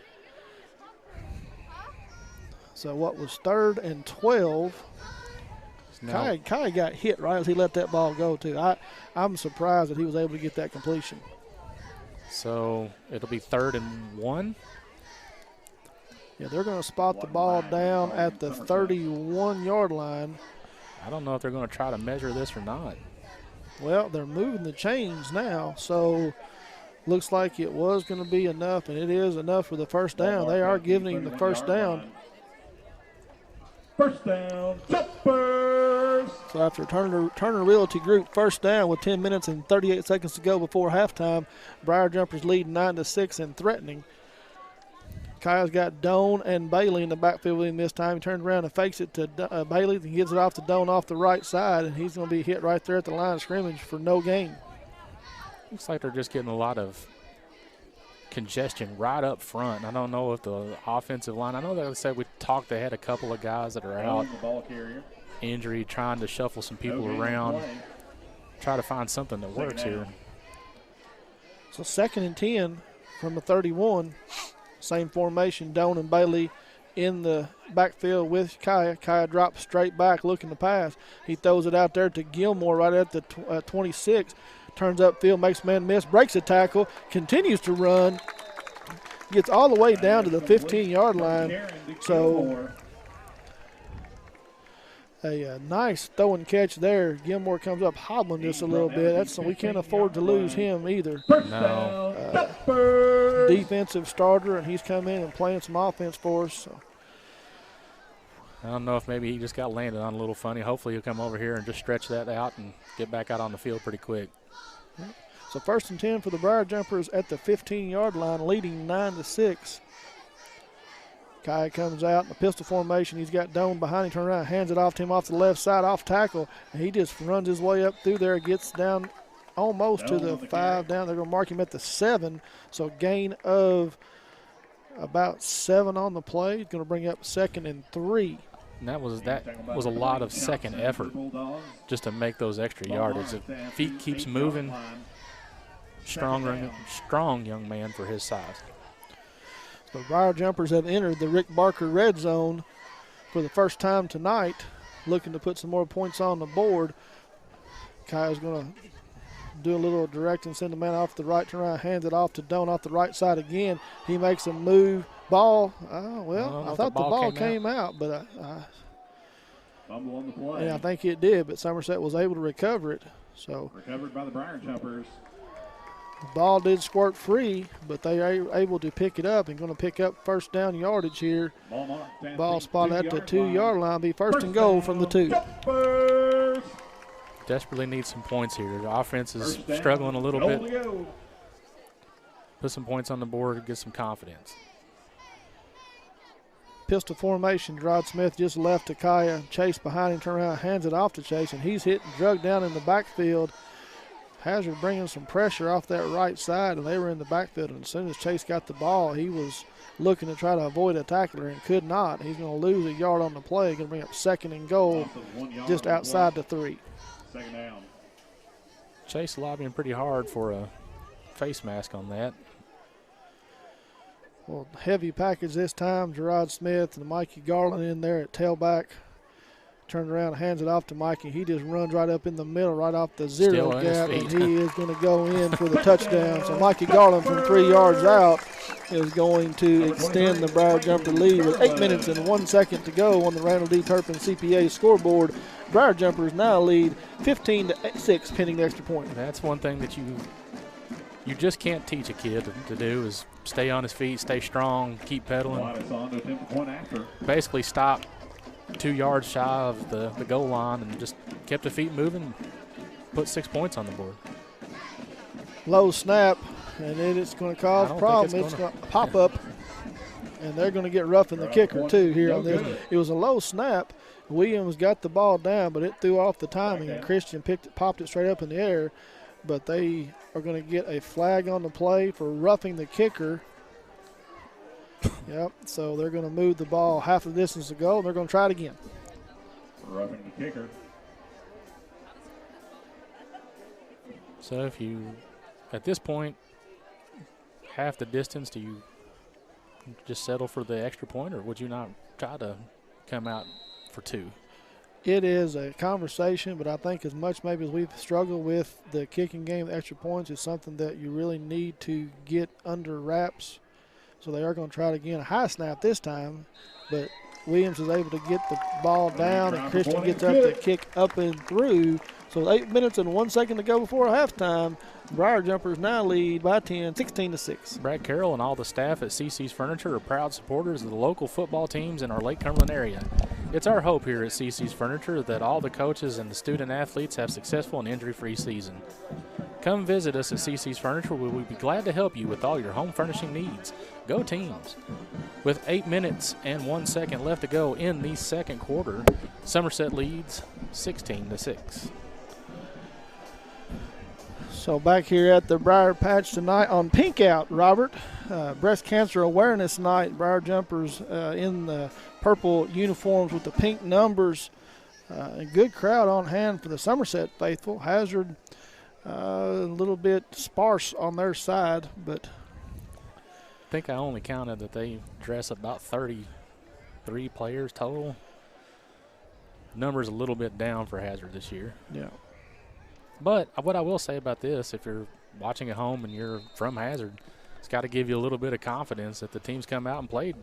So what was 3rd and 12, Kai got hit right as he let that ball go, too. I'm surprised that he was able to get that completion. So it'll be 3rd and 1. Yeah, they're going to spot the ball down at the 31-yard line. I don't know if they're going to try to measure this or not. Well, they're moving the chains now, so looks like it was going to be enough, and it is enough for the 1st down. They are giving him the 1st down. 1st down, Jumpers! So after Turner Realty Group 1st down with 10 minutes and 38 seconds to go before halftime, Briar Jumpers lead 9-6 and threatening. Kyle's got Doan and Bailey in the backfield with him this time. He turns around and fakes it to Bailey, then gives it off to Doan off the right side, and he's going to be hit right there at the line of scrimmage for no gain. Looks like they're just getting a lot of congestion right up front. I don't know if the offensive line, I know that I said we talked, they had a couple of guys that are out, injury, trying to shuffle some people around, try to find something that works here. So 2nd and 10 from the 31. Same formation, Doan and Bailey in the backfield with Kaya. Kaya drops straight back looking to pass. He throws it out there to Gilmore right at the 26. Turns upfield, makes man miss, breaks a tackle, continues to run. gets all the way down to the 15-yard line. So a nice throw and catch there. Gilmore comes up hobbling just a little bit. We can't afford to lose him either. No. Defensive starter, and he's come in and playing some offense for us. So. I don't know if maybe he just got landed on a little funny. Hopefully he'll come over here and just stretch that out and get back out on the field pretty quick. So 1st and 10 for the Briar Jumpers at the 15-yard line, leading 9-6. Kai comes out in a pistol formation. He's got Doan behind him, turns around, hands it off to him off the left side, off tackle, and he just runs his way up through there, gets down almost to the 5 down. They're going to mark him at the 7, so gain of about 7 on the play. He's going to bring up 2nd and 3. And that was a lot of second effort just to make those extra yardage. If feet keeps moving, strong young man for his size. The Briar Jumpers have entered the Rick Barker red zone for the first time tonight, looking to put some more points on the board. Kai's going to do a little direct and send the man off the right, turn around, hands it off to Doan off the right side again. He makes a move. Ball, I thought the ball came out, but fumble on the play. Yeah, I think it did, but Somerset was able to recover it. So recovered by the Briar Jumpers. The ball did squirt free, but they are able to pick it up and going to pick up first down yardage here. Ball spot at the 2-yard line. Be first and goal from the 2. Desperately need some points here. The offense is struggling a little bit. Put some points on the board to get some confidence. Pistol formation. Gerard Smith just left to Kaya. Chase behind him, turn around, hands it off to Chase, and he's hit and drugged down in the backfield. Hazard bringing some pressure off that right side, and they were in the backfield. And as soon as Chase got the ball, he was looking to try to avoid a tackler and could not. He's going to lose a yard on the play. Going to bring up 2nd and goal just outside the 3. 2nd down. Chase lobbying pretty hard for a face mask on that. Well, heavy package this time. Gerard Smith and Mikey Garland in there at tailback. Turns around, hands it off to Mikey. He just runs right up in the middle, right off the 0 gap, and he is going to go in for the touchdown. So Mikey Garland from 3 yards out is going to extend the Briar Jumper lead with 8 minutes and 1 second to go on the Randall D. Turpin CPA scoreboard. Briar Jumpers now lead 15-6 pending the extra point. That's one thing that you just can't teach a kid to do is stay on his feet, stay strong, keep pedaling. Basically stop 2 yards shy of the goal line and just kept the feet moving, put 6 points on the board. Low snap, and then it's going to cause a problem. It's going to pop up, and they're going to get roughing the kicker too here on this. It was a low snap. Williams got the ball down, but it threw off the timing, and Christian popped it straight up in the air. But they are going to get a flag on the play for roughing the kicker. Yep, so they're going to move the ball half the distance to go, and they're going to try it again. Roughing the kicker. So if you, at this point, half the distance, do you just settle for the extra point, or would you not try to come out for 2? It is a conversation, but I think as much maybe as we've struggled with the kicking game, the extra points is something that you really need to get under wraps. So they are going to try it again. A high snap this time, but Williams is able to get the ball down, and Christian gets up to kick up and through. So 8 minutes and 1 second to go before halftime. Briar Jumpers now lead by 10, 16-6. Brad Carroll and all the staff at CC's Furniture are proud supporters of the local football teams in our Lake Cumberland area. It's our hope here at CC's Furniture that all the coaches and the student athletes have successful and injury-free season. Come visit us at CC's Furniture. We will be glad to help you with all your home furnishing needs. Go teams. With 8 minutes and 1 second left to go in the second quarter, Somerset leads 16-6. So back here at the Briar Patch tonight on Pink Out, Robert, Breast Cancer Awareness Night. Briar Jumpers in the purple uniforms with the pink numbers. A good crowd on hand for the Somerset faithful. Hazard a little bit sparse on their side, but I think I only counted that they dress about 33 players total. Numbers a little bit down for Hazard this year. Yeah. But what I will say about this, if you're watching at home and you're from Hazard, it's got to give you a little bit of confidence that the team's come out and played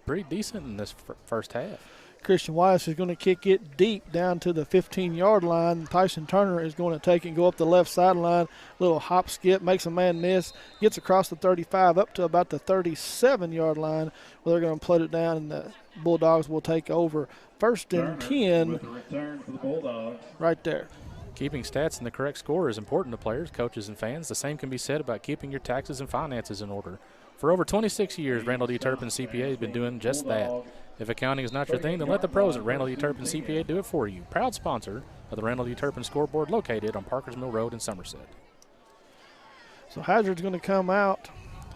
pretty decent in this first half. Christian Weiss is going to kick it deep down to the 15-yard line. Tyson Turner is going to take it and go up the left sideline. Little hop skip, makes a man miss, gets across the 35 up to about the 37-yard line where they're going to put it down, and the Bulldogs will take over. First and 10 with the return for the Bulldogs. right there. Keeping stats and the correct score is important to players, coaches, and fans. The same can be said about keeping your taxes and finances in order. For over 26 years, Randall D. Turpin CPA has been doing just that. If accounting is not your thing, then let the pros at Randall D. Turpin CPA do it for you. Proud sponsor of the Randall D. Turpin scoreboard located on Parkers Mill Road in Somerset. So Hazard's going to come out.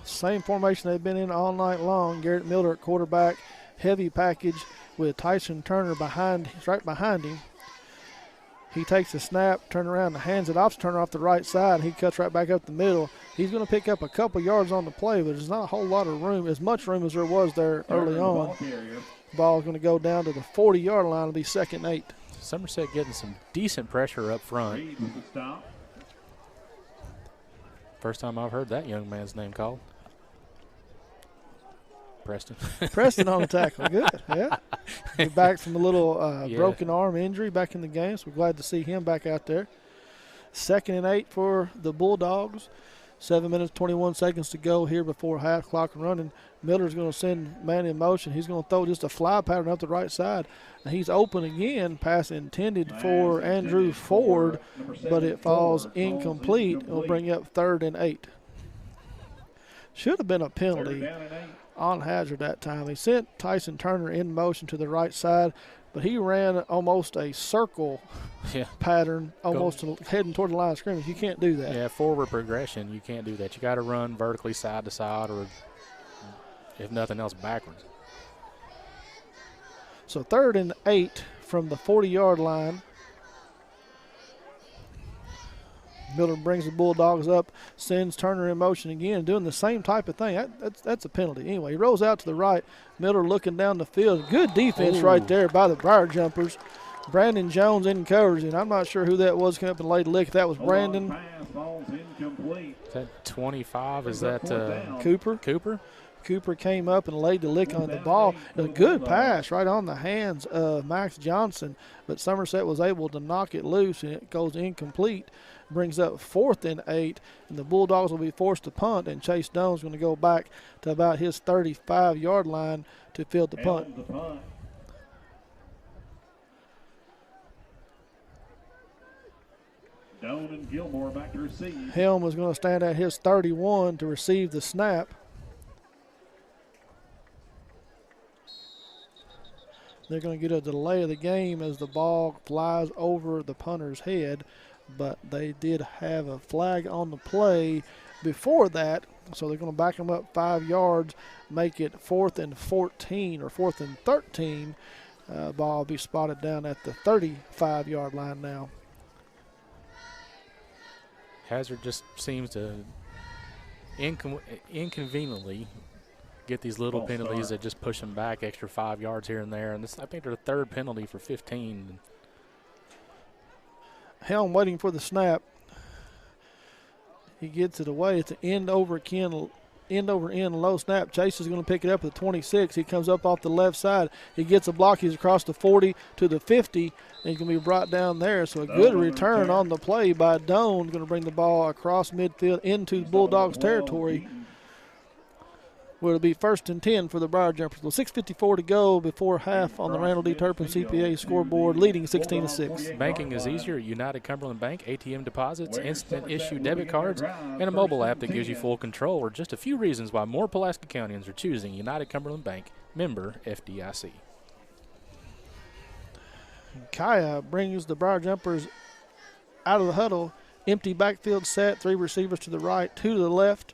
Same formation they've been in all night long. Garrett Miller at quarterback. Heavy package with Tyson Turner right behind him. He takes a snap, turn around, and hands it off to Turner off the right side, and he cuts right back up the middle. He's going to pick up a couple yards on the play, but there's not a whole lot of room, as much room as there was there early on. Ball is going to go down to the 40-yard line. It'll be 2nd and 8. Somerset getting some decent pressure up front. First time I've heard that young man's name called. Preston. Preston on the tackle. Good, yeah. He's back from a little broken arm injury back in the game, so we're glad to see him back out there. 2nd and 8 for the Bulldogs. 7 minutes, 21 seconds to go here before half clock running. Miller's going to send man in motion. He's going to throw just a fly pattern up the right side. And he's open again, pass intended for Andrew Ford, but it falls incomplete. It'll bring up 3rd and 8. Should have been a penalty on Hazard that time. He sent Tyson Turner in motion to the right side, but he ran almost a circle pattern, almost heading toward the line of scrimmage. You can't do that. Yeah, forward progression, you can't do that. You got to run vertically side to side, or if nothing else, backwards. So 3rd and 8 from the 40-yard line. Miller brings the Bulldogs up, sends Turner in motion again, doing the same type of thing. That's a penalty. Anyway, he rolls out to the right. Miller looking down the field. Good defense right there by the Briar Jumpers. Brandon Jones in coverage, and I'm not sure who that was coming up and laid a lick. That was Brandon. Is that 25? Is that Cooper? Cooper came up and laid the lick on the ball. A good pass right on the hands of Max Johnson, but Somerset was able to knock it loose, and it goes incomplete. Brings up 4th and 8, and the Bulldogs will be forced to punt, and Chase Doan's going to go back to about his 35-yard line to field the punt. Doan and Gilmore back to receive. Helm was going to stand at his 31 to receive the snap. They're going to get a delay of the game as the ball flies over the punter's head, but they did have a flag on the play before that, so they're going to back them up 5 yards, make it 4th and 14 or 4th and 13. Ball will be spotted down at the 35-yard line now. Hazard just seems to inconveniently get these little penalties that just push them back extra 5 yards here and there. And this, I think, they're the 3rd penalty for 15. Helm waiting for the snap. He gets it away. It's an end over end low snap. Chase is going to pick it up at the 26. He comes up off the left side. He gets a block. He's across the 40 to the 50, and he's going to be brought down there. So a good return on the play by Doan. Going to bring the ball across midfield into Bulldogs territory. Will be 1st and 10 for the Briar Jumpers. Well, 6:54 to go before half on the Randall D. Turpin CPA scoreboard, leading 16-6. Banking is easier at United Cumberland Bank. ATM deposits, instant issue debit cards, and a mobile app that gives you full control are just a few reasons why more Pulaski Countyans are choosing United Cumberland Bank, member FDIC. Kaya brings the Briar Jumpers out of the huddle. Empty backfield set, 3 receivers to the right, 2 to the left.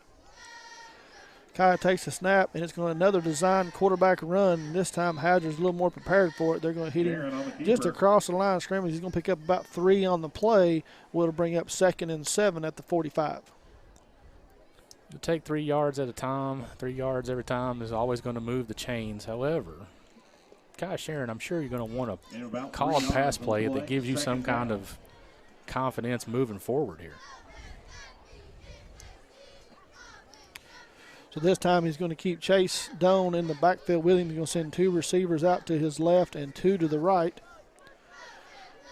Kaya takes a snap, and it's going to another design quarterback run. This time Hazard's a little more prepared for it. They're going to hit him just across the line of scrimmage. He's going to pick up about 3 on the play. Will bring up 2nd and 7 at the 45. You take 3 yards at a time. 3 yards every time is always going to move the chains. However, Kaya Sharon, I'm sure you're going to want a called pass play that gives you some kind of confidence moving forward here. So this time he's going to keep Chase Doan in the backfield with him. He's going to send 2 receivers out to his left and 2 to the right.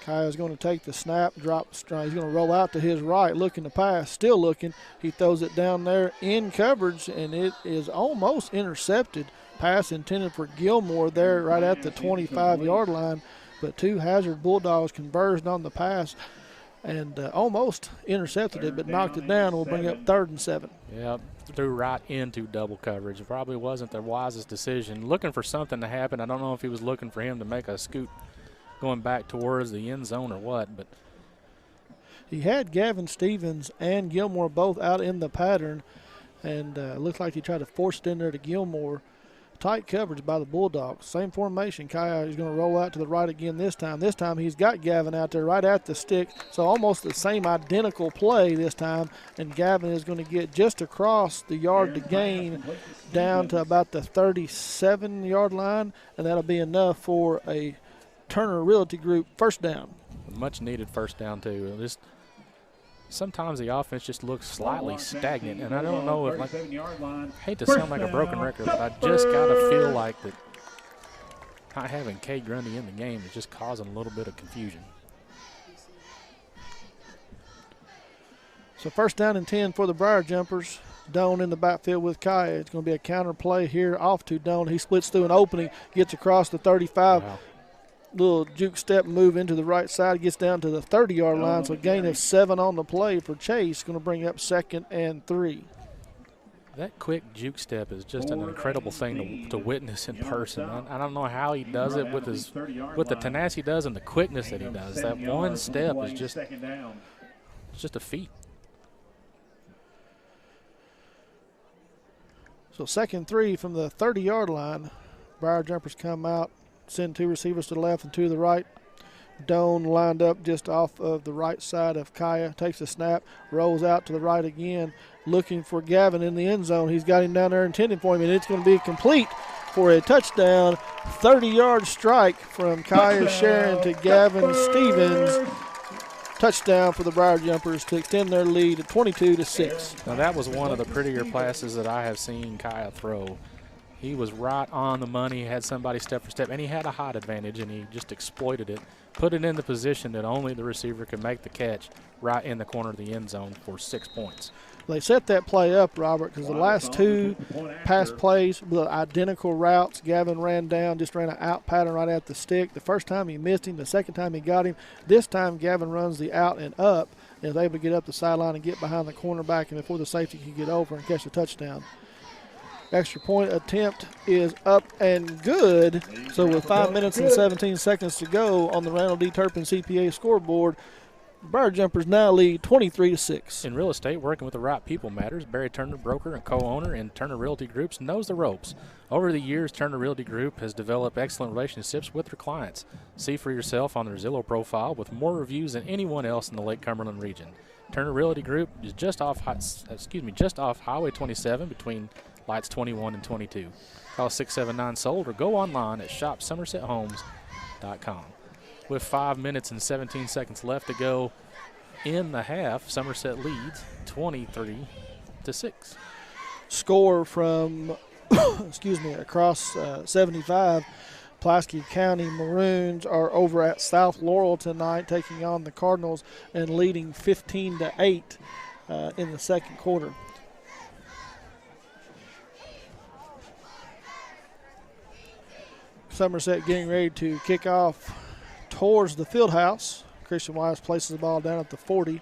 Kaya's going to take the snap, drop strike. He's going to roll out to his right, looking to pass, still looking. He throws it down there in coverage, and it is almost intercepted. Pass intended for Gilmore there right at the 25-yard line, but 2 Hazard Bulldogs converged on the pass and almost intercepted it, but knocked it down. We'll bring up 3rd and 7. Yeah, threw right into double coverage. It probably wasn't the wisest decision. Looking for something to happen. I don't know if he was looking for him to make a scoot going back towards the end zone or what, but he had Gavin Stevens and Gilmore both out in the pattern, and looked like he tried to force it in there to Gilmore. Tight coverage by the Bulldogs. Same formation. Kaya is going to roll out to the right again this time. This time he's got Gavin out there right at the stick, so almost the same identical play this time, and Gavin is going to get just across the yard to gain down to about the 37-yard line, and that'll be enough for a Turner Realty Group first down. Much needed first down too. Just sometimes the offense just looks slightly stagnant, and I don't know if, like, I hate to sound like a broken record, but I just got to feel like that not having Kay Grundy in the game is just causing a little bit of confusion. So first down and 10 for the Briar Jumpers. Doan in the backfield with Kaya. It's going to be a counter play here off to Doan. He splits through an opening, gets across the 35. Wow. Little juke step move into the right side, gets down to the 30-yard line, so a gain of 7 on the play for Chase. Going to bring up 2nd and 3. That quick juke step is just an incredible thing to witness in person. I don't know how he does it with the tenacity he does and the quickness that he does. That one step is just a feat. So 2nd and 3 from the 30-yard line. Briar Jumpers come out, send 2 receivers to the left and 2 to the right. Doan lined up just off of the right side of Kaya, takes a snap, rolls out to the right again, looking for Gavin in the end zone. He's got him down there intending for him, and it's going to be complete for a touchdown. 30-yard strike from Kaya Sharon to Gavin Stevens. Touchdown for the Briar Jumpers to extend their lead at 22-6. Now that was one of the prettier passes that I have seen Kaya throw. He was right on the money. He had somebody step for step, and he had a height advantage, and he just exploited it, put it in the position that only the receiver could make the catch right in the corner of the end zone for 6 points. They set that play up, Robert, because the last 2 pass plays were identical routes. Gavin ran down, just ran an out pattern right at the stick. The first time he missed him. The second time he got him. This time Gavin runs the out and up and is able to get up the sideline and get behind the cornerback, and before the safety can get over and catch the touchdown. Extra point attempt is up and good. So with 5 minutes and 17 seconds to go on the Randall D. Turpin CPA scoreboard, Briar Jumpers now lead 23-6. In real estate, working with the right people matters. Barry Turner, broker and co-owner in Turner Realty Groups, knows the ropes. Over the years, Turner Realty Group has developed excellent relationships with their clients. See for yourself on their Zillow profile with more reviews than anyone else in the Lake Cumberland region. Turner Realty Group is just off Highway 27 between Lights 21 and 22. Call 679-SOLD or go online at shopsomersethomes.com. With 5 minutes and 17 seconds left to go in the half, Somerset leads 23-6. Score from, across 75. Pulaski County Maroons are over at South Laurel tonight, taking on the Cardinals and leading 15-8 in the second quarter. Somerset getting ready to kick off towards the field house. Christian Wise places the ball down at the 40.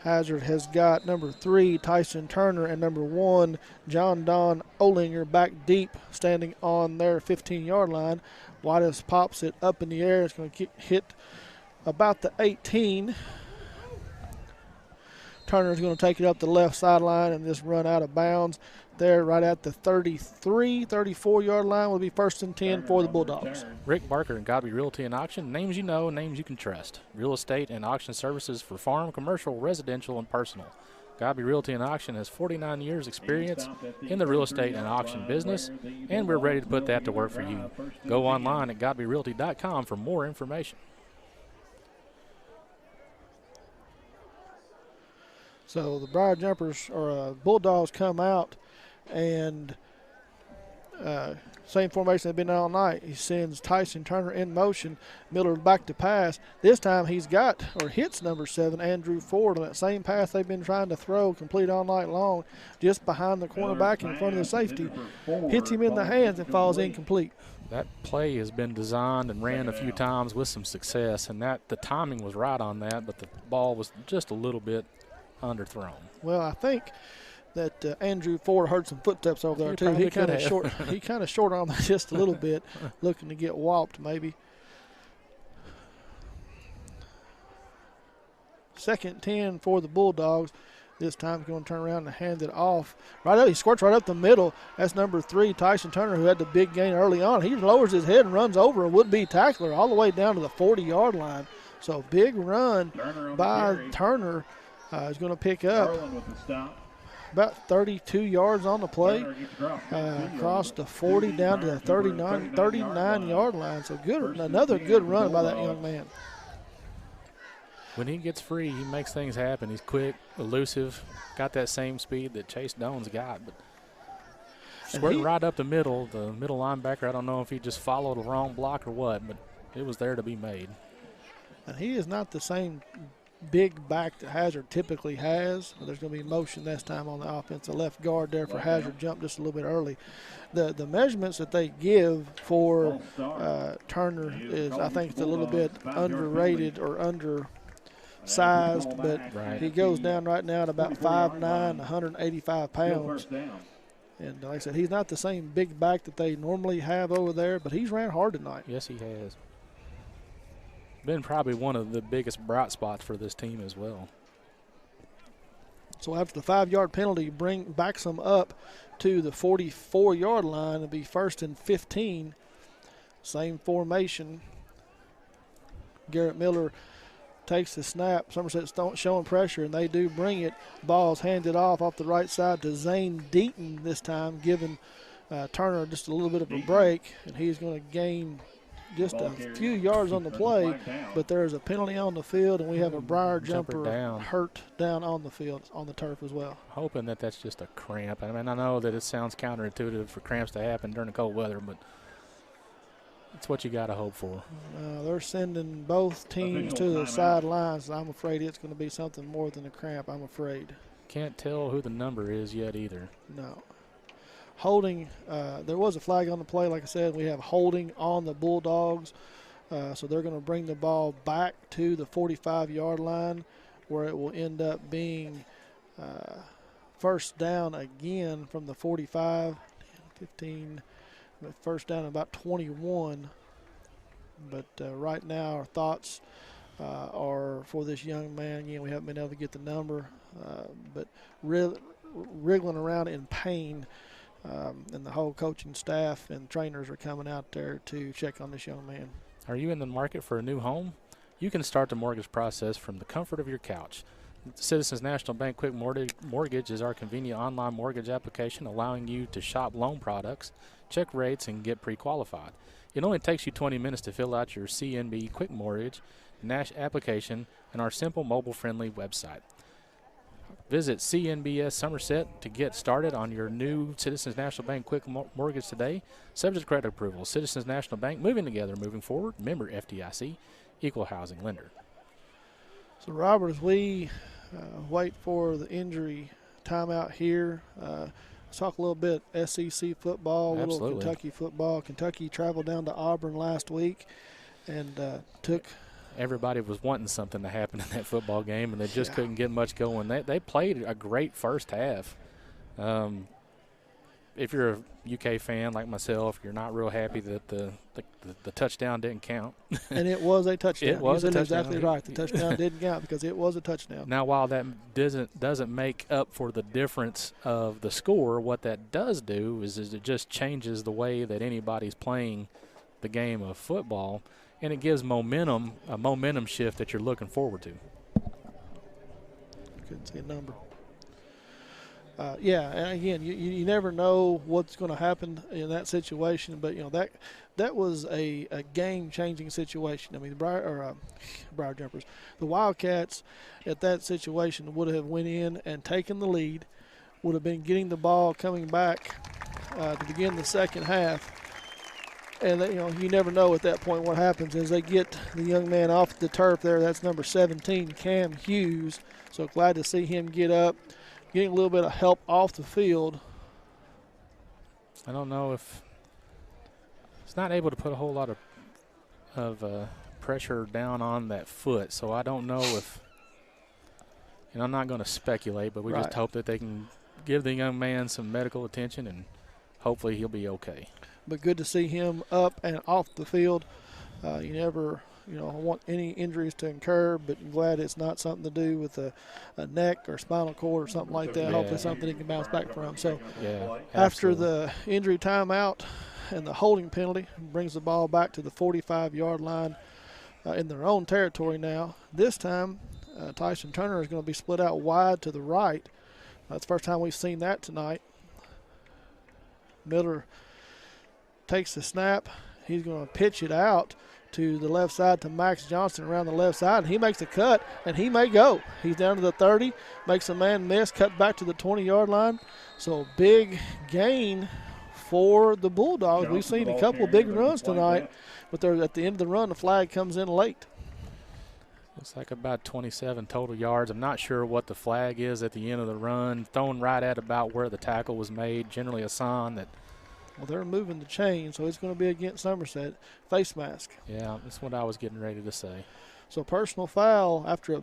Hazard has got number 3, Tyson Turner, and number 1, John Don Olinger back deep, standing on their 15-yard line. Whitus pops it up in the air. It's going to hit about the 18. Turner's going to take it up the left sideline and just run out of bounds. There right at the 34-yard line will be 1st and 10 for the Bulldogs. Rick Barker and Godby Realty and Auction, names you know, names you can trust. Real estate and auction services for farm, commercial, residential, and personal. Godby Realty and Auction has 49 years experience in the real estate and auction business, and we're ready to put that to work for you. Go online at godbyrealty.com for more information. So the Briar Jumpers or Bulldogs come out and same formation they've been all night. He sends Tyson Turner in motion, Miller back to pass. This time he's got or hits number 7, Andrew Ford, on that same pass they've been trying to throw complete all night long, just behind the cornerback in front of the safety. Hits him in the hands and falls incomplete. That play has been designed and ran a few times with some success, and that the timing was right on that, but the ball was just a little bit underthrown. Well, I think that Andrew Ford heard some footsteps over there too. He kind of short. He kind of short on that just a little bit, looking to get whopped maybe. 2nd and 10 for the Bulldogs. This time he's going to turn around and hand it off. Right up, he squirts right up the middle. That's number 3, Tyson Turner, who had the big gain early on. He lowers his head and runs over a would-be tackler all the way down to the 40-yard line. So big run by Turner. Is going to pick up about 32 yards on the play, across the 40 down to the 39-yard line. So good, another good run by that young man. When he gets free, he makes things happen. He's quick, elusive, got that same speed that Chase Doan's got. But squirting right up the middle linebacker, I don't know if he just followed a wrong block or what, but it was there to be made. And he is not the same big back that Hazard typically has. There's going to be motion this time on the offensive left guard there for Hazard. Jumped just a little bit early. The measurements that they give for Turner is, I think, it's a little bit underrated or undersized, but he goes down right now at about 5'9", 185 pounds. And like I said, he's not the same big back that they normally have over there, but he's ran hard tonight. Yes, he has. Been probably one of the biggest bright spots for this team as well. So after the 5-yard penalty, backs them up to the 44-yard line. It'll be 1st and 15. Same formation. Garrett Miller takes the snap. Somerset's showing pressure, and they do bring it. Ball's handed off the right side to Zane Deaton this time, giving Turner just a little bit of a break, and he's going to gain just a few yards on the play, but there's a penalty on the field, and we have a Briar jumper hurt down on the field, on the turf as well. Hoping that that's just a cramp. I mean, I know that it sounds counterintuitive for cramps to happen during the cold weather, but it's what you got to hope for. They're sending both teams to the sidelines. I'm afraid it's going to be something more than a cramp, I'm afraid. Can't tell who the number is yet either. No. Holding, there was a flag on the play. Like I said, we have holding on the Bulldogs. So they're going to bring the ball back to the 45-yard line, where it will end up being first down again from the 45, 15, first down about 21. But right now our thoughts are for this young man. Again, we haven't been able to get the number, but wriggling around in pain. And the whole coaching staff and trainers are coming out there to check on this young man. Are you in the market for a new home? You can start the mortgage process from the comfort of your couch. Citizens National Bank Quick Mortgage is our convenient online mortgage application, allowing you to shop loan products, check rates, and get pre-qualified. It only takes you 20 minutes to fill out your CNB Quick Mortgage application and our simple mobile-friendly website. Visit CNBS Somerset to get started on your new Citizens National Bank Quick Mortgage today. Subject to credit approval. Citizens National Bank, moving together, moving forward. Member FDIC, equal housing lender. So, Robert, as we wait for the injury timeout here, let's talk a little bit SEC football, a little Kentucky football. Kentucky traveled down to Auburn last week and took – everybody was wanting something to happen in that football game, and they just couldn't get much going. They played a great first half. If you're a UK fan like myself, you're not real happy that the touchdown didn't count. And it was a touchdown. It was a touchdown. Exactly right. The touchdown didn't count because it was a touchdown. Now, while that doesn't make up for the difference of the score, what that does do is it just changes the way that anybody's playing the game of football. And it gives momentum, a momentum shift that you're looking forward to. Couldn't see a number. And again, you never know what's going to happen in that situation, but that was a game-changing situation. I mean, the Briar Jumpers, the Wildcats, at that situation would have went in and taken the lead, would have been getting the ball coming back to begin the second half. And, you never know at that point what happens as they get the young man off the turf there. That's number 17, Cam Hughes. So glad to see him get up, getting a little bit of help off the field. I don't know if he's not able to put a whole lot of pressure down on that foot. So I don't know if, I'm not going to speculate, but we just hope that they can give the young man some medical attention and hopefully he'll be okay. But good to see him up and off the field. You never, want any injuries to incur, but I'm glad it's not something to do with a neck or spinal cord or something like that. Yeah. Hopefully something he can bounce back from. So Yeah, after absolutely. the injury timeout and the holding penalty, brings the ball back to the 45-yard line in their own territory now. This time, Tyson Turner is going to be split out wide to the right. That's the first time we've seen that tonight. Miller takes the snap. He's going to pitch it out to the left side to Max Johnson around the left side, and he makes the cut, and he may go. He's down to the 30, makes a man miss, cut back to the 20-yard line. So big gain for the Bulldogs. We've seen a couple of big runs tonight, but they're at the end of the run, the flag comes in late. Looks like about 27 total yards. I'm not sure what the flag is at the end of the run. Thrown right at about where the tackle was made. Generally a sign that. Well, they're moving the chain, so it's going to be against Somerset. Face mask. Yeah, that's what I was getting ready to say. So personal foul after a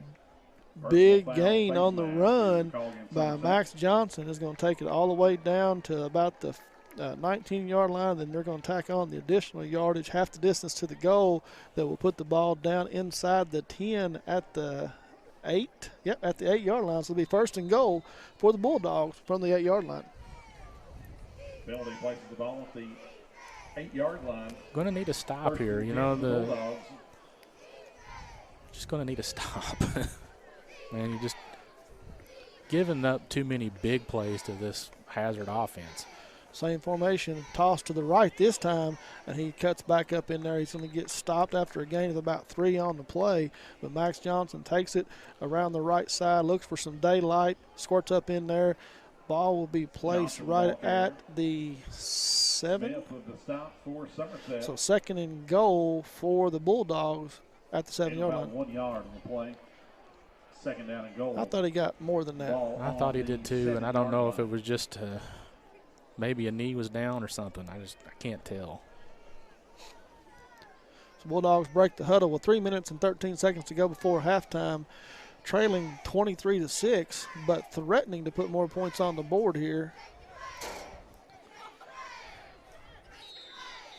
big gain on the run by Max Johnson is going to take it all the way down to about the 19-yard line. Then they're going to tack on the additional yardage, half the distance to the goal, that will put the ball down inside the 10 at the 8. Yep, at the 8-yard line. So it'll be first and goal for the Bulldogs from the 8-yard line. Penalty places the ball at the 8-yard line. Going to need a stop here. Just going to need a stop. Man, you're just giving up too many big plays to this Hazard offense. Same formation, tossed to the right this time, and he cuts back up in there. He's going to get stopped after a gain of about 3 on the play, but Max Johnson takes it around the right side, looks for some daylight, squirts up in there. Ball will be placed right at the 7. So second and goal for the Bulldogs at the 7-yard line. 1 yard on the play. Second down and goal. I thought he got more than that. I thought he did too, and I don't know if it was just maybe a knee was down or something. I can't tell. So Bulldogs break the huddle with 3 minutes and 13 seconds to go before halftime, trailing 23-6, but threatening to put more points on the board here.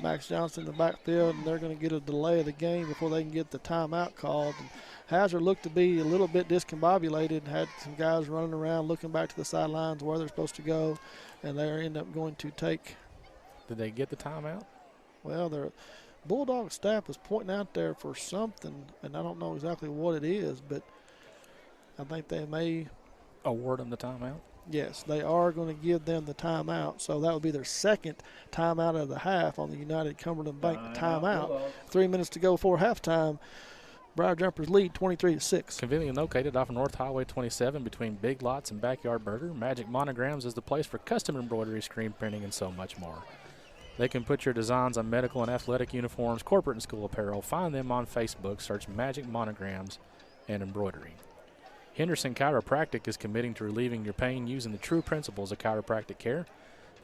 Max Johnson in the backfield, and they're going to get a delay of the game before they can get the timeout called. And Hazard looked to be a little bit discombobulated, had some guys running around looking back to the sidelines where they're supposed to go, and they end up going to take. Did they get the timeout? Well, their Bulldog staff is pointing out there for something, and I don't know exactly what it is, but I think they may award them the timeout. Yes, they are going to give them the timeout. So that would be their second timeout of the half on the United Cumberland Bank timeout. 3 minutes to go before halftime. Briar Jumpers lead 23-6. Conveniently located off North Highway 27 between Big Lots and Backyard Burger, Magic Monograms is the place for custom embroidery, screen printing, and so much more. They can put your designs on medical and athletic uniforms, corporate and school apparel. Find them on Facebook. Search Magic Monograms and Embroidery. Henderson Chiropractic is committing to relieving your pain using the true principles of chiropractic care.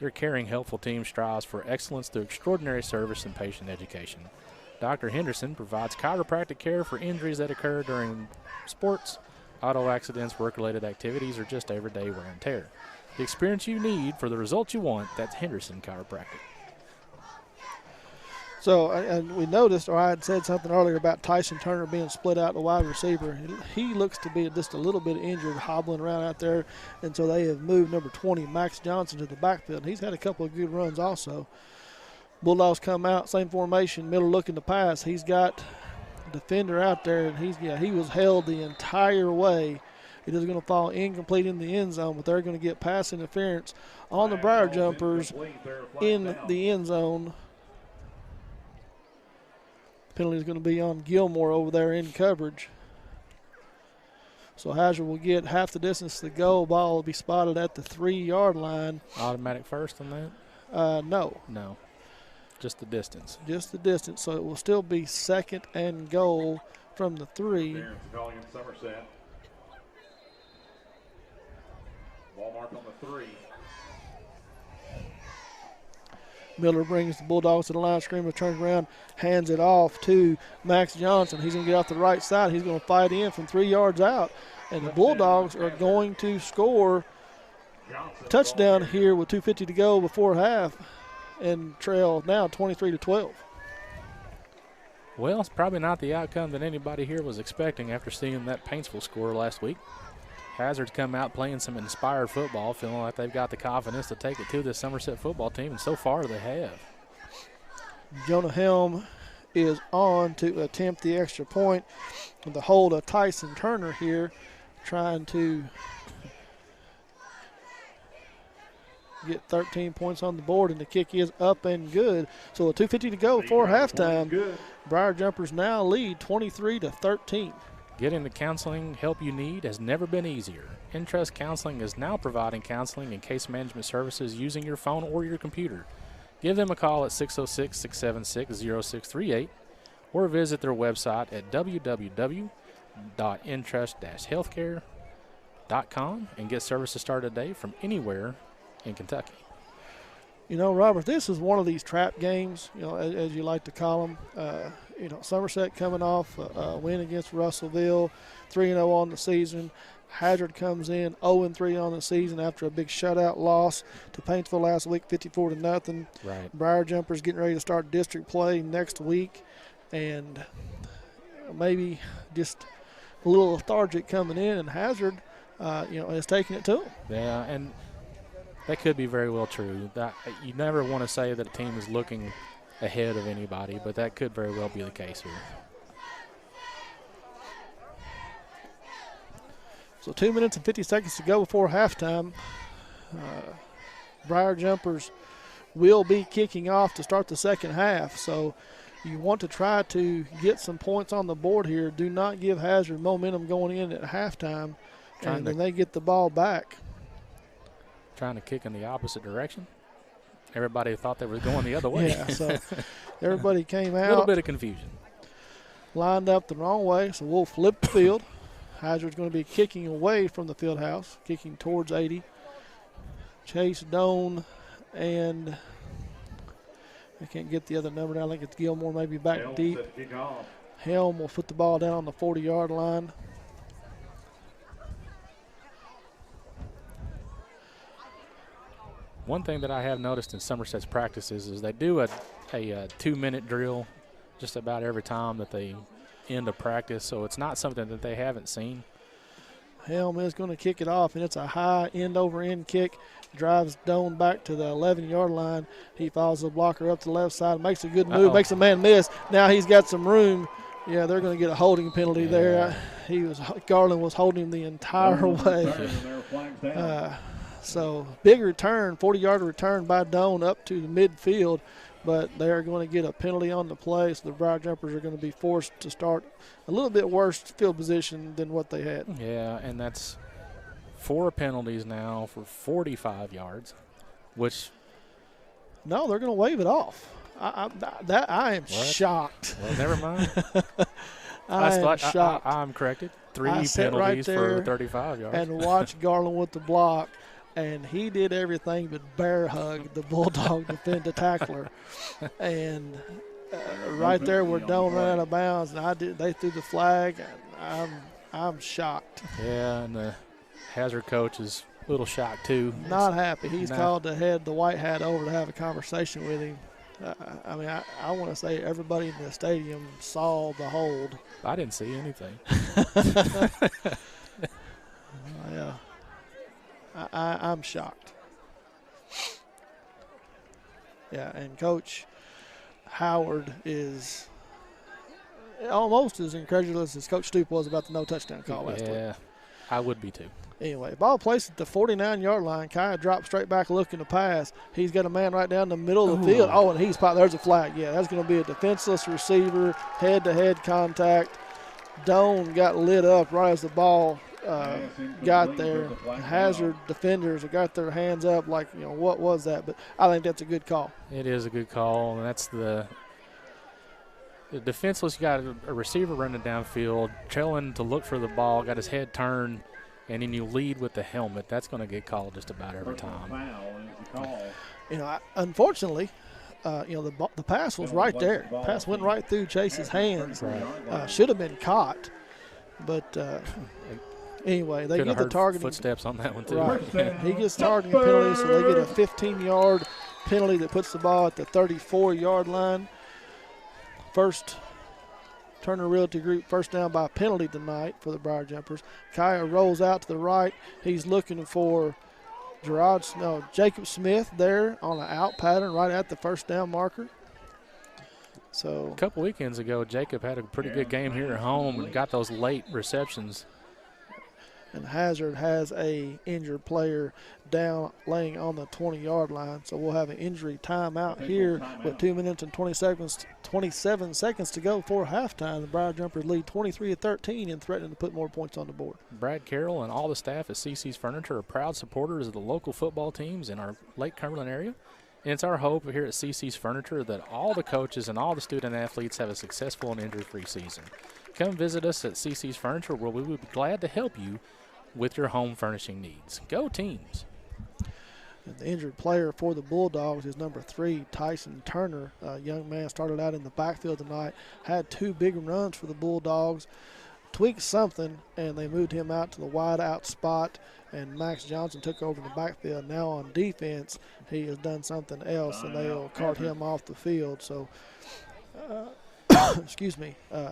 Their caring, helpful team strives for excellence through extraordinary service and patient education. Dr. Henderson provides chiropractic care for injuries that occur during sports, auto accidents, work-related activities, or just everyday wear and tear. The experience you need for the results you want, that's Henderson Chiropractic. So, and we noticed, or I had said something earlier about Tyson Turner being split out to wide receiver. He looks to be just a little bit injured, hobbling around out there, and so they have moved number 20, Max Johnson, to the backfield. He's had a couple of good runs also. Bulldogs come out, same formation, Miller looking to pass. He's got a defender out there, and he was held the entire way. It is going to fall incomplete in the end zone, but they're going to get pass interference on the Briar Jumpers in the end zone. Penalty is going to be on Gilmore over there in coverage. So Hazard will get half the distance to go. Ball will be spotted at the 3-yard line. Automatic first on that? No. No. Just the distance. Just the distance. So it will still be 2nd and goal from the 3. Darren's calling in Somerset. Ball mark on the 3. Miller brings the Bulldogs to the line of scrimmage, turns around, hands it off to Max Johnson. He's going to get off the right side. He's going to fight in from 3 yards out. And the Bulldogs are going to score a touchdown here with 2:50 to go before half and trail now 23-12. Well, it's probably not the outcome that anybody here was expecting after seeing that Paintsville score last week. Hazard's come out playing some inspired football, feeling like they've got the confidence to take it to this Somerset football team, and so far they have. Jonah Helm is on to attempt the extra point with the hold of Tyson Turner here, trying to get 13 points on the board, and the kick is up and good. So with 2:50 to go before halftime, Briar Jumpers now lead 23-13. Getting the counseling help you need has never been easier. Interest Counseling is now providing counseling and case management services using your phone or your computer. Give them a call at 606-676-0638 or visit their website at www.interest-healthcare.com and get services started today from anywhere in Kentucky. You know, Robert, this is one of these trap games, you know, as you like to call them. You know, Somerset coming off a win against Russellville, 3-0 on the season. Hazard comes in 0-3 on the season after a big shutout loss to Paintsville last week, 54-0. Right. Briar Jumpers getting ready to start district play next week, and maybe just a little lethargic coming in, and Hazard, you know, is taking it to them. Yeah, and that could be very well true. That you never want to say that a team is looking ahead of anybody, but that could very well be the case here. So 2 minutes and 50 seconds to go before halftime. Briar Jumpers will be kicking off to start the second half. So you want to try to get some points on the board here. Do not give Hazard momentum going in at halftime, and then they get the ball back. Trying to kick in the opposite direction. Everybody thought they were going the other way. Yeah, so everybody came out. A little bit of confusion. Lined up the wrong way, so we'll flip the field. Hazard's going to be kicking away from the field house, kicking towards 80. Chase Doan and I can't get the other number down. I think it's Gilmore, maybe back deep. Helm will put the ball down on the 40-yard line. One thing that I have noticed in Somerset's practices is they do a 2-minute drill just about every time that they end a practice, so it's not something that they haven't seen. Helm is going to kick it off, and it's a high end-over-end kick. Drives Doan back to the 11-yard line. He follows the blocker up to the left side, makes a good move, makes a man miss. Now he's got some room. Yeah, they're going to get a holding penalty there. Garland was holding him the entire way. So big return, 40-yard return by Doan up to the midfield, but they're going to get a penalty on the play, so the Briar Jumpers are going to be forced to start a little bit worse field position than what they had. Yeah, and that's 4 penalties now for 45 yards, which – no, they're going to wave it off. I am shocked. Well, never mind. I am shocked. I'm corrected. 3 penalties for 35 yards. And watch Garland with the block. And he did everything but bear hug the Bulldog defensive tackler. And right there where Doan ran out of bounds, and they threw the flag, and I'm shocked. Yeah, and the Hazard coach is a little shocked too. Not happy. He's called to head the white hat over to have a conversation with him. I mean, I want to say everybody in the stadium saw the hold. I didn't see anything. Yeah. I'm shocked. Yeah, and Coach Howard is almost as incredulous as Coach Stoop was about the no touchdown call last week. Yeah, I would be too. Anyway, ball placed at the 49-yard line. Kaya dropped straight back looking to pass. He's got a man right down the middle of the field. Oh, and he's – there's a flag. Yeah, that's going to be a defenseless receiver, head-to-head contact. Doan got lit up right as the ball got there. Hazard defenders have got their hands up like, what was that? But I think that's a good call. It is a good call, and that's the defenseless. You got a receiver running downfield, trailing to look for the ball, got his head turned, and then you lead with the helmet. That's going to get called just about every time. Unfortunately, the pass was right there. Pass went right through Chase's hands. Right. Should have been caught, but anyway, they get the targeting. Footsteps on that one too. Right. He gets targeting penalty, so they get a 15-yard penalty that puts the ball at the 34-yard line. First Turner Realty Group first down by penalty tonight for the Briar Jumpers. Kaya rolls out to the right. He's looking for Jacob Smith there on an out pattern right at the first down marker. So a couple weekends ago, Jacob had a pretty good game here at home and got those late receptions. And Hazard has a injured player down laying on the 20-yard line. So we'll have an injury timeout here with 2 minutes and 27 seconds to go for halftime. The Briar Jumpers lead 23-13 and threatening to put more points on the board. Brad Carroll and all the staff at CC's Furniture are proud supporters of the local football teams in our Lake Cumberland area. And it's our hope here at CC's Furniture that all the coaches and all the student athletes have a successful and injury-free season. Come visit us at CC's Furniture, where we would be glad to help you with your home furnishing needs. Go Teams. And the injured player for the Bulldogs is number 3, Tyson Turner. A young man started out in the backfield tonight, had 2 big runs for the Bulldogs, tweaked something, and they moved him out to the wide out spot, and Max Johnson took over in the backfield. Now on defense, he has done something else, and they'll cart him off the field. So,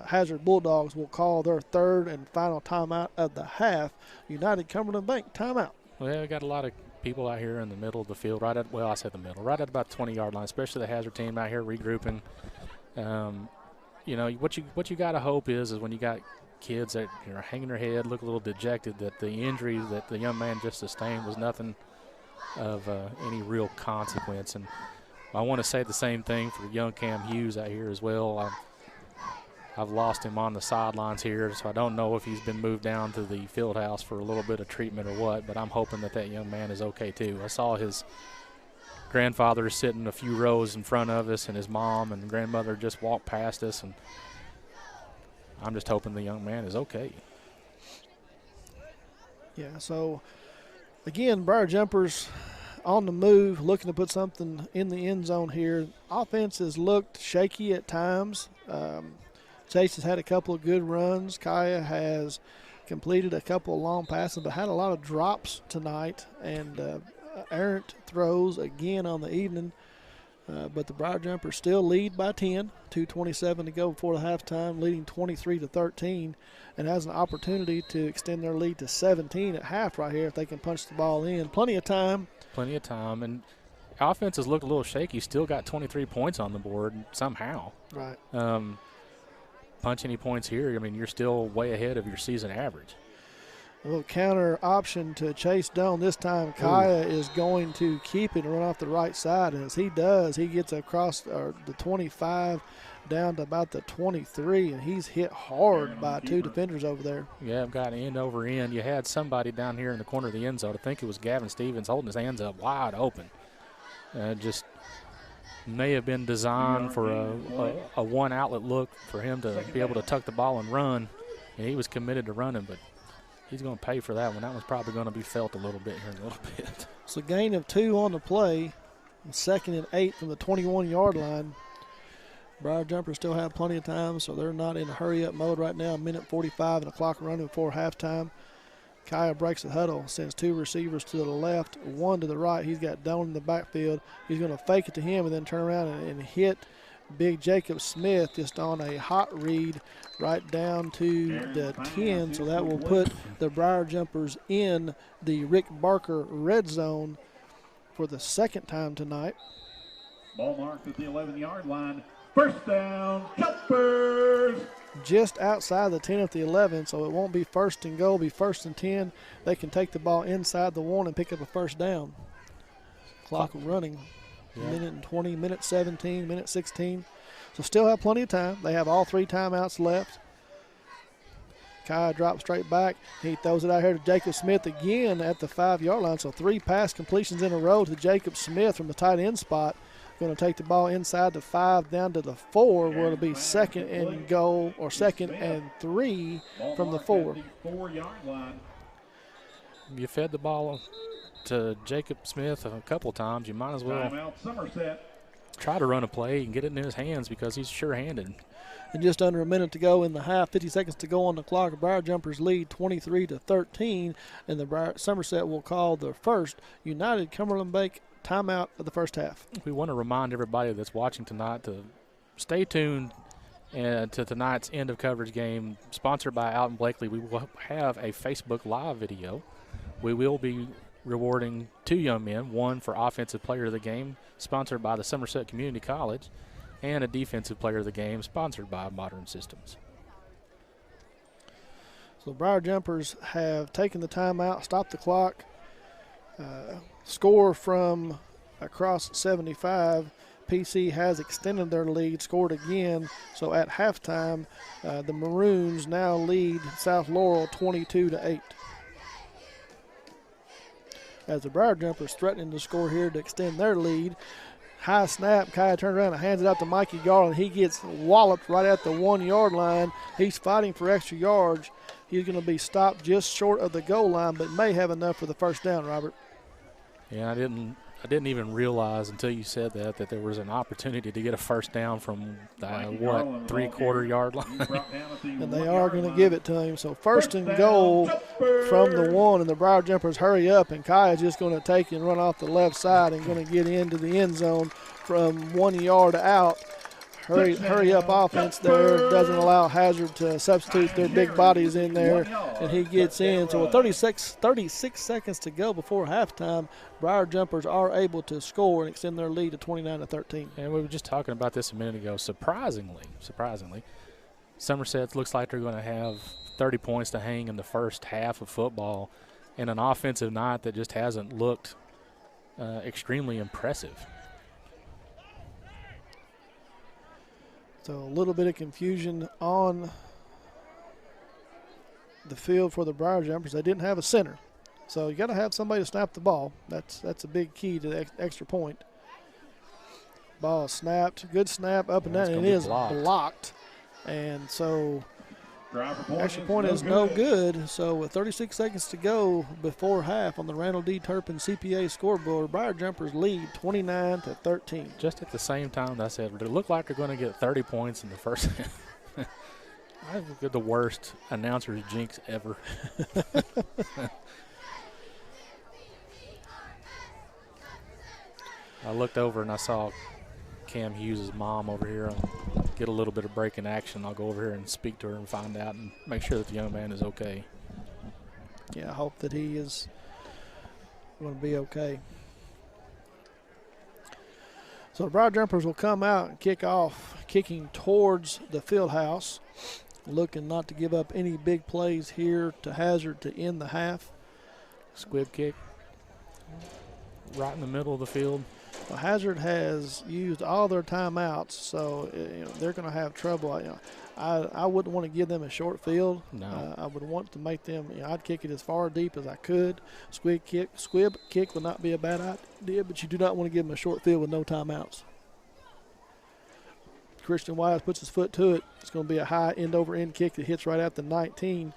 Hazard Bulldogs will call their third and final timeout of the half. United Cumberland Bank timeout. Well, we got a lot of people out here in the middle of the field, right at about the 20-yard line, especially the Hazard team out here regrouping. What you got to hope is when you got kids that are hanging their head, look a little dejected, that the injury that the young man just sustained was nothing of any real consequence. And I want to say the same thing for young Cam Hughes out here as well. I've lost him on the sidelines here, so I don't know if he's been moved down to the field house for a little bit of treatment or what, but I'm hoping that young man is okay too. I saw his grandfather sitting a few rows in front of us, and his mom and grandmother just walked past us, and I'm just hoping the young man is okay. Yeah, so again, Briar Jumpers on the move, looking to put something in the end zone here. Offense has looked shaky at times. Chase has had a couple of good runs. Kaya has completed a couple of long passes, but had a lot of drops tonight and errant throws again on the evening. But the Briar Jumpers still lead by 10, 2:27 to go before the halftime, leading 23-13, and has an opportunity to extend their lead to 17 at half right here if they can punch the ball in. Plenty of time, and offense has looked a little shaky. Still got 23 points on the board somehow. Right. Punch any points here, you're still way ahead of your season average. A little counter option to Chase Doan. This time Kaya is going to keep it and run off the right side. And as he does, he gets across the 25 down to about the 23, and he's hit hard by 2 defenders over there. Yeah, I've got end over end. You had somebody down here in the corner of the end zone. I think it was Gavin Stevens holding his hands up wide open. Just may have been designed for a one outlet look for him to be able to tuck the ball and run, and he was committed to running, but he's going to pay for that one. That one's probably going to be felt a little bit here in a little bit. It's a gain of 2 on the play, 2nd and 8 from the 21-yard line. Briar Jumpers still have plenty of time, so they're not in a hurry-up mode right now. 1:45 and the clock running before halftime. Kaya breaks the huddle, sends 2 receivers to the left, 1 to the right. He's got Doan in the backfield. He's going to fake it to him and then turn around and hit big Jacob Smith just on a hot read right down to the 10. So that will put the Briar Jumpers in the Rick Barker red zone for the 2nd time tonight. Ball marked at the 11-yard line. First down, Jumpers. Just outside the 10 at the 11, so it won't be 1st and goal, it'll be 1st and 10. They can take the ball inside the 1 and pick up a first down. Clock running. Minute and 20, minute 17, minute 16. So still have plenty of time. They have all 3 timeouts left. Kai drops straight back. He throws it out here to Jacob Smith again at the 5-yard line. So 3 pass completions in a row to Jacob Smith from the tight end spot. Going to take the ball inside the 5 down to the 4, where it'll be 2nd and goal, or 2nd and 3 from the 4. You fed the ball to Jacob Smith a couple times. You might as well try to run a play and get it in his hands because he's sure-handed. And just under a minute to go in the half, 50 seconds to go on the clock. Briar Jumpers lead 23-13, and the Somerset will call the first United Cumberland Bank timeout of the first half. We want to remind everybody that's watching tonight to stay tuned to tonight's end of coverage game sponsored by Alton Blakely. We will have a Facebook Live video. We will be rewarding 2 young men, one for Offensive Player of the Game, sponsored by the Somerset Community College, and a Defensive Player of the Game, sponsored by Modern Systems. So Briar Jumpers have taken the timeout, stopped the clock, score from across 75. PC has extended their lead, scored again. So at halftime, the Maroons now lead South Laurel 22-8. As the Briar Jumpers threatening to score here to extend their lead. High snap, Kai turns around and hands it out to Mikey Garland. He gets walloped right at the 1-yard line. He's fighting for extra yards. He's going to be stopped just short of the goal line, but may have enough for the first down, Robert. Yeah, I didn't even realize until you said that there was an opportunity to get a first down from the 3/4 yard line. And they are going to give it to him. So first and goal from the 1, and the Briar Jumpers hurry up, and Kai is just going to take and run off the left side and going to get into the end zone from 1 yard out. Hurry up offense there doesn't allow Hazard to substitute their big bodies in there, and he gets in. So with 36 seconds to go before halftime, Briar Jumpers are able to score and extend their lead to 29-13. And we were just talking about this a minute ago. Surprisingly, Somerset looks like they're going to have 30 points to hang in the first half of football, and an offensive night that just hasn't looked extremely impressive. So a little bit of confusion on the field for the Briar Jumpers. They didn't have a center. So you got to have somebody to snap the ball. That's a big key to the extra point. Ball snapped. Good snap up and down. And it is blocked. And so extra point is no good. So with 36 seconds to go before half on the Randall D. Turpin CPA scoreboard, Briar Jumpers lead 29-13. Just at the same time that I said, they look like they're going to get 30 points in the first half. I think the worst announcer's jinx ever. I looked over and I saw Cam Hughes' mom over here. I'll get a little bit of breaking action. I'll go over here and speak to her and find out and make sure that the young man is okay. Yeah, I hope that he is going to be okay. So the Briar Jumpers will come out and kick off, kicking towards the field house, looking not to give up any big plays here to Hazard to end the half. Squib kick right in the middle of the field. Well, Hazard has used all their timeouts, so they're going to have trouble. I wouldn't want to give them a short field. No. I would want to make them. I'd kick it as far deep as I could. Squib kick would not be a bad idea, but you do not want to give them a short field with no timeouts. Christian Wise puts his foot to it. It's going to be a high end-over-end kick that hits right at the 19.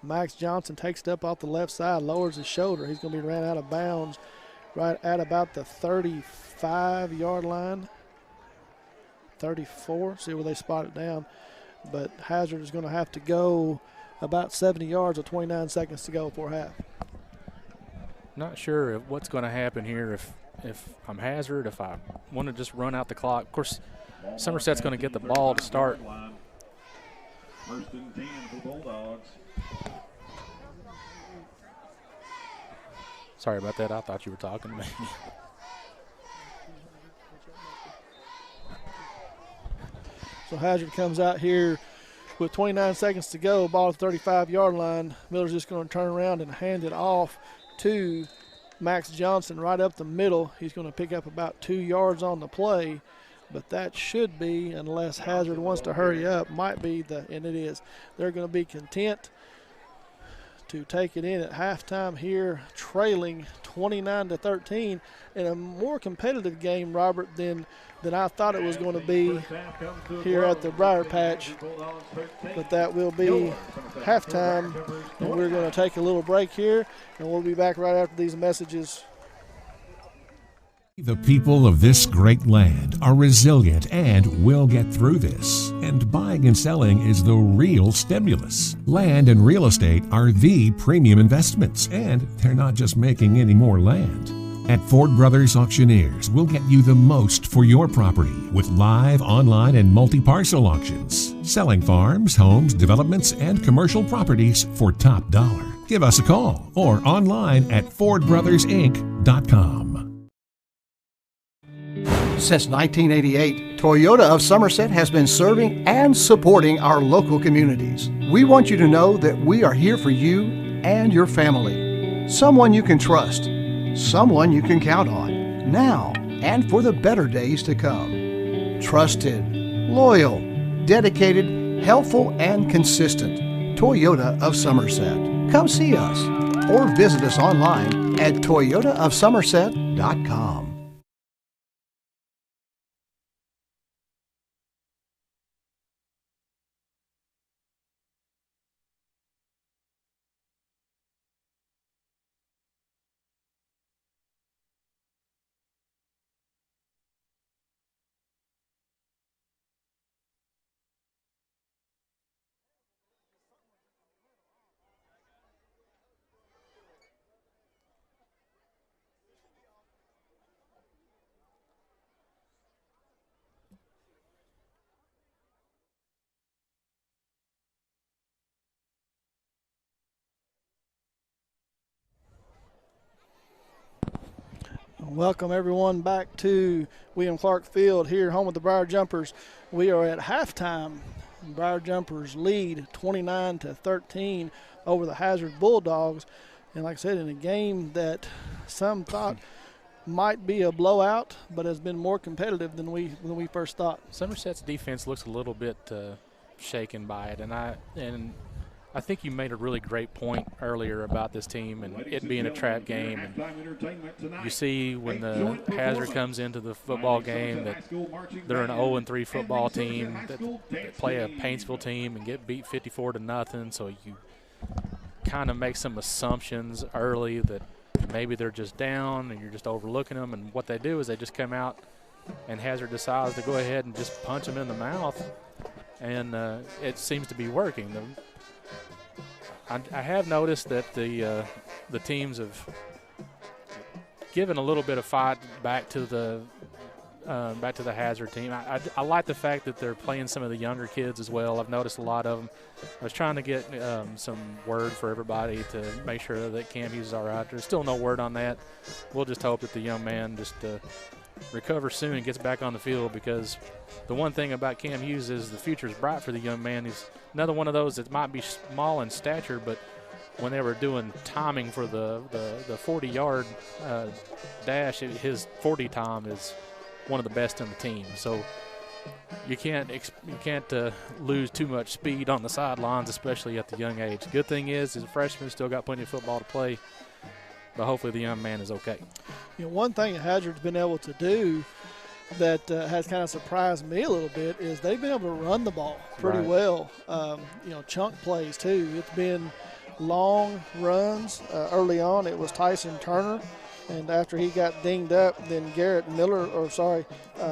Max Johnson takes it up off the left side, lowers his shoulder. He's going to be ran out of bounds right at about the 35-yard line. 34, see where they spot it down. But Hazard is going to have to go about 70 yards with 29 seconds to go before half. Not sure what's going to happen here if I'm Hazard, if I want to just run out the clock. Of course, Somerset's going to get the ball to start. First and 10 for Bulldogs. Sorry about that. I thought you were talking to me. So Hazard comes out here with 29 seconds to go, ball at the 35-yard line. Miller's just going to turn around and hand it off to Max Johnson right up the middle. He's going to pick up about 2 yards on the play, but that should be, unless Hazard wants to hurry up, might be and it is. They're going to be content to take it in at halftime here, trailing 29-13 in a more competitive game, Robert, than I thought it was going to be here at the Briar Patch. But that will be halftime, and we're going to take a little break here, and we'll be back right after these messages. The people of this great land are resilient and will get through this. And buying and selling is the real stimulus. Land and real estate are the premium investments, and they're not just making any more land. At Ford Brothers Auctioneers, we'll get you the most for your property with live, online, and multi-parcel auctions. Selling farms, homes, developments, and commercial properties for top dollar. Give us a call or online at FordBrothersInc.com. Since 1988, Toyota of Somerset has been serving and supporting our local communities. We want you to know that we are here for you and your family. Someone you can trust, someone you can count on, now and for the better days to come. Trusted, loyal, dedicated, helpful, and consistent. Toyota of Somerset. Come see us or visit us online at toyotaofsomerset.com. Welcome everyone back to William Clark Field here, home of the Briar Jumpers. We are at halftime. Briar Jumpers lead 29-13 over the Hazard Bulldogs. And like I said, in a game that some thought might be a blowout, but has been more competitive than we first thought. Somerset's defense looks a little bit shaken by it, and I think you made a really great point earlier about this team and it being a trap game. And you see when the Hazard comes into the football game that they're an 0-3 football team that play a Paintsville team and get beat 54-0. So you kind of make some assumptions early that maybe they're just down and you're just overlooking them. And what they do is they just come out and Hazard decides to go ahead and just punch them in the mouth. And it seems to be working. I have noticed that the teams have given a little bit of fight back to the Hazard team. I like the fact that they're playing some of the younger kids as well. I've noticed a lot of them. I was trying to get some word for everybody to make sure that Cam Hughes is all right. There's still no word on that. We'll just hope that the young man just recovers soon and gets back on the field, because the one thing about Cam Hughes is the future is bright for the young man. He's another one of those that might be small in stature, but when they were doing timing for the 40-yard dash, his 40 time is one of the best in the team. So you can't lose too much speed on the sidelines, especially at the young age. Good thing is, as a freshman, still got plenty of football to play, but hopefully the young man is okay. You know, one thing that Hazard's been able to do that has kind of surprised me a little bit is they've been able to run the ball pretty well. Chunk plays too. It's been long runs. Early on, it was Tyson Turner, and after he got dinged up, then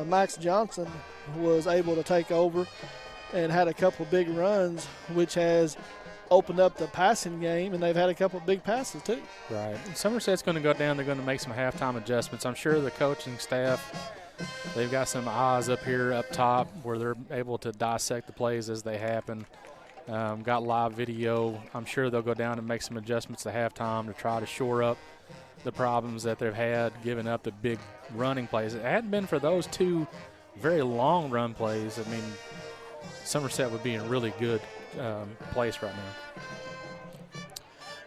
Max Johnson was able to take over and had a couple big runs, which has opened up the passing game, and they've had a couple big passes too. Right. Somerset's going to go down. They're going to make some halftime adjustments. I'm sure the coaching staff, they've got some eyes up here up top where they're able to dissect the plays as they happen. Got live video. I'm sure they'll go down and make some adjustments to halftime to try to shore up the problems that they've had giving up the big running plays. It hadn't been for those two very long run plays. I mean, Somerset would be in a really good place right now.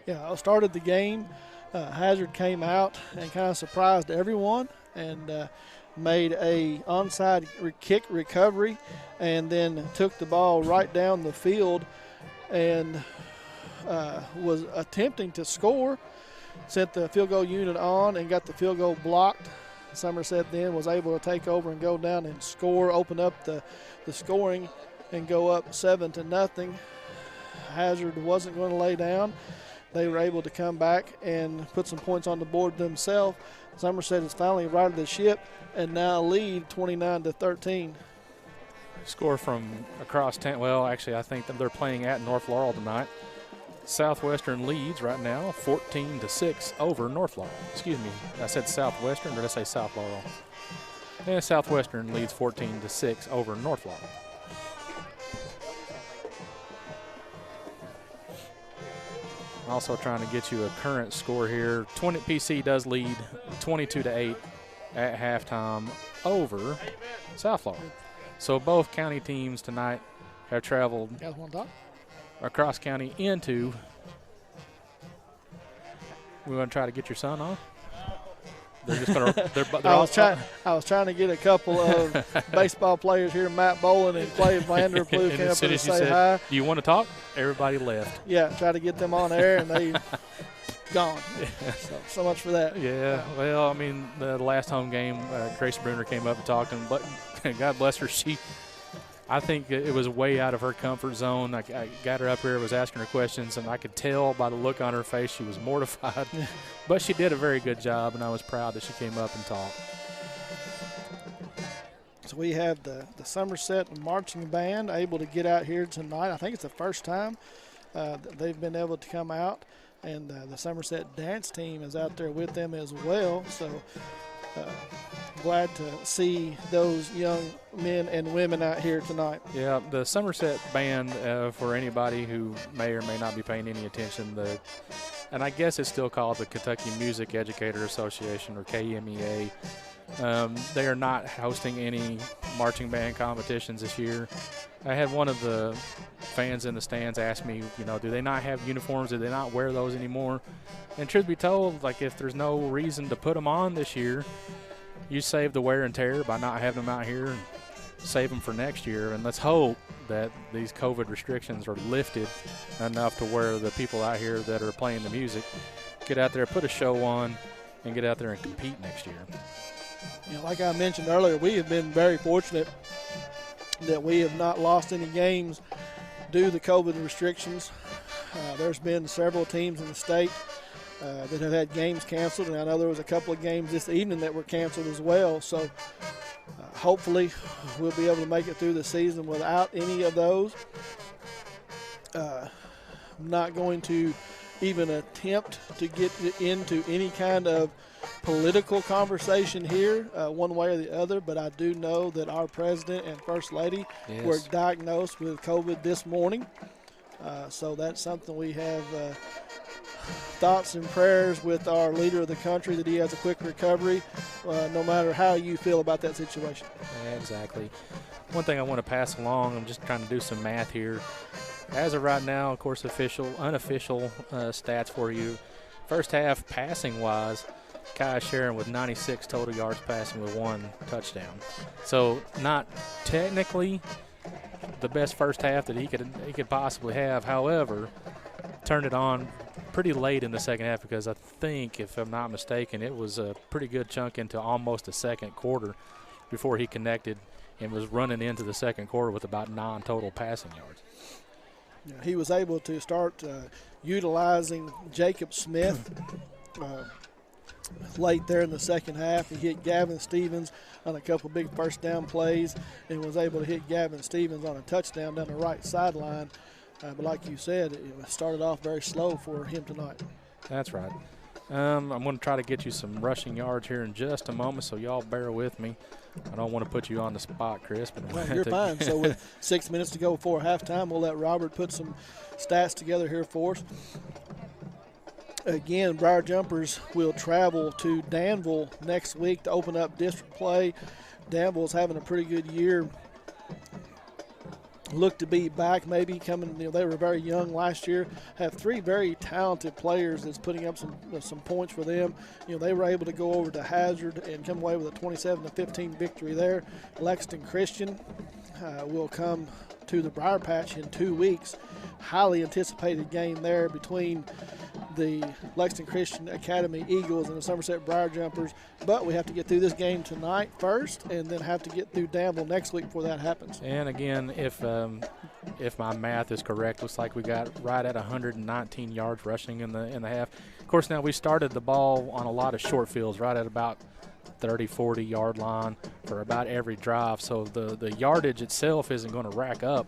Yeah, I started the game. Hazard came out and kind of surprised everyone, and made a onside kick recovery and then took the ball right down the field and was attempting to score, sent the field goal unit on and got the field goal blocked. Somerset then was able to take over and go down and score, open up the scoring and go up 7-0. Hazard wasn't going to lay down. They were able to come back and put some points on the board themselves. Somerset has finally righted the ship and now lead 29-13. Score from across town. Well, actually, I think that they're playing at North Laurel tonight. Southwestern leads right now 14-6 over North Laurel. Excuse me, I said Southwestern, or did I say South Laurel? Yeah, Southwestern leads 14-6 over North Laurel. Also trying to get you a current score here. PC does lead 22-8 at halftime over South Laurel. So both county teams tonight have traveled across county into. We want to try to get your son on. They're just going to. I was trying to get a couple of baseball players here, Matt Bolin and Clay Vanderploeg, and came as up soon and as you say said, hi. "Do you want to talk?" Everybody left. Yeah, try to get them on air, and they gone. So much for that. Yeah. Well, I mean, the last home game, Grace Bruner came up and talked, but God bless her, I think it was way out of her comfort zone. I got her up here, was asking her questions, and I could tell by the look on her face she was mortified. But she did a very good job, and I was proud that she came up and talked. So we have the Somerset Marching Band able to get out here tonight. I think it's the first time that they've been able to come out, and the Somerset dance team is out there with them as well. So glad to see those young men and women out here tonight. Yeah, the Somerset Band, for anybody who may or may not be paying any attention, and I guess it's still called the Kentucky Music Educator Association, or KMEA. They are not hosting any marching band competitions this year. I had one of the fans in the stands ask me, do they not have uniforms? Do they not wear those anymore? And truth be told, like, if there's no reason to put them on this year, you save the wear and tear by not having them out here and save them for next year. And let's hope that these COVID restrictions are lifted enough to where the people out here that are playing the music get out there, put a show on, and get out there and compete next year. Like I mentioned earlier, we have been very fortunate that we have not lost any games due to the COVID restrictions. There's been several teams in the state that have had games canceled, and I know there was a couple of games this evening that were canceled as well. So hopefully we'll be able to make it through the season without any of those. I'm not going to even attempt to get into any kind of political conversation here one way or the other, but I do know that our president and first lady were diagnosed with COVID this morning. So that's something we have thoughts and prayers with our leader of the country, that he has a quick recovery, no matter how you feel about that situation. Yeah, exactly. One thing I want to pass along, I'm just trying to do some math here. As of right now, of course, unofficial stats for you. First half passing-wise, Kai Sharon with 96 total yards passing with 1 touchdown. So not technically the best first half that he could possibly have. However, turned it on pretty late in the second half, because I think, if I'm not mistaken, it was a pretty good chunk into almost the second quarter before he connected and was running into the second quarter with about 9 total passing yards. Yeah, he was able to start utilizing Jacob Smith late there in the second half. He hit Gavin Stevens on a couple big first down plays and was able to hit Gavin Stevens on a touchdown down the right sideline. But like you said, it started off very slow for him tonight. That's right. I'm going to try to get you some rushing yards here in just a moment, so y'all bear with me. I don't want to put you on the spot, Chris. But well, you're fine. So with 6 minutes to go before halftime, we'll let Robert put some stats together here for us. Again, Briar Jumpers will travel to Danville next week to open up district play. Danville's having a pretty good year look to be back, maybe coming. They were very young last year. Have three very talented players that's putting up some points for them. They were able to go over to Hazard and come away with a 27-15 victory there. Lexington Christian will come to the Briar Patch in 2 weeks. Highly anticipated game there between the Lexington Christian Academy Eagles and the Somerset Briar Jumpers. But we have to get through this game tonight first, and then have to get through Danville next week before that happens. And again, if my math is correct, looks like we got right at 119 yards rushing in the half. Of course, now we started the ball on a lot of short fields, right at about 30, 40 yard line for about every drive. So the yardage itself isn't going to rack up,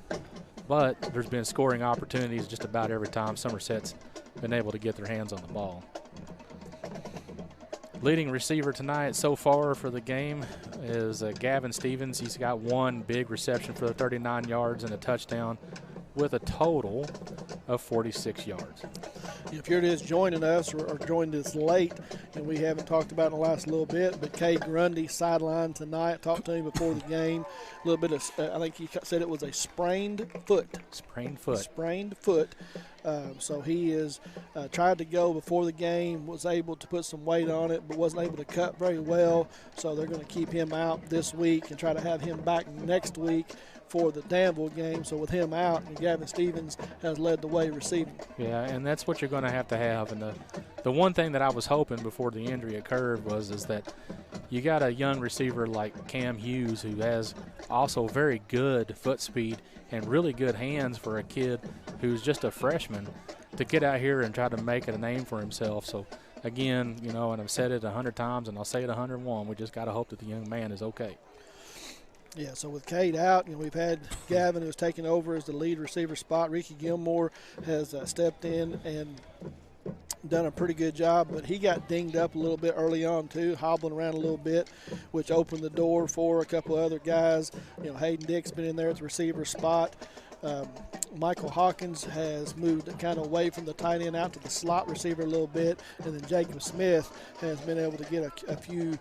but there's been scoring opportunities just about every time Somerset's been able to get their hands on the ball. Leading receiver tonight so far for the game is Gavin Stevens. He's got one big reception for 39 yards and a touchdown with a total of 46 yards. If you're just joining us or joined us late, and we haven't talked about it in the last little bit, but Kay Grundy sidelined tonight. Talked to him before the game. A little bit of, I think he said it was a sprained foot. Sprained foot. Sprained foot. So he is tried to go before the game, was able to put some weight on it, but wasn't able to cut very well. So they're going to keep him out this week and try to have him back next week for the Danville game. So with him out, and Gavin Stevens has led the way receiving. Yeah, and that's what you're going to have. And the one thing that I was hoping before the injury occurred is that you got a young receiver like Cam Hughes, who has also very good foot speed and really good hands for a kid who's just a freshman, to get out here and try to make a name for himself. So again, and I've said it 100 times and I'll say it 101, we just got to hope that the young man is okay. Yeah, so with Cade out, we've had Gavin, who's taken over as the lead receiver spot. Ricky Gilmore has stepped in and done a pretty good job, but he got dinged up a little bit early on too, hobbling around a little bit, which opened the door for a couple of other guys. Hayden Dick's been in there at the receiver spot. Michael Hawkins has moved kind of away from the tight end out to the slot receiver a little bit, and then Jacob Smith has been able to get a few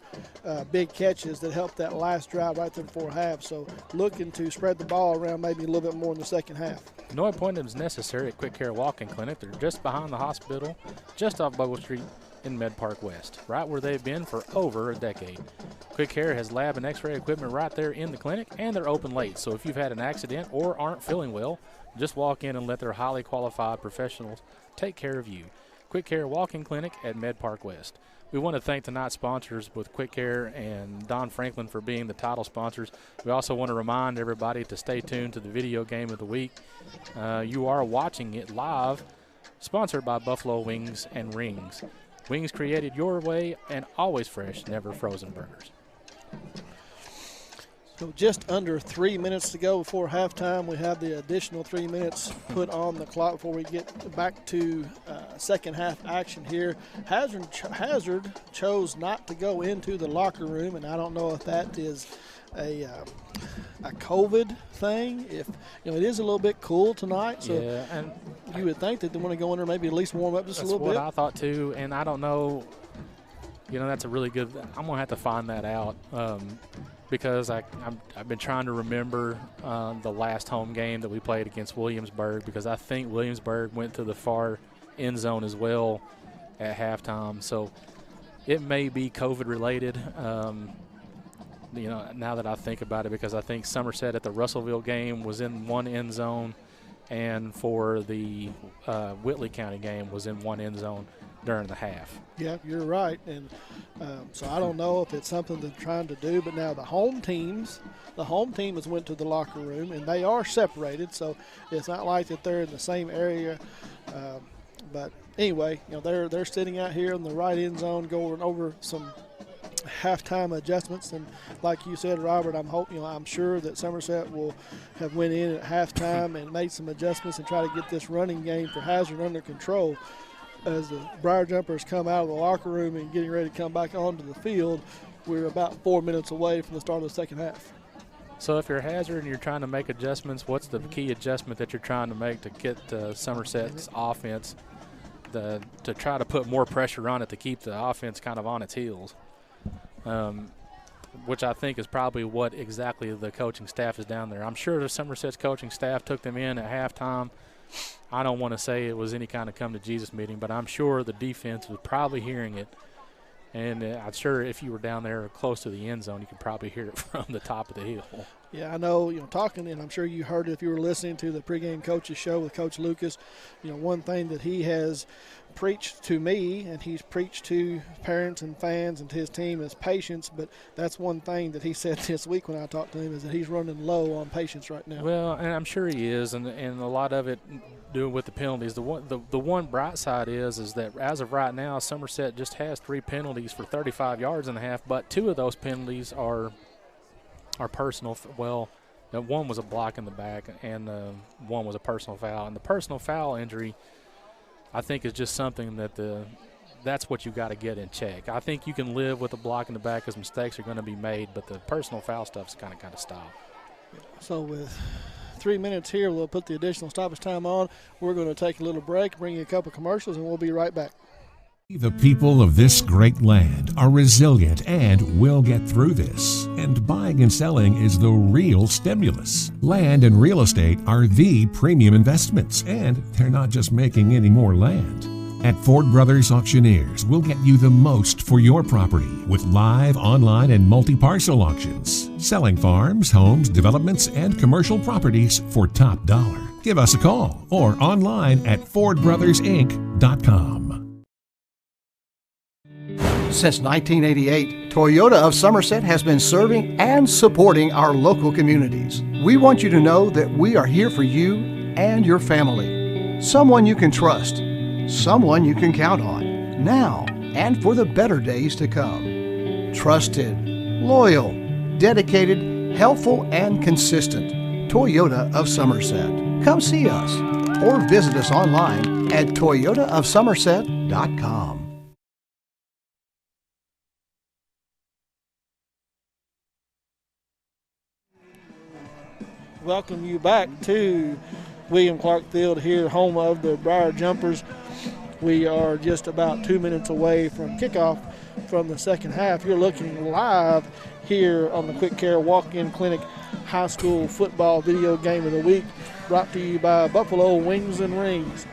big catches that helped that last drive right there before half. So looking to spread the ball around maybe a little bit more in the second half. No appointment is necessary at Quick Care Walk-In Clinic. They're just behind the hospital, just off Bogle Street in Med Park West, right where they've been for over a decade. Quick Care has lab and x-ray equipment right there in the clinic, and they're open late. So if you've had an accident or aren't feeling well, just walk in and let their highly qualified professionals take care of you. Quick Care Walk-In Clinic at Med Park West. We want to thank tonight's sponsors with Quick Care and Don Franklin for being the title sponsors. We also want to remind everybody to stay tuned to the video game of the week. You are watching it live, sponsored by Buffalo Wings and Rings. Wings created your way, and always fresh, never frozen burgers. So just under 3 minutes to go before halftime. We have the additional 3 minutes put on the clock before we get back to second half action here. Hazard chose not to go into the locker room, and I don't know if that is a COVID thing. If it is a little bit cool tonight, so yeah, and you would think that they want to go in there maybe at least warm up just a little bit. That's what I thought too, and I don't know. That's a really good. I'm gonna have to find that out because I've been trying to remember the last home game that we played against Williamsburg, because I think Williamsburg went to the far end zone as well at halftime. So it may be COVID related. Now that I think about it, because I think Somerset at the Russellville game was in one end zone, and for the Whitley County game was in one end zone during the half. Yeah, you're right. And so I don't know if it's something they're trying to do, but now the home team has went to the locker room, and they are separated, so it's not like that they're in the same area. But anyway, they're sitting out here in the right end zone going over some halftime adjustments, and like you said, Robert, I'm sure that Somerset will have went in at halftime and made some adjustments and try to get this running game for Hazard under control. As the Briar Jumpers come out of the locker room and getting ready to come back onto the field, we're about 4 minutes away from the start of the second half. So if you're Hazard and you're trying to make adjustments, what's the key adjustment that you're trying to make to get Somerset's offense to try to put more pressure on it to keep the offense kind of on its heels? which I think is probably what exactly the coaching staff is down there. I'm sure the Somerset's coaching staff took them in at halftime. I don't want to say it was any kind of come-to-Jesus meeting, but I'm sure the defense was probably hearing it. And I'm sure if you were down there close to the end zone, you could probably hear it from the top of the hill. Yeah, I know, talking, and I'm sure you heard it if you were listening to the pregame coaches show with Coach Lucas. One thing that he has preached to me and he's preached to parents and fans and to his team is patience, but that's one thing that he said this week when I talked to him is that he's running low on patience right now. Well, and I'm sure he is, and a lot of it doing with the penalties. The one bright side is that as of right now, Somerset just has 3 penalties for 35 yards and a half, but 2 of those penalties are personal. Well, one was a block in the back, and one was a personal foul. And the personal foul injury, I think, is just something that's what you got to get in check. I think you can live with a block in the back because mistakes are going to be made, but the personal foul stuff's kind of stop. So with 3 minutes here, we'll put the additional stoppage time on. We're going to take a little break, bring you a couple commercials, and we'll be right back. The people of this great land are resilient and will get through this. And buying and selling is the real stimulus. Land and real estate are the premium investments, and they're not just making any more land. At Ford Brothers Auctioneers, we'll get you the most for your property with live, online, and multi-parcel auctions. Selling farms, homes, developments, and commercial properties for top dollar. Give us a call or online at FordBrothersInc.com. Since 1988, Toyota of Somerset has been serving and supporting our local communities. We want you to know that we are here for you and your family. Someone you can trust. Someone you can count on, now and for the better days to come. Trusted, loyal, dedicated, helpful, and consistent. Toyota of Somerset. Come see us or visit us online at toyotaofsomerset.com. Welcome you back to William Clark Field here, home of the Briar Jumpers. We are just about 2 minutes away from kickoff from the second half. You're looking live here on the Quick Care Walk-In Clinic High School Football Video Game of the Week, brought to you by Buffalo Wings and Rings.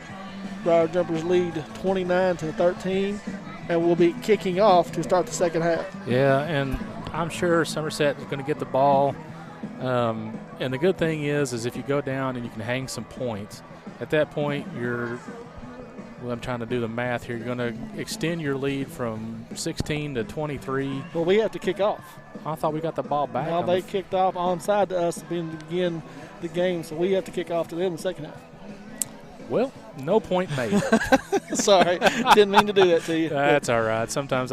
Briar Jumpers lead 29-13, and we'll be kicking off to start the second half. Yeah, and I'm sure Somerset is going to get the ball. And the good thing is if you go down and you can hang some points, at that point I'm trying to do the math here, you're going to extend your lead from 16 to 23. Well, we have to kick off. I thought we got the ball back. Now they kicked off onside to us to begin the game, so we have to kick off to them in the second half. Well, no point made. Sorry, didn't mean to do that to you. That's all right. Sometimes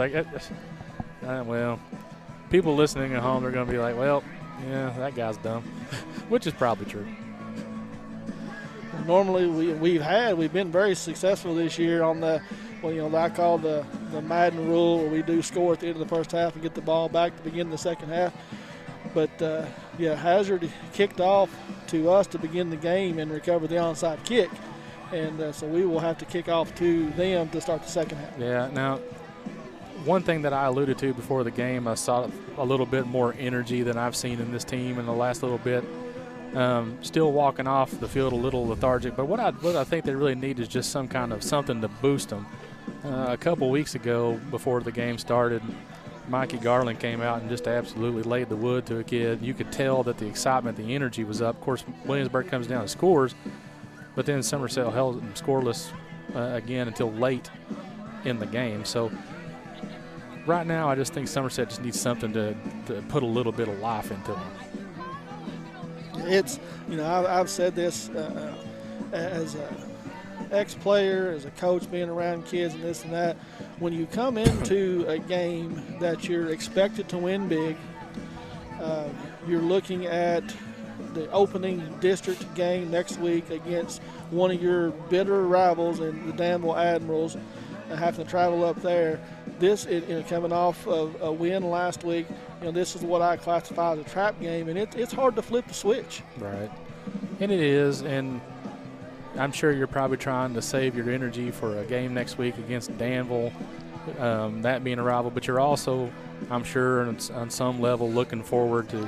people listening at home, they're going to be like, well, yeah, that guy's dumb, which is probably true. Normally we've been very successful this year on the, I call the Madden rule, where we do score at the end of the first half and get the ball back to begin the second half. But, Hazard kicked off to us to begin the game and recover the onside kick. And so we will have to kick off to them to start the second half. Yeah, now, one thing that I alluded to before the game, I saw a little bit more energy than I've seen in this team in the last little bit. Still walking off the field a little lethargic, but what I think they really need is just some kind of something to boost them. A couple weeks ago, before the game started, Mikey Garland came out and just absolutely laid the wood to a kid. You could tell that the excitement, the energy was up. Of course, Williamsburg comes down and scores, but then Somerset held them scoreless again until late in the game. So right now, I just think Somerset just needs something to put a little bit of life into them. It's, I've said this as an ex-player, as a coach, being around kids and this and that. When you come into a game that you're expected to win big, you're looking at the opening district game next week against one of your bitter rivals in the Danville Admirals, having to travel up there. This, coming off of a win last week, this is what I classify as a trap game, and it's hard to flip the switch. Right, and it is, and I'm sure you're probably trying to save your energy for a game next week against Danville. that being a rival. But you're also, I'm sure, on some level looking forward to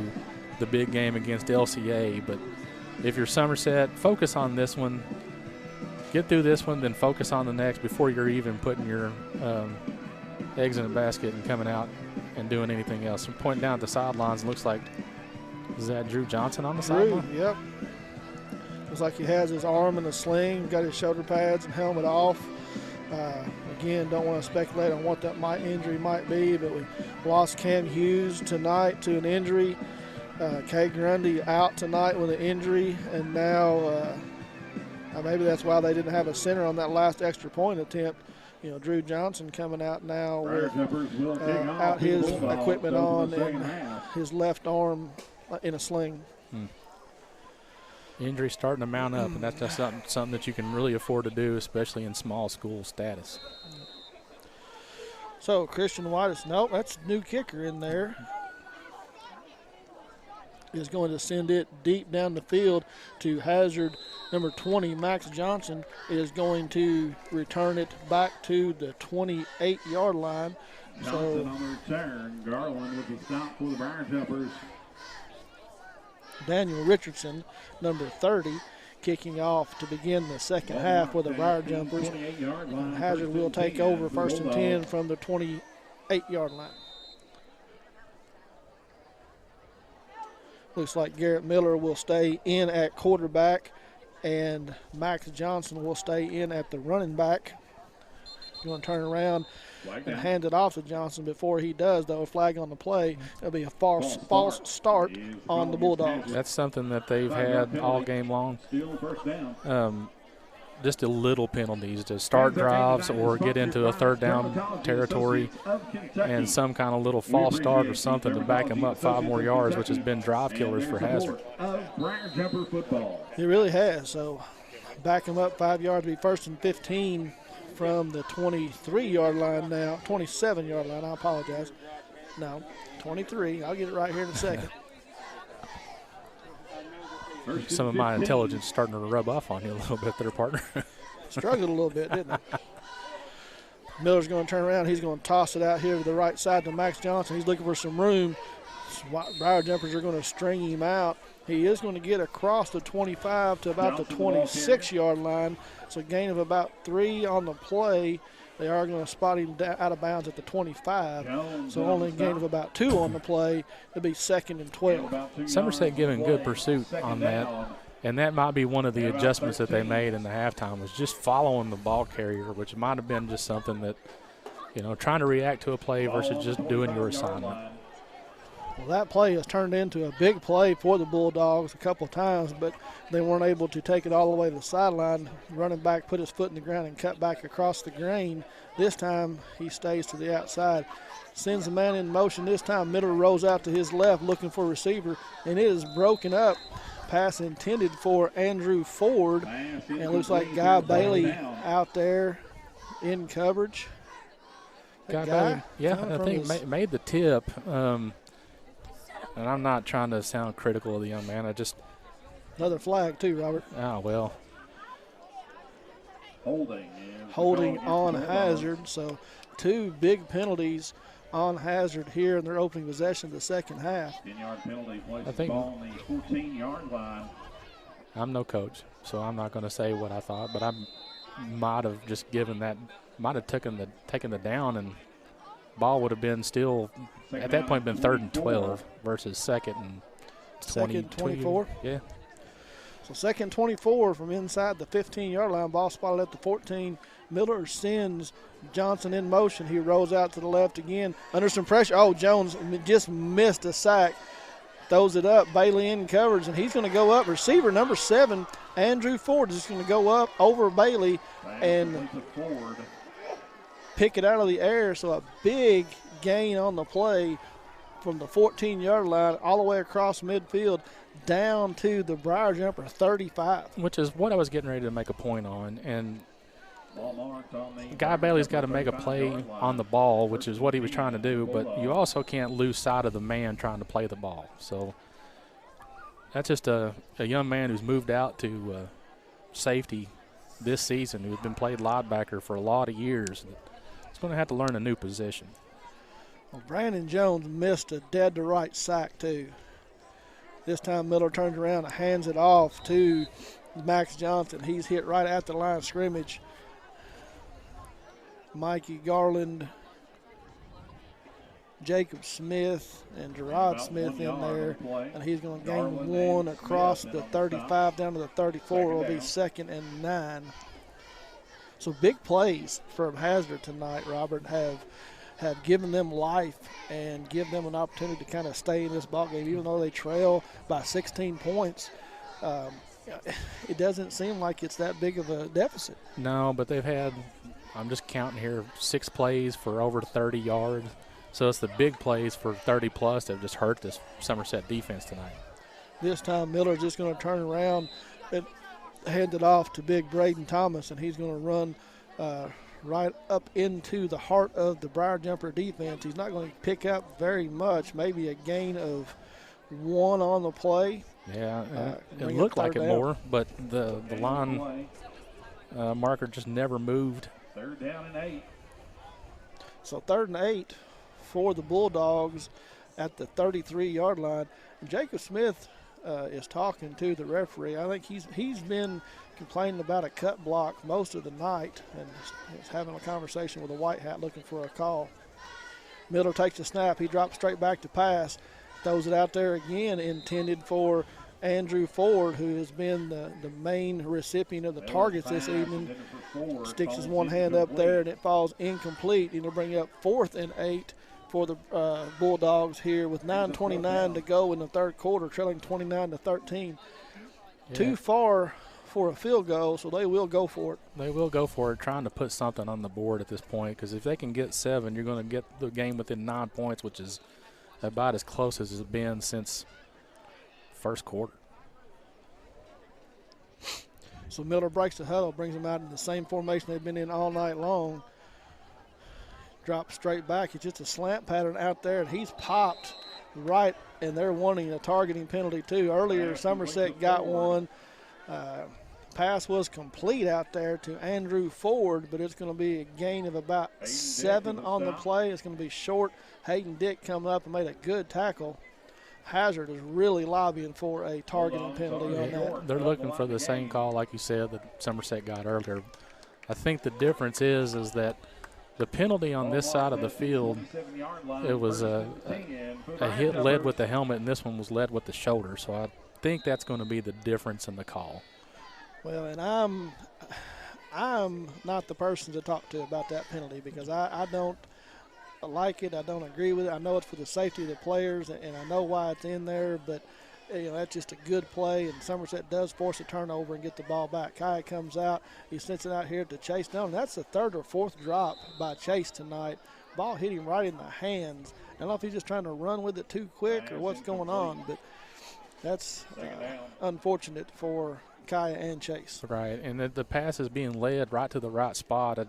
the big game against LCA. But if you're Somerset, focus on this one. Get through this one, then focus on the next before you're even putting your eggs in a basket and coming out and doing anything else. I'm pointing down at the sidelines. Looks like, is that Drew Johnson on the sideline? Yep. Looks like he has his arm in a sling, got his shoulder pads and helmet off. Again, don't want to speculate on what that injury might be, but we lost Cam Hughes tonight to an injury. Kay Grundy out tonight with an injury, and now maybe that's why they didn't have a center on that last extra point attempt. You know, Drew Johnson coming out now with out his equipment on and his left arm in a sling. Injury starting to mount up, and that's just something that you can really afford to do, especially in small school status. So Christian White, that's new kicker in there. Is going to send it deep down the field to Hazard. Number 20, Max Johnson, is going to return it back to the 28-yard line. Johnson on the return. Garland with the stop for the Briar Jumpers. Daniel Richardson, number 30, kicking off to begin the second half with the Briar Jumpers. Hazard will take over first and 10 from the 28-yard line. Looks like Garrett Miller will stay in at quarterback, and Max Johnson will stay in at the running back. Going to turn around and hand it off to Johnson. Before he does, though, a flag on the play. It'll be a false start on the Bulldogs. That's something that they've had all game long. Just a little penalties to start drives or get into a third down territory, and some kind of little false start or something to back them up 5 more yards, which has been drive killers for Hazard. It really has. So back them up 5 yards, be first and 15 from the 23-yard line now, 27-yard line. I apologize. No, 23. I'll get it right here in a second. Some of my intelligence starting to rub off on you a little bit there, partner. Struggled a little bit, didn't he? Miller's going to turn around. He's going to toss it out here to the right side to Max Johnson. He's looking for some room. Briar Jumpers are going to string him out. He is going to get across the 25 to about the 26-yard line. It's a gain of about 3 on the play. They are going to spot him out of bounds at the 25, so only a gain of about 2 on the play. It'll be second and 12. Somerset giving good pursuit on that, and that might be one of the adjustments that they made in the halftime, was just following the ball carrier, which might have been just something that, you know, trying to react to a play versus just doing your assignment. Well, that play has turned into a big play for the Bulldogs a couple of times, but they weren't able to take it all the way to the sideline. Running back put his foot in the ground and cut back across the grain. This time he stays to the outside. Sends the man in motion. This time Miller rolls out to his left looking for a receiver, and it is broken up. Pass intended for Andrew Ford, and it looks like Guy Bailey out there in coverage. Guy Bailey, yeah, I think made the tip. And I'm not trying to sound critical of the young man. Another flag too, Robert. Oh, well. Holding on Hazard. So 2 big penalties on Hazard here in their opening possession of the second half. 10-yard penalty, I think ball on the 14-yard line. I'm no coach, so I'm not going to say what I thought, but I might have just taken the down, and ball would have been still at that point been 3rd and 12 versus 2nd and 24. Yeah. So 2nd and 24 from inside the 15-yard line. Ball spotted at the 14. Miller sends Johnson in motion. He rolls out to the left again under some pressure. Oh, Jones just missed a sack. Throws it up. Bailey in coverage, and he's going to go up. Receiver number 7, Andrew Ford, is just going to go up over Bailey and pick it out of the air. So a big gain on the play from the 14-yard line all the way across midfield down to the Briar Jumper 35. Which is what I was getting ready to make a point on. And Guy Bailey's got to make a play on the ball, which is what he was trying to do, but you also can't lose sight of the man trying to play the ball. So that's just a young man who's moved out to safety this season, who's been played linebacker for a lot of years. He's going to have to learn a new position. Well, Brandon Jones missed a dead-to-right sack, too. This time Miller turns around and hands it off to Max Johnson. He's hit right at the line of scrimmage. Mikey Garland, Jacob Smith, and Gerard Smith in there. And he's going to gain one across the 35 down to the 34. It will be 2nd and 9. So big plays from Hazard tonight, Robert, have given them life and give them an opportunity to kind of stay in this ball game. Even though they trail by 16 points, it doesn't seem like it's that big of a deficit. No, but they've had, I'm just counting here, 6 plays for over 30 yards. So it's the big plays for 30-plus that have just hurt this Somerset defense tonight. This time Miller's just going to turn around and hand it off to big Braden Thomas, and he's going to run right up into the heart of the Briar Jumper defense. He's not going to pick up very much, maybe a gain of 1 on the play. Yeah, it looked like it more, but the line marker just never moved. 3rd down and 8. So 3rd and 8 for the Bulldogs at the 33-yard line. And Jacob Smith is talking to the referee. I think he's been complaining about a cut block most of the night and is having a conversation with a white hat looking for a call. Miller takes a snap. He drops straight back to pass, throws it out there again, intended for Andrew Ford, who has been the main recipient of the targets this evening. Sticks his one hand up there, and it falls incomplete. It'll bring up 4th and 8 for the Bulldogs here with 9:29 to go in the 3rd quarter, trailing 29-13. Yeah. Too far for a field goal, so they will go for it. They will go for it, trying to put something on the board at this point, because if they can get 7, you're going to get the game within 9 points, which is about as close as it's been since 1st quarter. So Miller breaks the huddle, brings them out in the same formation they've been in all night long. Drops straight back. It's just a slant pattern out there, and he's popped right, and they're wanting a targeting penalty too. Earlier, Somerset got one. Pass was complete out there to Andrew Ford, but it's going to be a gain of about 7 on the play. It's going to be short. Hayden Dick coming up and made a good tackle. Hazard is really lobbying for a targeting penalty on that. They're looking for the same call, like you said, that Somerset got earlier. I think the difference is that the penalty on this side of the field, it was a hit led with the helmet, and this one was led with the shoulder. So I think that's going to be the difference in the call. Well, and I'm not the person to talk to about that penalty, because I don't like it. I don't agree with it. I know it's for the safety of the players, and I know why it's in there, but that's just a good play, and Somerset does force a turnover and get the ball back. Kai comes out. He sends it out here to Chase Down. That's the 3rd or 4th drop by Chase tonight. Ball hit him right in the hands. I don't know if he's just trying to run with it too quick or what's going on, but that's unfortunate for Kaya and Chase. Right, and the pass is being led right to the right spot.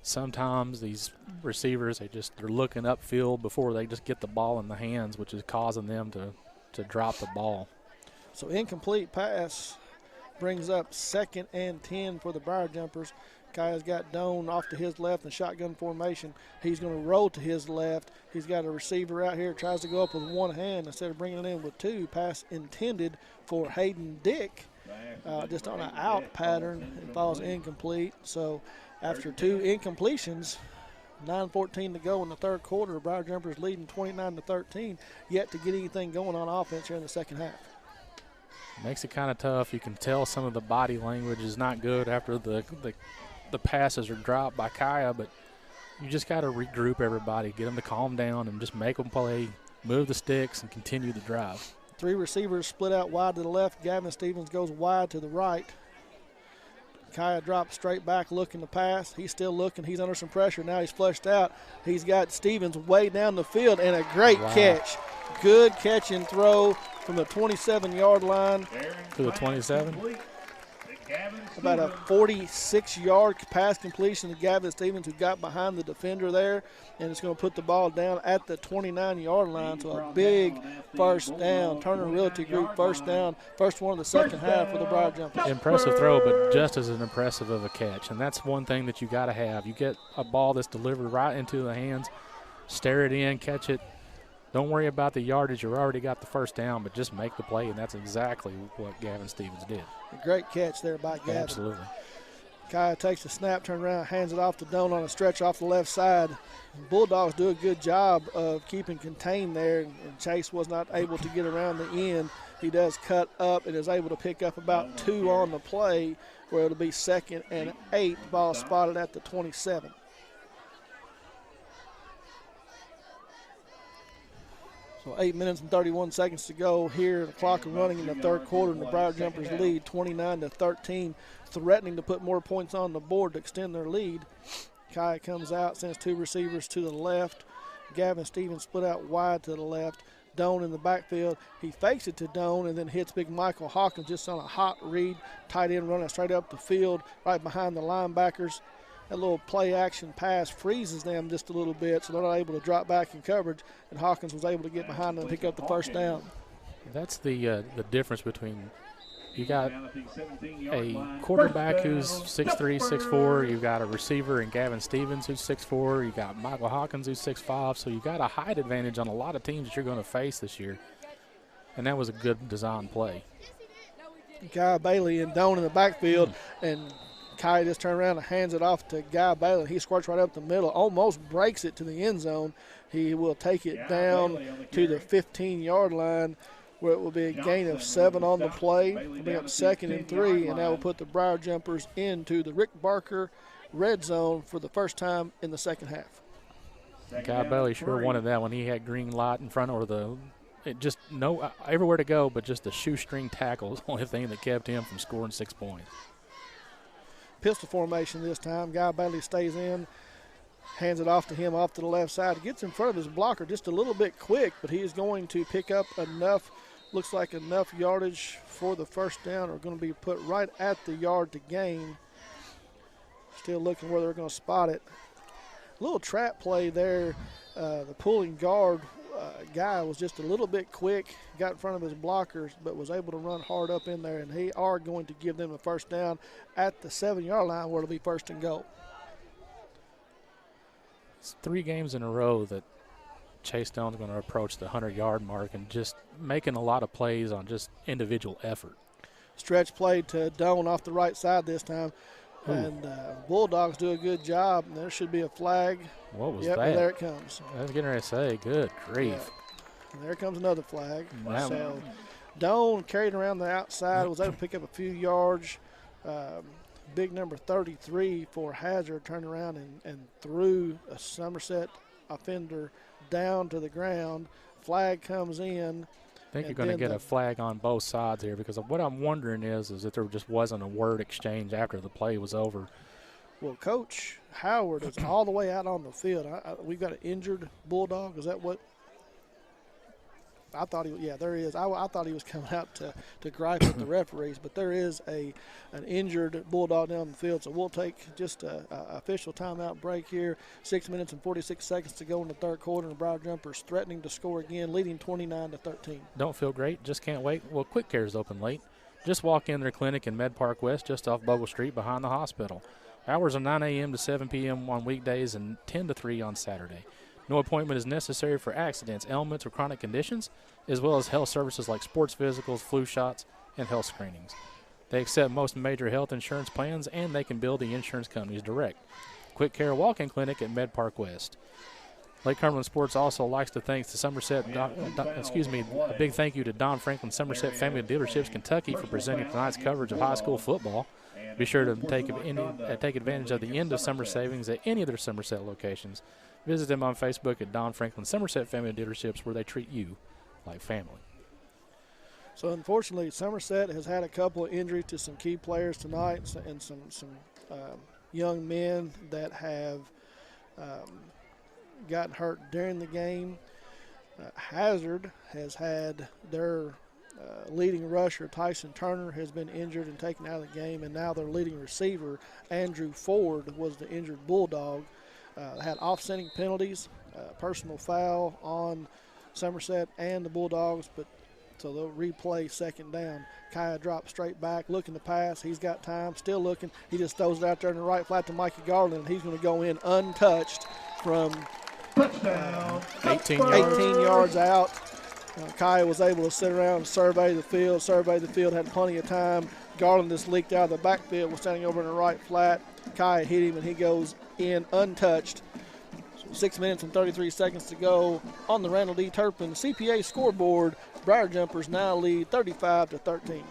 Sometimes these receivers, they're looking upfield before they just get the ball in the hands, which is causing them to drop the ball. So incomplete pass brings up 2nd and 10 for the Briar Jumpers. Kaya's got Doan off to his left in shotgun formation. He's going to roll to his left. He's got a receiver out here, tries to go up with one hand instead of bringing it in with 2. Pass intended for Hayden Dick, just on an out pattern. It falls incomplete. So after 2 incompletions, 9:14 to go in the 3rd quarter, Briar Jumpers leading 29-13, yet to get anything going on offense here in the 2nd half. Makes it kind of tough. You can tell some of the body language is not good after the passes are dropped by Kaya, but you just got to regroup everybody, get them to calm down, and just make them play, move the sticks, and continue the drive. 3 receivers split out wide to the left. Gavin Stevens goes wide to the right. Kaya drops straight back looking to pass. He's still looking. He's under some pressure. Now he's flushed out. He's got Stevens way down the field, and a great catch. Good catch and throw from the 27-yard line. To the 27? about a 46-yard pass completion to Gavin Stevens, who got behind the defender there, and it's going to put the ball down at the 29-yard line. So a big first down. Turner Realty Group first down, first one of the second half for the Briar Jumpers. Impressive throw, but just as impressive of a catch, and that's one thing that you got to have. You get a ball that's delivered right into the hands, stare it in, catch it. Don't worry about the yardage. You already got the first down, but just make the play, and that's exactly what Gavin Stevens did. A great catch there by Gavin. Absolutely. Kaya takes the snap, turns around, hands it off to Doan on a stretch off the left side. Bulldogs do a good job of keeping contained there, and Chase was not able to get around the end. He does cut up and is able to pick up about 2 on the play, where it'll be 2nd and 8. Ball spotted at the 27. So 8 minutes and 31 seconds to go here. The clock is running in the third quarter, and the Briar Jumpers lead 29-13, threatening to put more points on the board to extend their lead. Kaya comes out, sends 2 receivers to the left. Gavin Stevens split out wide to the left. Doan in the backfield. He fakes it to Doan and then hits big Michael Hawkins just on a hot read. Tight end running straight up the field, right behind the linebackers. That little play action pass freezes them just a little bit, so they're not able to drop back in coverage, and Hawkins was able to get behind them and pick up the first down. That's the difference between you got a quarterback who's 6'3", 6'4". You've got a receiver in Gavin Stevens who's 6'4". You got Michael Hawkins who's 6'5". So you got a height advantage on a lot of teams that you're going to face this year, and that was a good design play. Guy Bailey and Doan in the backfield, and Kai just turns around and hands it off to Guy Bailey. He squirts right up the middle, almost breaks it to the end zone. He will take it down to the 15-yard line, where it will be a gain of 7 on the play. It'll be up 2nd and 3, and that will put the Briar Jumpers into the Rick Barker red zone for the first time in the second half. Guy Bailey sure wanted that one. He had green light in front, or everywhere to go, but just the shoestring tackle was the only thing that kept him from scoring 6 points. Pistol formation this time. Guy Bailey stays in, hands it off to him off to the left side. Gets in front of his blocker just a little bit quick, but he is going to pick up enough, looks like enough yardage for the first down, or going to be put right at the yard to gain. Still looking where they're going to spot it. A little trap play there. The pulling guard guy was just a little bit quick, got in front of his blockers, but was able to run hard up in there, and they are going to give them a first down at the 7-yard line, where it'll be 1st and goal. It's 3 games in a row that Chase Stone's going to approach the 100-yard mark and just making a lot of plays on just individual effort. Stretch play to Doan off the right side this time. Ooh. And Bulldogs do a good job. And there should be a flag. What was that? And there it comes. I was getting ready to say, good grief. Yeah. And there comes another flag. Wow. So Doan carried around the outside, was able to pick up a few yards. Big number 33 for Hazard turned around and threw a Somerset offender down to the ground. Flag comes in. I think you're going to get a flag on both sides here, because what I'm wondering is that there just wasn't a word exchange after the play was over. Well, Coach Howard is all the way out on the field. We've got an injured Bulldog. Is that what? I thought he was. Yeah, there is. I thought he was coming out to gripe at the referees, but there is an injured Bulldog down the field. So we'll take just a official timeout break here. 6 minutes and 46 seconds to go in the third quarter, and the Briar Jumpers threatening to score again, leading 29-13. Don't feel great, just can't wait. Well, Quick Care is open late. Just walk in their clinic in Med Park West, just off Bogle Street behind the hospital. Hours are 9 a.m. to 7 p.m. on weekdays and 10 to 3 on Saturday. No appointment is necessary for accidents, ailments, or chronic conditions, as well as health services like sports physicals, flu shots, and health screenings. They accept most major health insurance plans, and they can bill the insurance companies direct. Quick Care Walk-In Clinic at Med Park West. Lake Cumberland Sports also likes to thank the Somerset, a big thank you to Don Franklin Somerset Family Dealerships Kentucky for presenting tonight's coverage of high school football. Be sure to take advantage of the end of summer savings at any of their Somerset locations. Visit them on Facebook at Don Franklin Somerset Family Dealerships, where they treat you like family. So, unfortunately, Somerset has had a couple of injuries to some key players tonight, and some young men that have gotten hurt during the game. Hazard has had their leading rusher Tyson Turner has been injured and taken out of the game, and now their leading receiver Andrew Ford was the injured Bulldog. Had offsetting penalties, personal foul on Somerset and the Bulldogs, but so they'll replay second down. Kaya drops straight back, looking to pass. He's got time, still looking. He just throws it out there in the right flat to Mikey Garland, and he's going to go in untouched from 18 yards out. Kaya was able to sit around and survey the field, had plenty of time. Garland just leaked out of the backfield, was standing over in the right flat. Kaya hit him, and he goes in untouched. 6 minutes and 33 seconds to go on the Randall D. Turpin CPA scoreboard. Briar Jumpers now lead 35-13.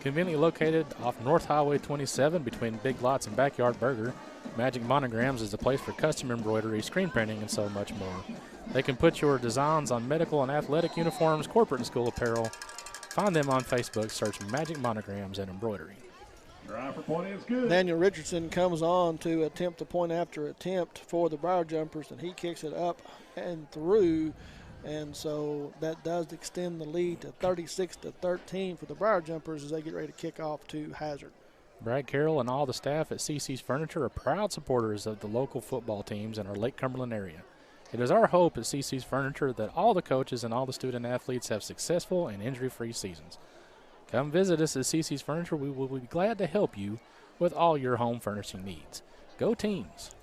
Conveniently located off North Highway 27 between Big Lots and Backyard Burger, Magic Monograms is the place for custom embroidery, screen printing, and so much more. They can put your designs on medical and athletic uniforms, corporate and school apparel. Find them on Facebook. Search Magic Monograms and Embroidery. Drive for point is good. Daniel Richardson comes on to attempt a point after attempt for the Briar Jumpers, and he kicks it up and through. And so that does extend the lead to 36-13 for the Briar Jumpers as they get ready to kick off to Hazard. Brad Carroll and all the staff at CC's Furniture are proud supporters of the local football teams in our Lake Cumberland area. It is our hope at CC's Furniture that all the coaches and all the student athletes have successful and injury-free seasons. Come visit us at CC's Furniture. We will be glad to help you with all your home furnishing needs. Go Teams!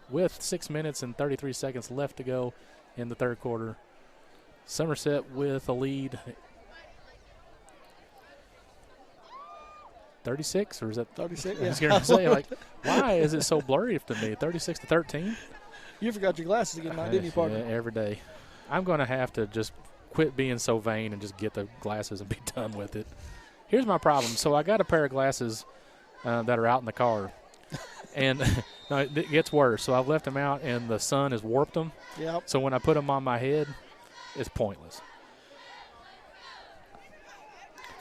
With 6 minutes and 33 seconds left to go in the third quarter, Somerset with a lead. 36, or is that 36? I was going to say, like, why is it so blurry to me? 36-13. You forgot your glasses again, Mike, didn't you, partner? Yeah, every day. I'm going to have to just quit being so vain and just get the glasses and be done with it. Here's my problem. So I got a pair of glasses that are out in the car, and no, it gets worse. So I've left them out, and the sun has warped them. Yep. So when I put them on my head, it's pointless.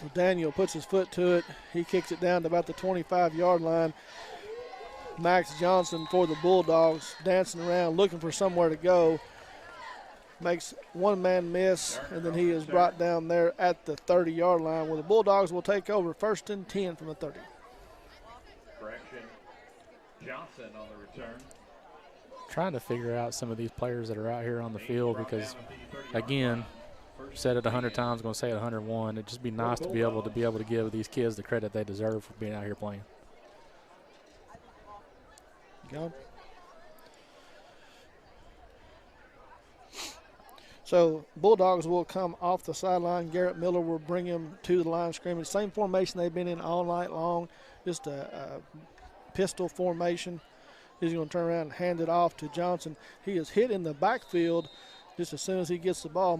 So Daniel puts his foot to it. He kicks it down to about the 25-yard line. Max Johnson for the Bulldogs dancing around looking for somewhere to go. Makes one man miss, and then he is brought down there at the 30-yard line where the Bulldogs will take over 1st and 10 from the 30. Correction. Johnson on the return. Trying to figure out some of these players that are out here on the field because, again, said it 100 times, going to say it 101. It'd just be nice to be able to give these kids the credit they deserve for being out here playing. Go. So Bulldogs will come off the sideline. Garrett Miller will bring him to the line of scrimmage. Same formation they've been in all night long, just a pistol formation. He's going to turn around and hand it off to Johnson. He is hit in the backfield just as soon as he gets the ball.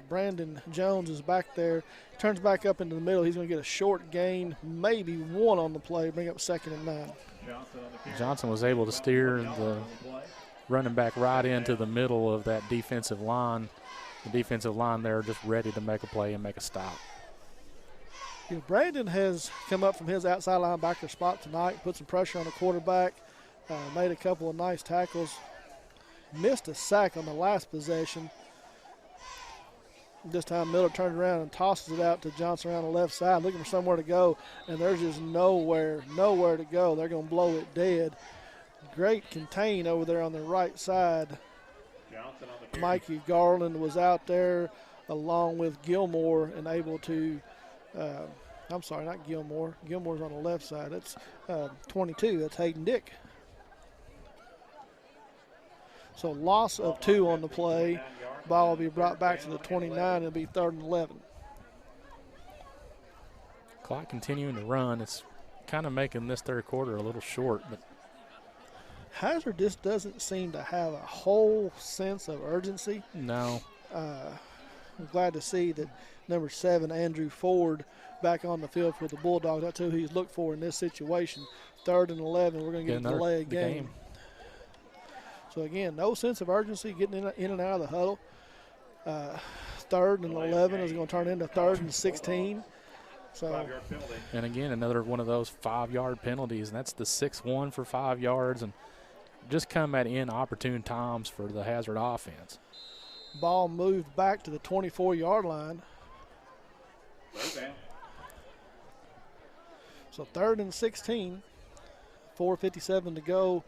Brandon Jones is back there. Turns back up into the middle. He's going to get a short gain, maybe one on the play, bring up 2nd and 9. Johnson was able to steer the running back right into the middle of that defensive line. The defensive line there just ready to make a play and make a stop. Yeah, Brandon has come up from his outside linebacker spot tonight, put some pressure on the quarterback, made a couple of nice tackles, missed a sack on the last possession. This time Miller turned around and tosses it out to Johnson around the left side, looking for somewhere to go, and there's just nowhere to go. They're going to blow it dead. Great contain over there on the right side. Mikey Garland was out there along with Gilmore and able to I'm sorry, not Gilmore. Gilmore's on the left side. That's 22. That's Hayden Dick. So loss of 2 on the play. Ball will be brought back to the 29 and it'll be 3rd and 11. Clock continuing to run. It's kind of making this third quarter a little short, but Hazard just doesn't seem to have a whole sense of urgency. no. I'm glad to see that number 7, Andrew Ford, back on the field for the Bulldogs. That's who he's looked for in this situation. 3rd and 11, we're going to get a delay of game. So, again, no sense of urgency getting in and out of the huddle. 3rd and 11 is going to turn into 3rd and 16. So, and again, another one of those 5-yard penalties, and that's the 6th one for 5 yards, and just come at inopportune times for the Hazard offense. Ball moved back to the 24-yard line. Third down. So 3rd and 16, 4:57 to go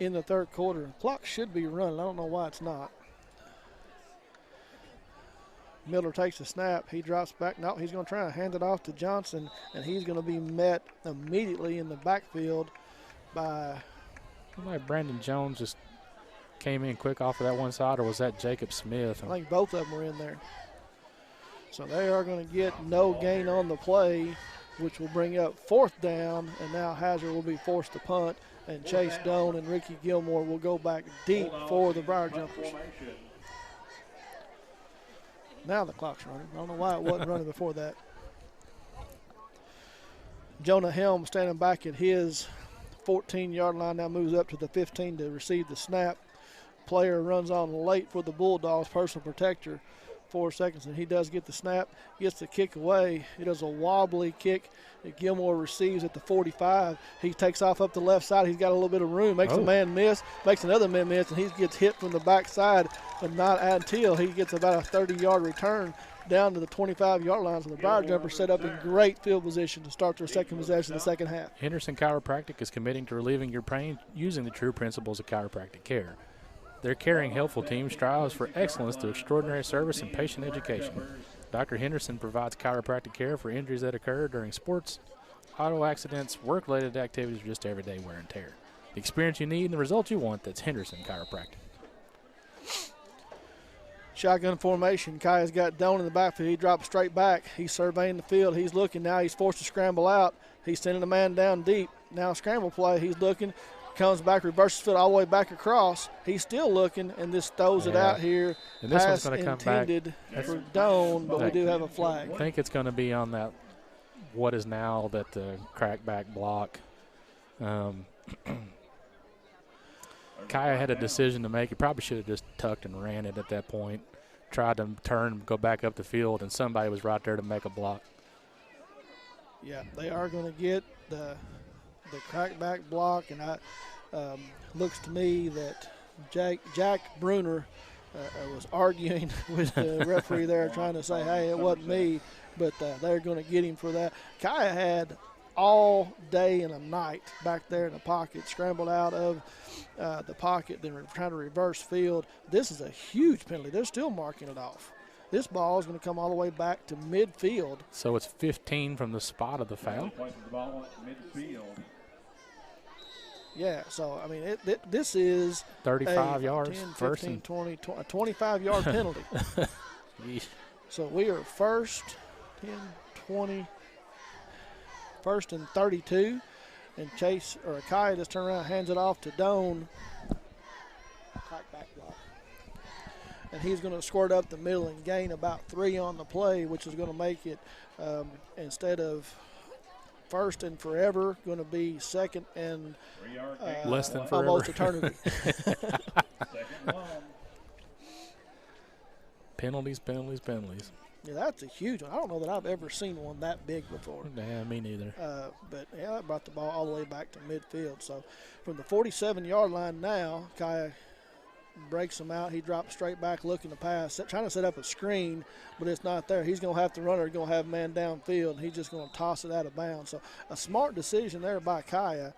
in the third quarter. Clock should be running. I don't know why it's not. Miller takes the snap. He drops back. No, he's going to try and hand it off to Johnson, and he's going to be met immediately in the backfield by. Like Brandon Jones just came in quick off of that one side, or was that Jacob Smith? I think both of them were in there. So they are going to get no gain on the play, which will bring up 4th down, and now Hazard will be forced to punt, and Chase Doan and Ricky Gilmore will go back deep for the Briar Jumpers. Now the clock's running. I don't know why it wasn't running before that. Jonah Helm standing back at his 14-yard line, now moves up to the 15 to receive the snap. Player runs on late for the Bulldogs, personal protector, 4 seconds, and he does get the snap, gets the kick away. He does a wobbly kick that Gilmore receives at the 45. He takes off up the left side. He's got a little bit of room, makes a man miss, makes another man miss, and he gets hit from the backside, but not until he gets about a 30-yard return down to the 25-yard line. So the Briar Jumpers set up in great field position to start their second possession of the second half. Henderson Chiropractic is committing to relieving your pain using the true principles of chiropractic care. Their caring, helpful team strives for excellence through extraordinary service and patient education. Dr. Henderson provides chiropractic care for injuries that occur during sports, auto accidents, work-related activities, or just everyday wear and tear. The experience you need and the results you want, that's Henderson Chiropractic. Shotgun formation. Kaya's got Doan in the backfield. He drops straight back. He's surveying the field. He's looking now. He's forced to scramble out. He's sending a man down deep. Now scramble play. He's looking. Comes back, reverses foot all the way back across. He's still looking, and this throws it out here. And this Pass one's going to come intended back for Doan, but we do have a flag. I think it's going to be on that, what is now that crackback block. Kaya had a decision to make. He probably should have just tucked and ran it at that point. Tried to turn, go back up the field, and somebody was right there to make a block. Yeah, they are going to get the crackback block, and looks to me that Jack Bruner was arguing with the referee there, trying to say, hey, it wasn't me, but they're going to get him for that. Kaya had all day and a night back there in the pocket, scrambled out of the pocket, then trying to reverse field. This is a huge penalty. They're still marking it off. This ball is going to come all the way back to midfield. So it's 15 from the spot of the foul? Yeah, so, I mean, this is 35 yards, 10, 15, first and 20, a 25-yard penalty. So we are first, 10, 20, first and 32. And Kaya just turns around and hands it off to Doan. Back block. And he's going to squirt up the middle and gain about 3 on the play, which is going to make it, instead of first and forever, going to be second and less than forever. Almost eternity. Penalties. Yeah, that's a huge one. I don't know that I've ever seen one that big before. Yeah, me neither. But, yeah, that brought the ball all the way back to midfield. So from the 47-yard line now, Kaya breaks him out. He drops straight back looking to pass, trying to set up a screen, but it's not there. He's going to have to run, or he's going to have a man downfield, and he's just going to toss it out of bounds. So a smart decision there by Kaya.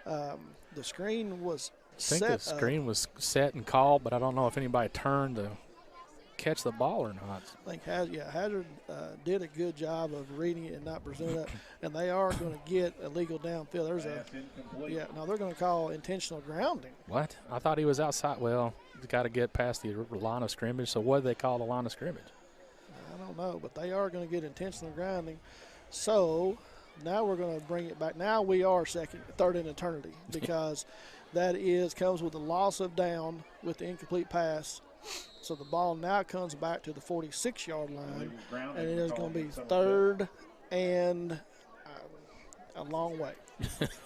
The screen was set I think the screen was set and called, but I don't know if anybody turned to catch the ball or not. I think Hazard did a good job of reading it and not pursuing it, and they are going to get a legal downfield. They're going to call intentional grounding. What? I thought he was outside. Well, he's got to get past the line of scrimmage. So what do they call the line of scrimmage? I don't know, but they are going to get intentional grounding. So now we're going to bring it back. Now we are third in eternity, because that comes with the loss of down with the incomplete pass. So the ball now comes back to the 46-yard line, and it is going to be third and a long way.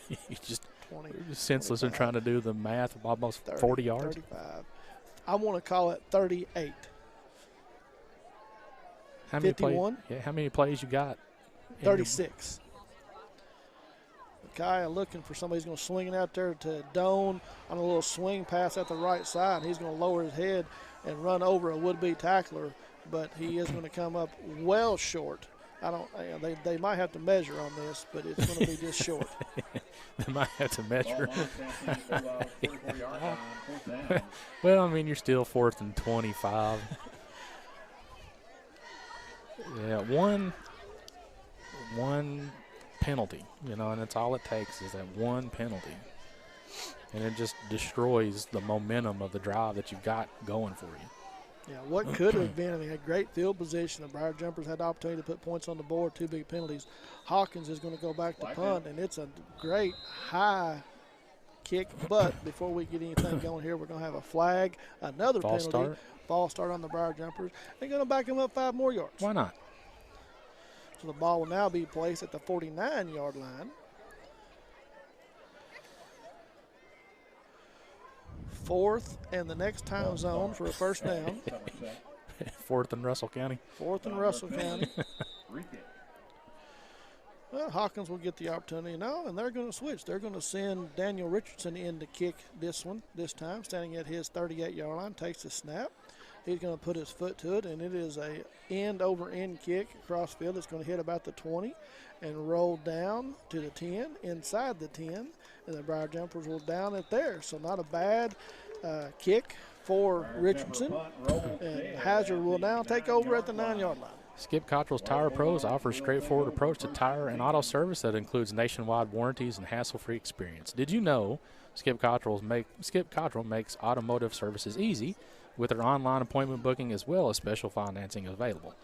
You just 20, senseless in trying to do the math of almost 30, 40 yards. 35. I want to call it 38. How many 51? How many plays you got? 36. Kaya looking for somebody who's going to swing it out there to Doan on a little swing pass at the right side. He's going to lower his head and run over a would-be tackler, but he is going to come up well short I don't. They might have to measure on this, but it's going to be just short. They might have to measure. Well, I mean, you're still 4th and 25. Yeah, one penalty, and that's all it takes is that one penalty. And it just destroys the momentum of the drive that you've got going for you. Yeah, what could have been, I mean, a great field position. The Briar Jumpers had the opportunity to put points on the board, 2 big penalties. Hawkins is going to go back to punt, and it's a great high kick. But before we get anything going here, we're going to have a flag, another penalty. False start on the Briar Jumpers. They're going to back them up 5 more yards. Why not? So the ball will now be placed at the 49-yard line. 4th and the next time zone for a first down. 4th in Russell County. 4th in Russell County. Well, Hawkins will get the opportunity now, and they're going to switch. They're going to send Daniel Richardson in to kick this time, standing at his 38-yard line, takes the snap. He's going to put his foot to it, and it is a end-over-end kick across field. It's going to hit about the 20 and roll down to the 10, inside the 10, and the Briar Jumpers will down it there. So not a bad kick for Richardson. And Hazard will now take over at the 9-yard line. Skip Cottrell's Tire Pros offers straightforward approach to tire and auto service that includes nationwide warranties and hassle-free experience. Did you know Skip Cottrell makes automotive services easy with their online appointment booking as well as special financing available?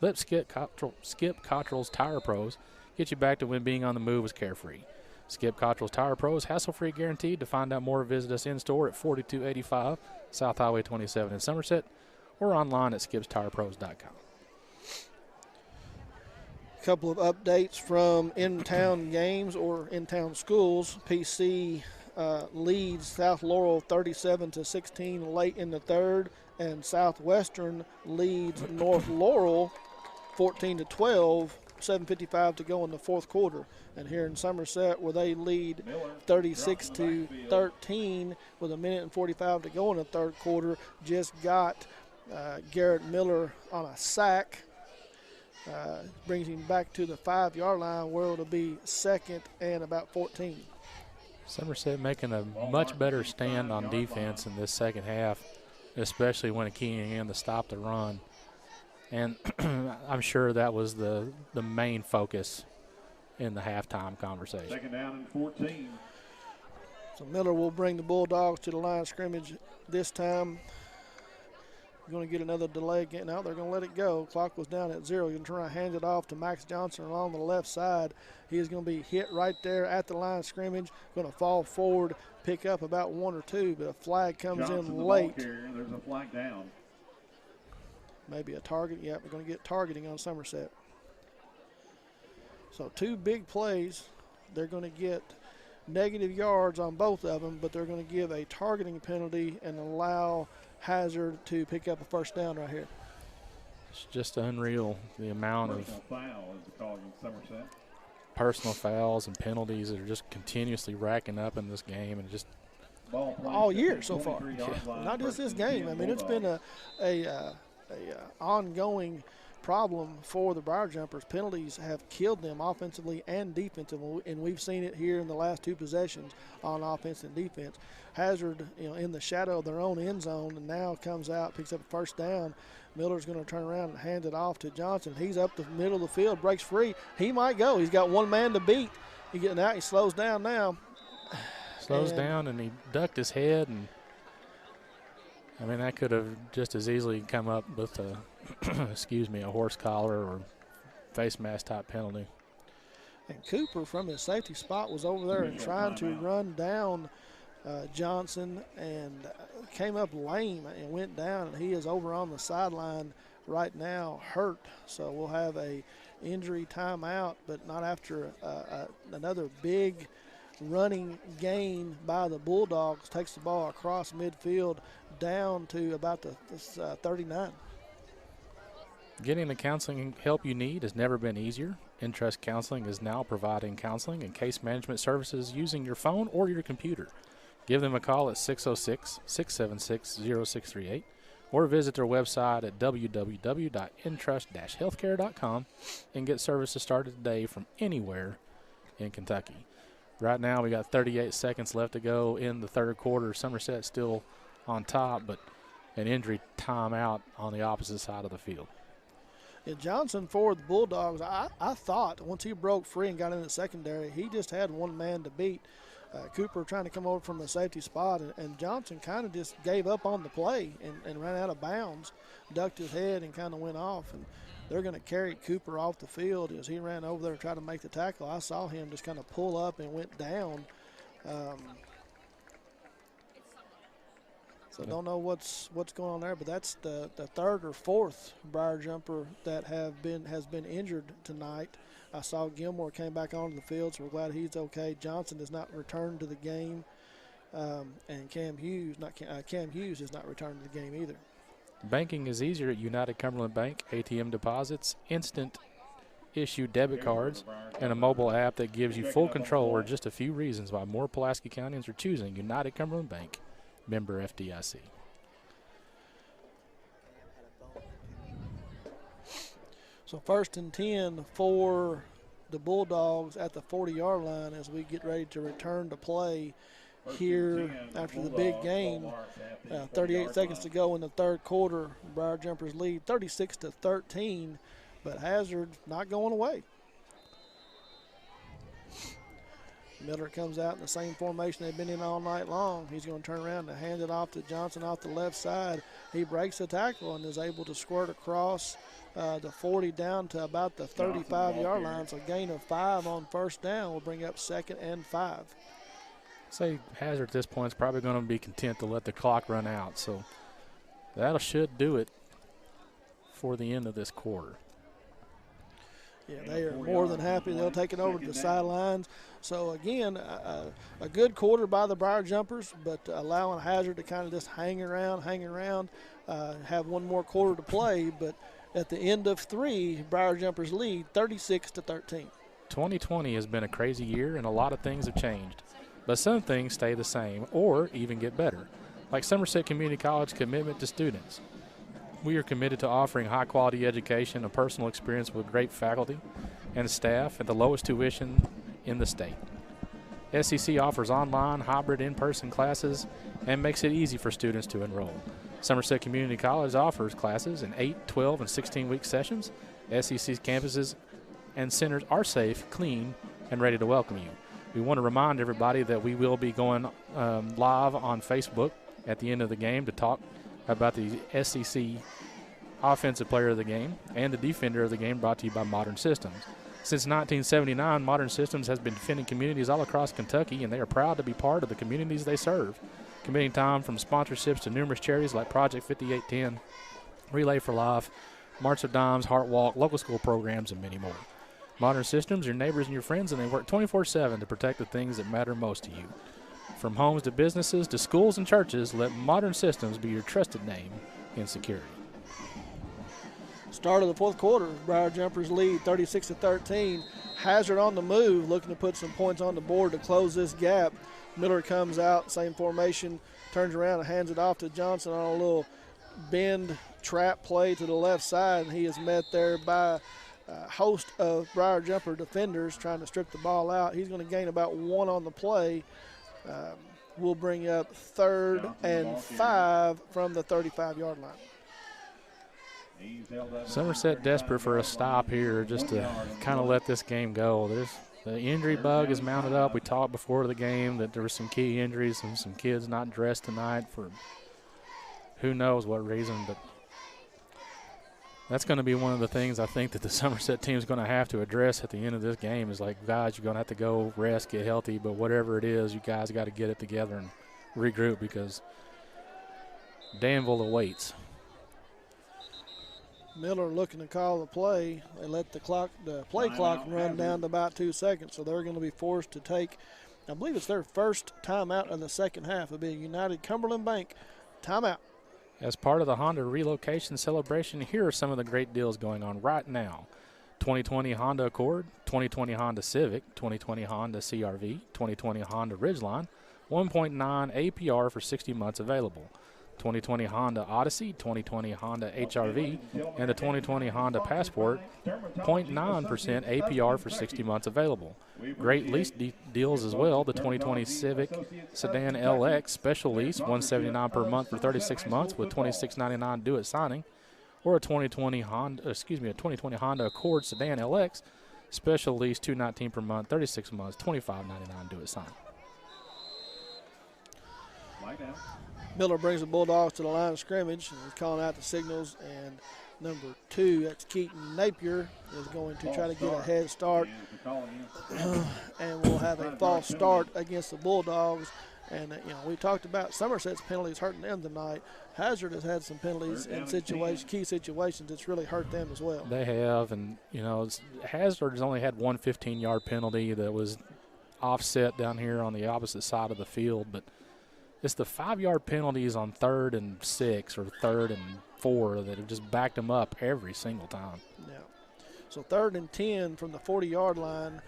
Let Skip Cottrell's Tire Pros get you back to when being on the move was carefree. Skip Cottrell's Tire Pros, hassle-free guaranteed. To find out more, visit us in-store at 4285 South Highway 27 in Somerset or online at skipstirepros.com. Couple of updates from in-town games or in-town schools. PC leads South Laurel 37-16 late in the 3rd, and Southwestern leads North Laurel 14-12, 7:55 to go in the 4th quarter. And here in Somerset, where they lead 36-13 with 1:45 to go in the 3rd quarter, just got Garrett Miller on a sack. Brings him back to the 5-yard line where it'll be 2nd and about 14. Somerset making a much better stand on defense in this second half, especially when keying in to stop the run. And I'm sure that was the main focus in the halftime conversation. 2nd down and 14. So Miller will bring the Bulldogs to the line of scrimmage this time. Going to get another delay getting out. They're going to let it go. Clock was down at 0. You're going to try to hand it off to Max Johnson along the left side. He is going to be hit right there at the line of scrimmage. Going to fall forward, pick up about 1 or 2, but a flag comes in late. There's a flag down. Maybe a target. Yep, we're going to get targeting on Somerset. So 2 big plays. They're going to get negative yards on both of them, but they're going to give a targeting penalty and allow Hazard to pick up a first down right here. It's just unreal the amount of foul is called in Somerset. Personal fouls and penalties that are just continuously racking up in this game, and just all year so far. Not just this game. I mean, it's been a ongoing problem for the Briar Jumpers. Penalties have killed them offensively and defensively, and we've seen it here in the last 2 possessions on offense and defense. Hazard, in the shadow of their own end zone, and now comes out, picks up a first down. Miller's going to turn around and hand it off to Johnson. He's up the middle of the field, breaks free. He might go. He's got 1 man to beat. He's getting out. He slows down now. Slows down, and he ducked his head, and I mean, that could have just as easily come up with a, a horse collar or face mask type penalty. And Cooper, from his safety spot, was over there and trying to run down Johnson, and came up lame and went down, and he is over on the sideline right now, hurt. So we'll have a injury timeout, but not after another big running gain by the Bulldogs. Takes the ball across midfield down to about the 39. Getting the counseling help you need has never been easier. Intrust Counseling is now providing counseling and case management services using your phone or your computer. Give them a call at 606-676-0638 or visit their website at www.entrust-healthcare.com and get services started today from anywhere in Kentucky. Right now we got 38 seconds left to go in the third quarter. Somerset still on top, but an injury timeout on the opposite side of the field. Yeah, Johnson for the Bulldogs, I thought once he broke free and got in the secondary, he just had one man to beat. Cooper trying to come over from the safety spot, and Johnson kind of just gave up on the play and ran out of bounds, ducked his head and kind of went off. And they're going to carry Cooper off the field as he ran over there and tried to make the tackle. I saw him just kind of pull up and went down. So I don't know what's going on there, but that's the third or fourth Briar jumper that has been injured tonight. I saw Gilmore came back onto the field, so we're glad he's okay. Johnson has not returned to the game, and Cam Hughes has not returned to the game either. Banking is easier at United Cumberland Bank. ATM deposits, instant issue debit cards, and a mobile app that gives you full control are just a few reasons why more Pulaski Countyans are choosing United Cumberland Bank, member FDIC. So 1st and 10 for the Bulldogs at the 40-yard line as we get ready to return to play here after the big game. 38 seconds to go in the third quarter. Briar Jumpers lead 36-13, but Hazard not going away. Miller comes out in the same formation they've been in all night long. He's going to turn around and hand it off to Johnson off the left side. He breaks the tackle and is able to squirt across the 40 down to about the 35-yard line. So gain of 5 on first down will bring up 2nd and 5. Say Hazard at this point is probably going to be content to let the clock run out. So that should do it for the end of this quarter. Yeah, they are more than happy. They'll take it over to the sidelines. So, again, a good quarter by the Briar Jumpers, but allowing Hazard to kind of just hang around, have one more quarter to play. But at the end of 3, Briar Jumpers lead 36-13. 2020 has been a crazy year, and a lot of things have changed. But some things stay the same or even get better, like Somerset Community College commitment to students. We are committed to offering high-quality education and personal experience with great faculty and staff at the lowest tuition in the state. SEC offers online, hybrid, in-person classes and makes it easy for students to enroll. Somerset Community College offers classes in 8, 12, and 16-week sessions. SEC's campuses and centers are safe, clean, and ready to welcome you. We want to remind everybody that we will be going live on Facebook at the end of the game to talk about the SEC Offensive Player of the Game and the Defender of the Game, brought to you by Modern Systems. Since 1979, Modern Systems has been defending communities all across Kentucky, and they are proud to be part of the communities they serve, committing time from sponsorships to numerous charities like Project 5810, Relay for Life, March of Dimes, Heart Walk, local school programs, and many more. Modern Systems, your neighbors and your friends, and they work 24/7 to protect the things that matter most to you. From homes to businesses to schools and churches, let Modern Systems be your trusted name in security. Start of the fourth quarter, Briar Jumpers lead 36-13. Hazard on the move, looking to put some points on the board to close this gap. Miller comes out, same formation, turns around and hands it off to Johnson on a little bend trap play to the left side, and he is met there by a host of Briar Jumper defenders trying to strip the ball out. He's going to gain about 1 on the play. We'll bring up 3rd and 5 from the 35-yard line. Somerset desperate for a stop here just to kind of let this game go. The injury bug is mounted up. We talked before the game that there were some key injuries and some kids not dressed tonight for who knows what reason, but that's going to be one of the things I think that the Somerset team is going to have to address at the end of this game is like, guys, you're going to have to go rest, get healthy, but whatever it is, you guys got to get it together and regroup because Danville awaits. Miller looking to call the play. They let the play clock run down to about 2 seconds, so they're going to be forced to take, I believe it's their first timeout in the second half. It'll be a United Cumberland Bank timeout. As part of the Honda relocation celebration, here are some of the great deals going on right now. 2020 Honda Accord, 2020 Honda Civic, 2020 Honda CRV, 2020 Honda Ridgeline, 1.9 APR for 60 months available. 2020 Honda Odyssey, 2020 Honda HRV, and the 2020 Honda Passport. 0.9% APR for 60 months available. Great lease deals as well. The 2020 Civic Sedan LX special lease, $179 per month for 36 months with $26.99 due at signing, or a 2020 Honda Accord Sedan LX special lease, $219 per month, 36 months, $25.99 due at signing. Miller brings the Bulldogs to the line of scrimmage and is calling out the signals, and number 2, that's Keaton Napier, is going to try to get a head start, and we'll have a false start against the Bulldogs. And, we talked about Somerset's penalties hurting them tonight. Hazard has had some penalties in key situations. It's really hurt them as well. They have, and, Hazard has only had one 15-yard penalty that was offset down here on the opposite side of the field, but it's the 5-yard penalties on 3rd and 6 or 3rd and 4 that have just backed them up every single time. Yeah. So 3rd and 10 from the 40-yard line,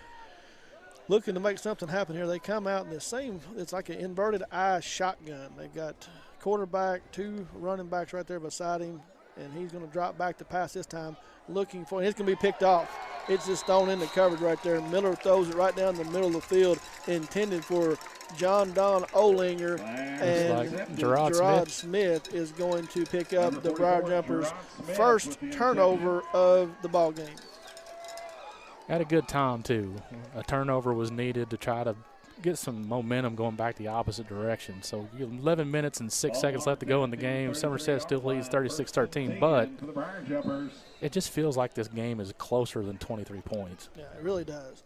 looking to make something happen here. They come out in the same, it's like an inverted I shotgun. They've got quarterback, 2 running backs right there beside him, and he's going to drop back to pass this time, looking for, it's going to be picked off. It's just thrown into coverage right there. Miller throws it right down the middle of the field, intended for John Don Olinger, and like Gerard Smith is going to pick up the Briar Jumpers' first turnover of the ball game. Had a good time, too. A turnover was needed to try to get some momentum going back the opposite direction. So 11 minutes and 6 seconds left to go in the game. Somerset still leads 36-13, but it just feels like this game is closer than 23 points. Yeah, it really does.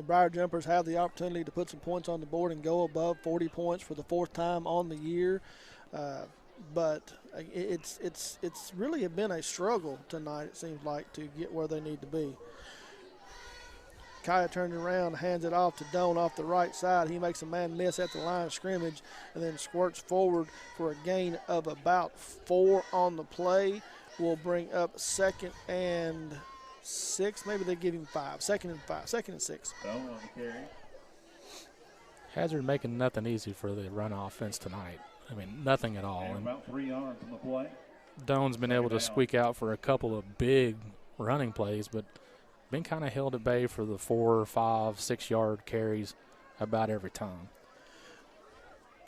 Briar Jumpers have the opportunity to put some points on the board and go above 40 points for the 4th time on the year. But it's really been a struggle tonight, it seems like, to get where they need to be. Kaya turns around, hands it off to Doan off the right side. He makes a man miss at the line of scrimmage and then squirts forward for a gain of about 4 on the play. Will bring up 2nd and 6. Maybe they give him 5. 2nd and 5. 2nd and 6. Hazard making nothing easy for the run offense tonight. I mean, nothing at all. And about 3 yards on the play. Doan's been able to squeak out for a couple of big running plays, but been kind of held at bay for the 4, 5, 6-yard carries about every time.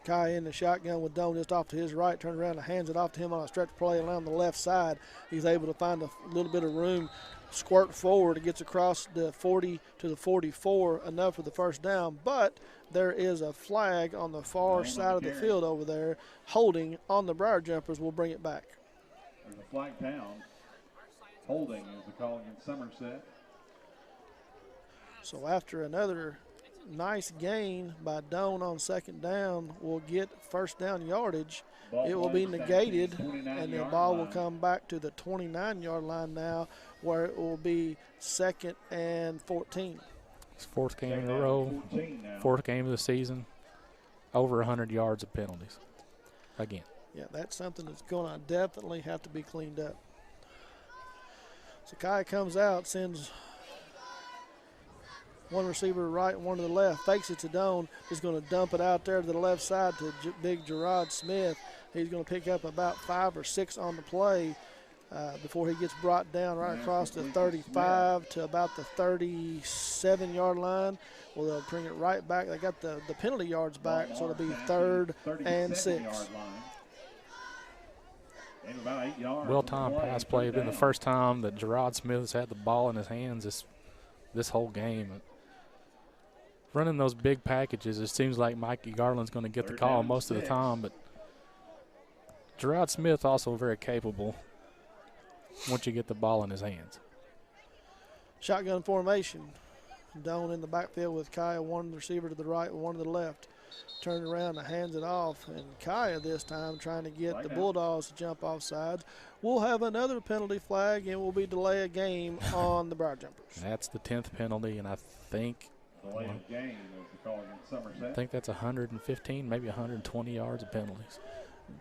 Kai in the shotgun with Doan just off to his right, turns around and hands it off to him on a stretch play along the left side. He's able to find a little bit of room, squirt forward. It gets across the 40 to the 44, enough for the first down. But there is a flag on the far side of the field over there, holding on the Briar Jumpers. Will bring it back. There's a flag down. Holding is the call against Somerset. So after another nice gain by Doan on 2nd down, will get first down yardage. It will be negated, and the ball will come back to the 29-yard line now, where it will be 2nd and 14. It's 4th game in a row, 4th game of the season, over 100 yards of penalties again. Yeah, that's something that's going to definitely have to be cleaned up. So Kai comes out, sends one receiver to the right and one to the left, fakes it to Doan, is going to dump it out there to the left side to big Gerard Smith. He's going to pick up about 5 or 6 on the play before he gets brought down right across the 35 to about the 37-yard line. Well, they'll bring it right back. They got the penalty yards back, so it'll be 3rd and 6. Well-timed pass play. It's been the first time that Gerard Smith has had the ball in his hands this whole game. Running those big packages, it seems like Mikey Garland's going to get the call most of the time, but Gerard Smith also very capable once you get the ball in his hands. Shotgun formation. Doan in the backfield with Kaya, one receiver to the right, one to the left. Turns around and hands it off, and Kaya this time trying to get the Bulldogs to jump off sides. We'll have another penalty flag, and will be delay a game on the Briar Jumpers. That's the 10th penalty, and I think that's 115, maybe 120 yards of penalties.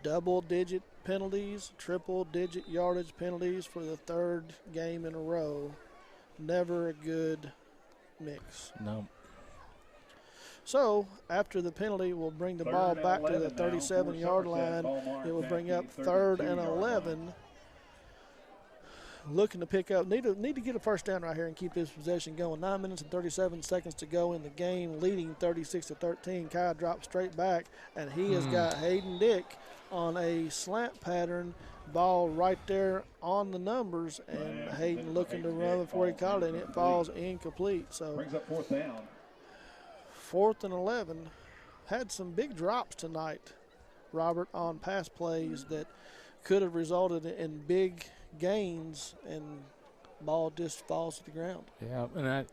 Double-digit penalties, triple-digit yardage penalties for the 3rd game in a row. Never a good mix. No. So after the penalty, we'll bring the ball back to the 37-yard line. It will bring up 3rd and 11. Looking to pick up, need to get a first down right here and keep this possession going. 9 minutes and 37 seconds to go in the game, leading 36-13. Kai drops straight back, and he has got Hayden Dick on a slant pattern. Ball right there on the numbers, and Hayden looking to run before he caught it, and it falls incomplete. So brings up 4th down. 4th and 11. Had some big drops tonight, Robert, on pass plays that could have resulted in big gains, and ball just falls to the ground. Yeah, and I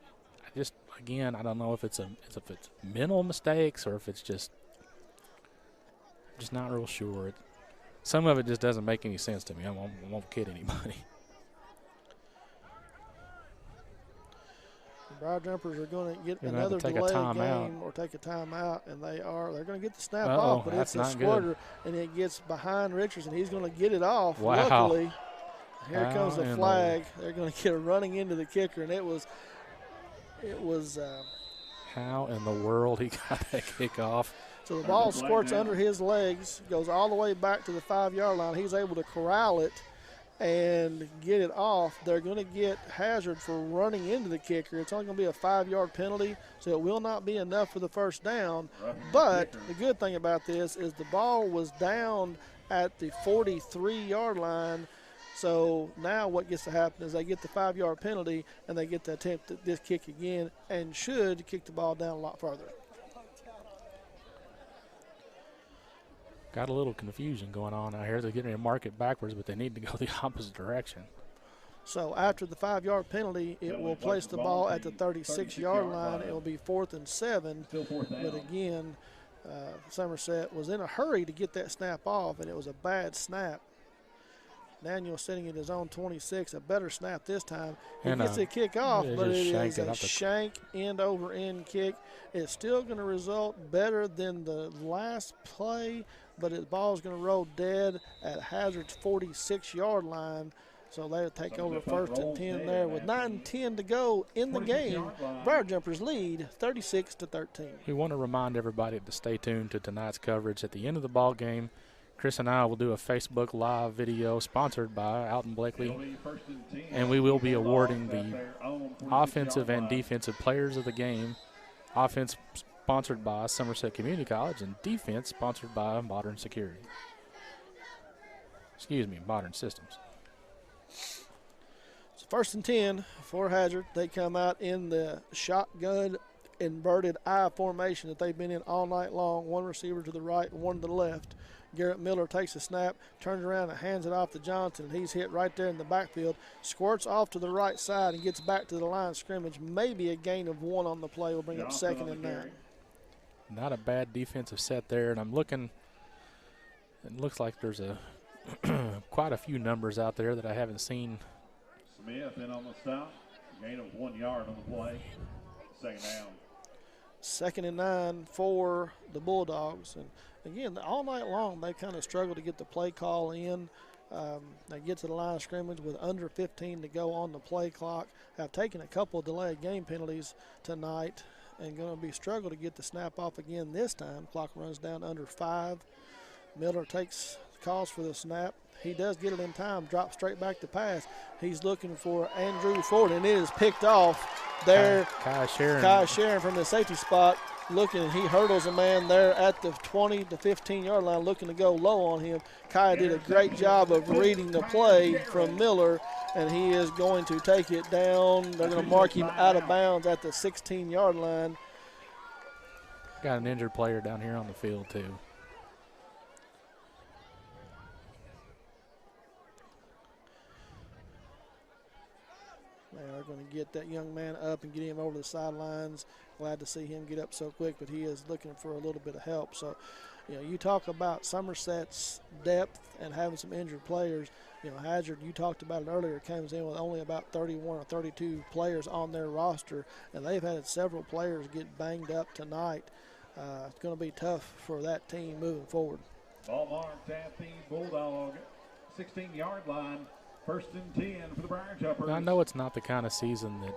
just, again, I don't know if it's mental mistakes or if it's just not real sure. Some of it just doesn't make any sense to me. I won't kid anybody. The Briar Jumpers are going to get another delay game or take a timeout, and they're going to get the snap off, but it's a squirter, and it gets behind Richardson. He's going to get it off. Wow. Luckily, here comes the flag. They're going to get a running into the kicker, and it was how in the world he got that kick off? So the ball squirts under his legs, goes all the way back to the 5-yard line. He's able to corral it and get it off. They're going to get Hazard for running into the kicker. It's only going to be a 5-yard penalty, so it will not be enough for the first down. But the good thing about this is the ball was down at the 43-yard line. So now what gets to happen is they get the 5-yard penalty, and they get to attempt this kick again and should kick the ball down a lot farther. Got a little confusion going on out here. They're getting ready to mark it backwards, but they need to go the opposite direction. So after the 5-yard penalty, it will place the ball at the 36-yard line. It will be 4th and 7. But again, Somerset was in a hurry to get that snap off, and it was a bad snap. Daniel sitting at his own 26, a better snap this time. He gets a kick off, but it is a shank end-over-end kick. It's still going to result better than the last play, but the ball's going to roll dead at Hazard's 46-yard line. So they'll take over 1st and 10 there with 9:10 to go in the game. Briar Jumpers lead 36-13. We want to remind everybody to stay tuned to tonight's coverage. At the end of the ball game, Chris and I will do a Facebook Live video sponsored by Alton Blakely, and we will be awarding the offensive and defensive players of the game. Offense sponsored by Somerset Community College, and defense sponsored by Modern Security. Modern Systems. So 1st and 10 for Hazard. They come out in the shotgun inverted I formation that they've been in all night long. One receiver to the right, one to the left. Garrett Miller takes a snap, turns around and hands it off to Johnson, and he's hit right there in the backfield, squirts off to the right side and gets back to the line of scrimmage. Maybe a gain of 1 on the play will bring up 2nd and 9. Not a bad defensive set there, and I'm looking. It looks like there's quite a few numbers out there that I haven't seen. Smith in on the stop, gain of 1 yard on the play, 2nd down. 2nd and 9 for the Bulldogs. And again, all night long they kind of struggle to get the play call in. They get to the line of scrimmage with under 15 to go on the play clock. Have taken a couple of delayed game penalties tonight and going to be struggle to get the snap off again this time. Clock runs down under 5. Miller calls for the snap. He does get it in time, drops straight back to pass. He's looking for Andrew Ford, and it is picked off there. Kai Sharon from the safety spot looking, and he hurdles a man there at the 20 to 15-yard line looking to go low on him. Kai did a great job of reading the play from Miller, and he is going to take it down. They're going to mark him out of bounds at the 16-yard line. Got an injured player down here on the field, too. They are going to get that young man up and get him over the sidelines. Glad to see him get up so quick, but he is looking for a little bit of help. So, you talk about Somerset's depth and having some injured players. Hazard, you talked about it earlier, comes in with only about 31 or 32 players on their roster, and they've had several players get banged up tonight. It's going to be tough for that team moving forward. Ball marked at the Bulldog 16-yard line. 1st and 10 for the Briar Jumpers. I know it's not the kind of season that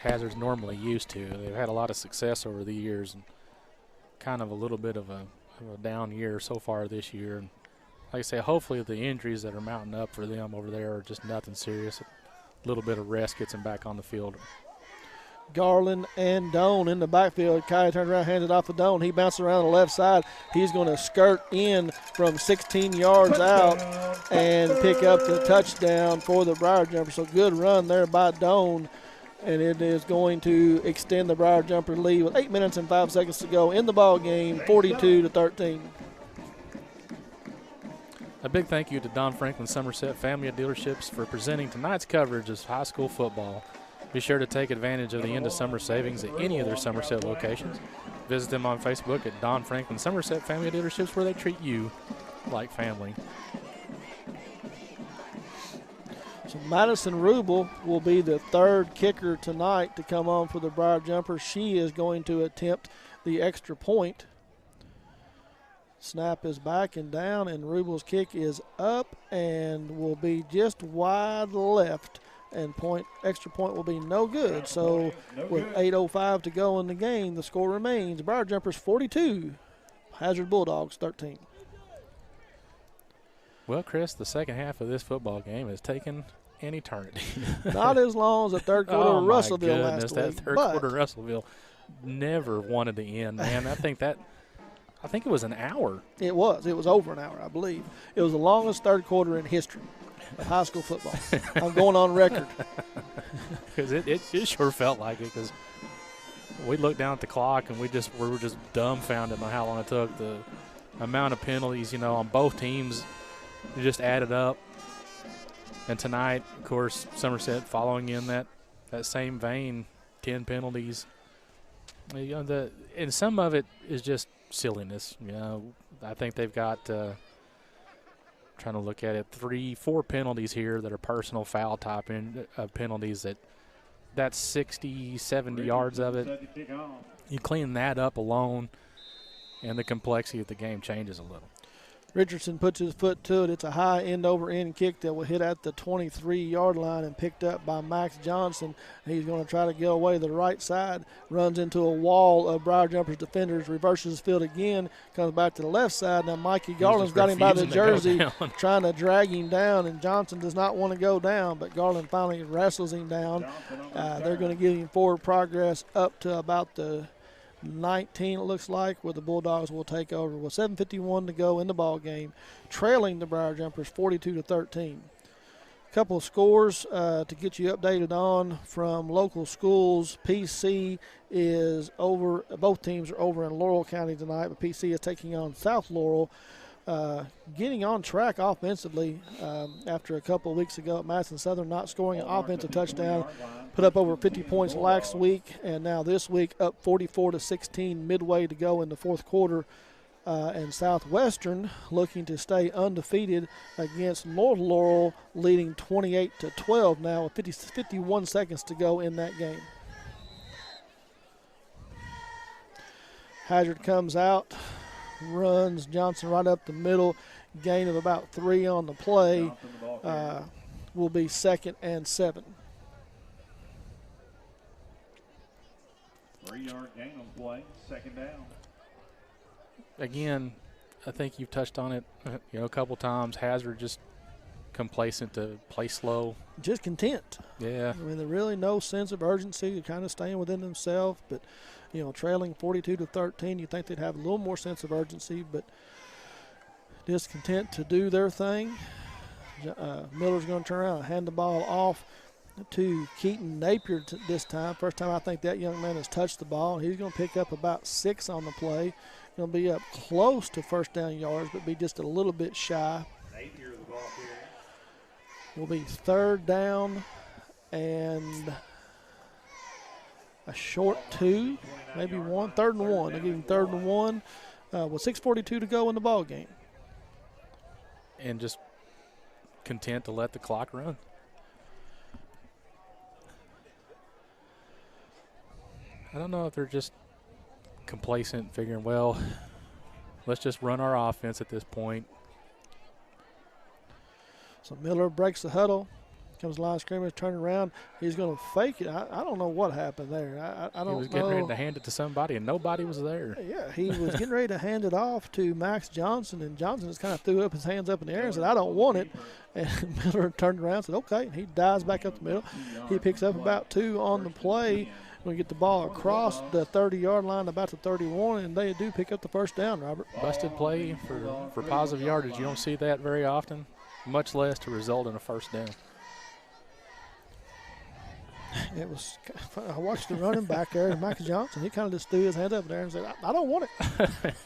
Hazard's normally used to. They've had a lot of success over the years, and kind of a little bit of a down year so far this year. And like I say, hopefully the injuries that are mounting up for them over there are just nothing serious. A little bit of rest gets them back on the field. Garland and Doan in the backfield. Kai turns around, hands it off to Doan. He bounces around the left side. He's going to skirt in from 16 yards out and pick up the touchdown for the Briar Jumper. So good run there by Doan, and it is going to extend the Briar Jumper lead with 8 minutes and 5 seconds to go in the ball game, 42-13. A big thank you to Don Franklin Somerset Family of Dealerships for presenting tonight's coverage of high school football. Be sure to take advantage of the end of summer savings at any of their Somerset locations. Visit them on Facebook at Don Franklin Somerset Family of Dealerships, where they treat you like family. So Madison Rubel will be the third kicker tonight to come on for the Briar Jumper. She is going to attempt the extra point. Snap is back and down, and Rubel's kick is up and will be just wide left. And extra point will be no good. So with 8:05 to go in the game, the score remains Briar Jumpers 42, Hazard Bulldogs 13. Well, Chris, the second half of this football game has taken an eternity. Not as long as the third quarter of Russellville last week. That third quarter of Russellville never wanted to end, man. I think it was an hour. It was over an hour, I believe. It was the longest third quarter in history of high school football. I'm going on record. Because it sure felt like it, because we looked down at the clock and we were just dumbfounded by how long it took. The amount of penalties, on both teams, it just added up. And tonight, of course, Somerset following in that same vein, 10 penalties. And some of it is just silliness. I think they've got trying to look at it, 3-4 penalties here that are personal foul type penalties. That's 60, 70 yards of it. You clean that up alone, and the complexity of the game changes a little. Richardson puts his foot to it. It's a high end-over-end kick that will hit at the 23-yard line and picked up by Max Johnson. He's going to try to get away to the right side, runs into a wall of Briar Jumpers defenders, reverses his field again, comes back to the left side. Now Mikey Garland's got him by the jersey, trying to drag him down, and Johnson does not want to go down, but Garland finally wrestles him down. They're going to give him forward progress up to about the 19, it looks like, where the Bulldogs will take over with 7:51 to go in the ball game, trailing the Briar Jumpers 42-13. A couple of scores to get you updated on from local schools. PC is over. Both teams are over in Laurel County tonight, but PC is taking on South Laurel. Getting on track offensively after a couple of weeks ago at Madison Southern, not scoring an offensive touchdown, put up over 50 points last week, and now this week up 44-16 midway to go in the fourth quarter. And Southwestern looking to stay undefeated against North Laurel, leading 28-12 now with 51 seconds to go in that game. Hazard comes out, runs Johnson right up the middle, gain of about 3 on the play, will be 2nd and 7. 3-yard gain on play, 2nd down. Again, I think you've touched on it, a couple times. Hazard just complacent to play slow. Just content. Yeah. I mean, there's really no sense of urgency. They're kind of staying within themselves, but trailing 42-13, you think they'd have a little more sense of urgency, but just content to do their thing. Miller's going to turn around and hand the ball off to Keaton Napier this time. First time I think that young man has touched the ball. He's going to pick up about 6 on the play. Going to be up close to first down yards, but be just a little bit shy. Napier, the ball carrier. Will be 3rd down and a short 2, maybe 1, 3rd and 1. They're giving 3rd and 1 with 6:42 to go in the ball game. And just content to let the clock run. I don't know if they're just complacent, figuring, well, let's just run our offense at this point. So Miller breaks the huddle, Comes the line of scrimmage, turn around. He's going to fake it. I don't know what happened there. I don't know. He was getting ready to hand it to somebody, and nobody was there. Yeah, he was getting ready to hand it off to Max Johnson, and Johnson just kind of threw up his hands up in the air and said, I don't want it. And Miller turned around and said, okay. And he dives back up the middle. He picks up about 2 on the play. We get the ball across the 30-yard line, about the 31, and they do pick up the first down, Robert. Busted play for positive yardage. You don't see that very often, much less to result in a first down. It was. I watched the running back there, Max Johnson. He kind of just threw his hand up there and said, I don't want it.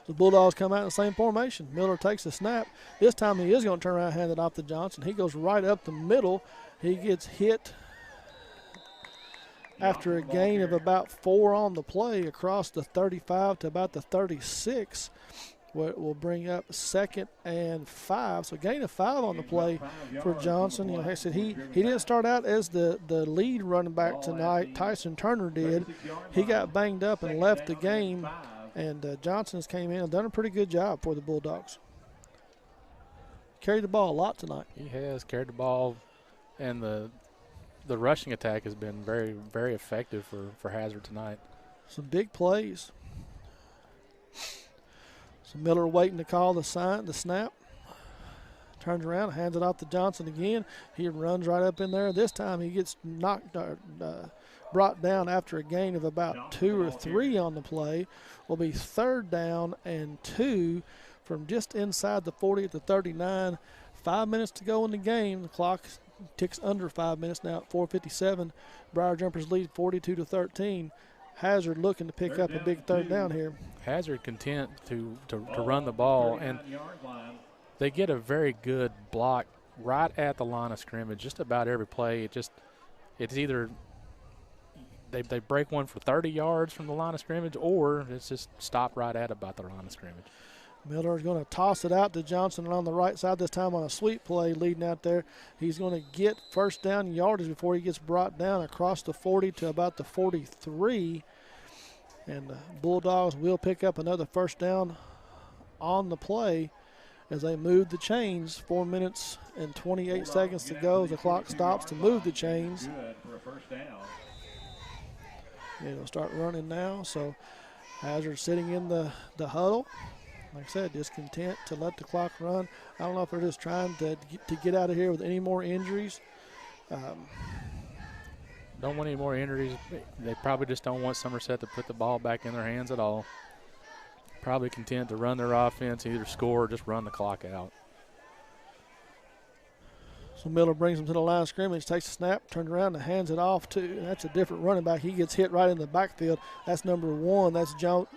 The Bulldogs come out in the same formation. Miller takes the snap. This time he is going to turn around and hand it off to Johnson. He goes right up the middle. He gets hit after a gain of about 4 on the play across the 35 to about the 36. What will bring up 2nd and 5. So gain of 5 on the play for Johnson. You know, like I said, he didn't start out as the lead running back tonight. Tyson Turner did. He got banged up and left the game. And Johnson's came in and done a pretty good job for the Bulldogs. Carried the ball a lot tonight. He has carried the ball, and the rushing attack has been very, very effective for Hazard tonight. Some big plays. So Miller waiting to call the snap. Turns around, hands it off to Johnson again. He runs right up in there. This time he gets brought down after a gain of about 2 or 3 on the play. Will be 3rd down and 2 from just inside the 40 at the 39. 5 minutes to go in the game. The clock ticks under 5 minutes now at 4:57. Briar Jumpers lead 42-13. Hazard looking to pick up a big 3rd down here. Hazard content to run the ball, and they get a very good block right at the line of scrimmage. Just about every play, it's either they break one for 30 yards from the line of scrimmage, or it's just stopped right at about the line of scrimmage. Miller is going to toss it out to Johnson on the right side, this time on a sweep play leading out there. He's going to get 1st down yardage before he gets brought down across the 40 to about the 43. And the Bulldogs will pick up another 1st down on the play as they move the chains. 4 minutes and 28 seconds to go as the clock stops to move the chains. It'll start running now. So Hazard sitting in the huddle. Like I said, just content to let the clock run. I don't know if they're just trying to get out of here with any more injuries. Don't want any more injuries. They probably just don't want Somerset to put the ball back in their hands at all. Probably content to run their offense, either score or just run the clock out. So Miller brings him to the line of scrimmage, takes a snap, turns around and hands it off to, that's a different running back. He gets hit right in the backfield. That's number 1. That's Don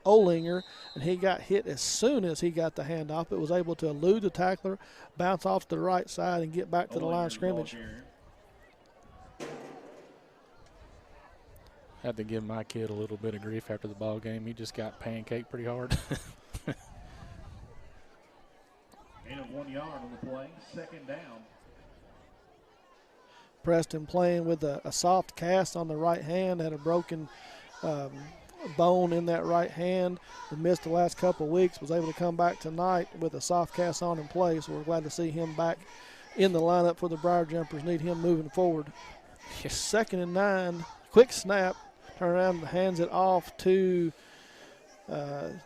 Olinger, and he got hit as soon as he got the handoff, but was able to elude the tackler, bounce off to the right side, and get back to the line of scrimmage. Had to give my kid a little bit of grief after the ball game. He just got pancaked pretty hard. Gain of 1 yard on the play, 2nd down. Preston playing with a soft cast on the right hand, had a broken bone in that right hand. He missed the last couple of weeks, was able to come back tonight with a soft cast on and play, so we're glad to see him back in the lineup for the Briar Jumpers. Need him moving forward. 2nd and 9, quick snap, turn around and hands it off to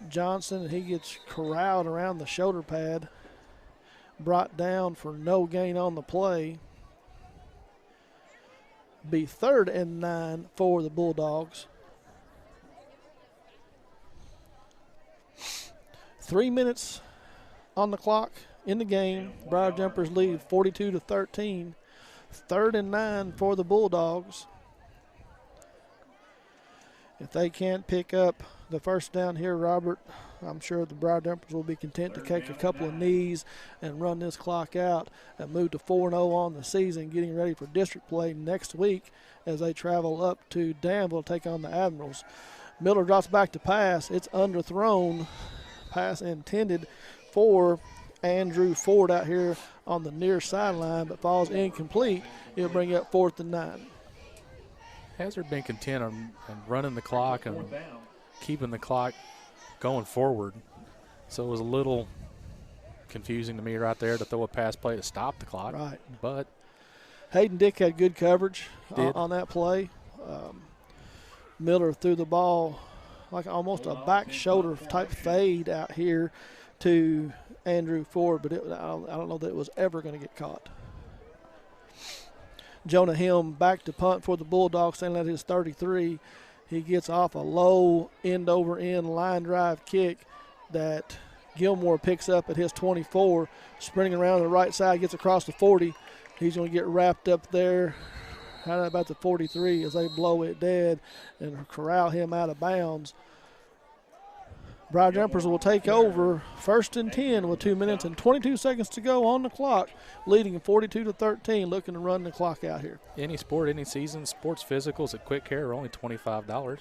Johnson, and he gets corralled around the shoulder pad, brought down for no gain on the play. Be 3rd and 9 for the Bulldogs. 3 minutes on the clock in the game. Briar Jumpers lead 42-13. 3rd and 9 for the Bulldogs. If they can't pick up the 1st down here, Robert, I'm sure the Briar Jumpers will be content to take a couple of knees and run this clock out and move to 4-0 on the season, getting ready for district play next week as they travel up to Danville to take on the Admirals. Miller drops back to pass. It's underthrown. Pass intended for Andrew Ford out here on the near sideline, but falls incomplete. It'll bring up 4th and 9. Hazard been content on running the clock and keeping the clock going forward. So it was a little confusing to me right there to throw a pass play to stop the clock. Right. But Hayden Dick had good coverage Did. on that play. Miller threw the ball like almost a back shoulder type fade out here to Andrew Ford, but I don't know that it was ever going to get caught. Jonah Hill back to punt for the Bulldogs, standing at his 33. He gets off a low end-over-end line drive kick that Gilmore picks up at his 24, sprinting around the right side, gets across the 40. He's going to get wrapped up there right about the 43 as they blow it dead and corral him out of bounds. Briar Jumpers will take over 1st and 10 with 2 minutes and 22 seconds to go on the clock, leading 42-13, looking to run the clock out here. Any sport, any season, sports physicals at Quick Care are only $25.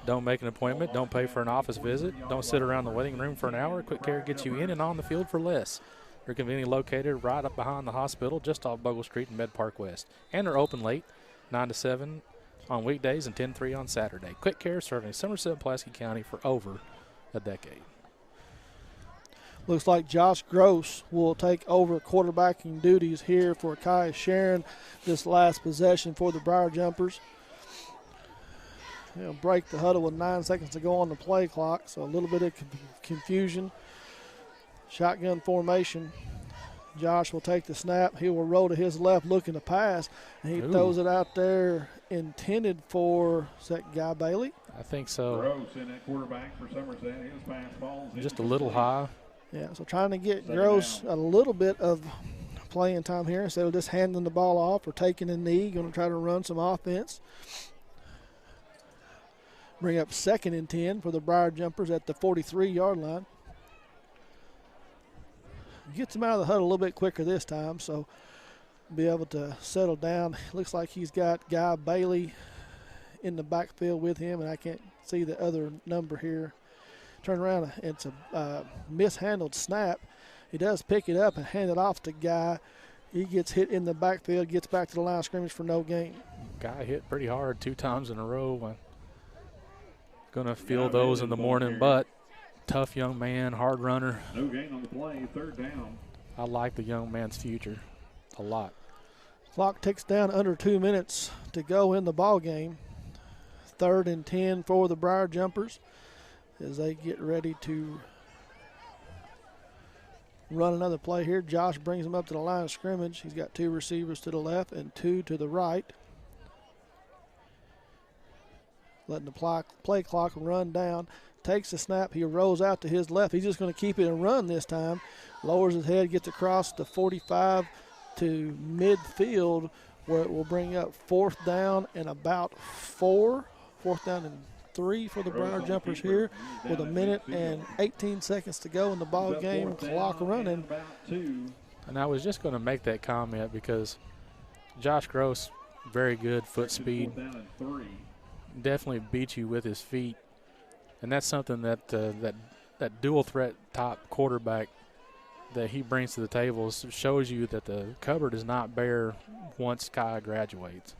Don't make an appointment. Don't pay for an office visit. Don't sit around the waiting room for an hour. Quick Care gets you in and on the field for less. They're conveniently located right up behind the hospital, just off Bogle Street in Med Park West. And they're open late, 9 to 7 on weekdays and 10 to 3 on Saturday. Quick Care serving Somerset and Pulaski County for over a decade. Looks like Josh Gross will take over quarterbacking duties here for Kai Sharon this last possession for the Briar Jumpers. He'll break the huddle with 9 seconds to go on the play clock, so a little bit of confusion. Shotgun formation. Josh will take the snap. He will roll to his left looking to pass, and he throws it out there intended for, is that Guy Bailey? I think so. Gross in at quarterback for Somerset. His pass falls Just a little high. Yeah, so trying to get Gross a little bit of playing time here instead of just handing the ball off or taking a knee. Going to try to run some offense. Bring up 2nd and 10 for the Briar Jumpers at the 43-yard line. Gets him out of the huddle a little bit quicker this time, so be able to settle down. Looks like he's got Guy Bailey in the backfield with him, and I can't see the other number here. Turn around, it's a mishandled snap. He does pick it up and hand it off to Guy. He gets hit in the backfield, gets back to the line of scrimmage for no gain. Guy hit pretty hard 2 times in a row. Going to feel those in the morning, but tough young man, hard runner. No gain on the play, 3rd down. I like the young man's future a lot. Clock ticks down under 2 minutes to go in the ball game. 3rd and 10 for the Briar Jumpers as they get ready to run another play here. Josh brings him up to the line of scrimmage. He's got 2 receivers to the left and 2 to the right. Letting the play clock run down. Takes the snap. He rolls out to his left. He's just going to keep it and run this time. Lowers his head, gets across the 45 to midfield, where it will bring up 4th down and about 4. 4th down and 3 for the Briar Jumpers here with 1 minute and 18 seconds to go in the ball game. Clock running. And I was just going to make that comment because Josh Gross, very good foot speed. Definitely beat you with his feet. And that's something that that dual threat top quarterback that he brings to the table shows you that the cupboard is not bare once Kai graduates.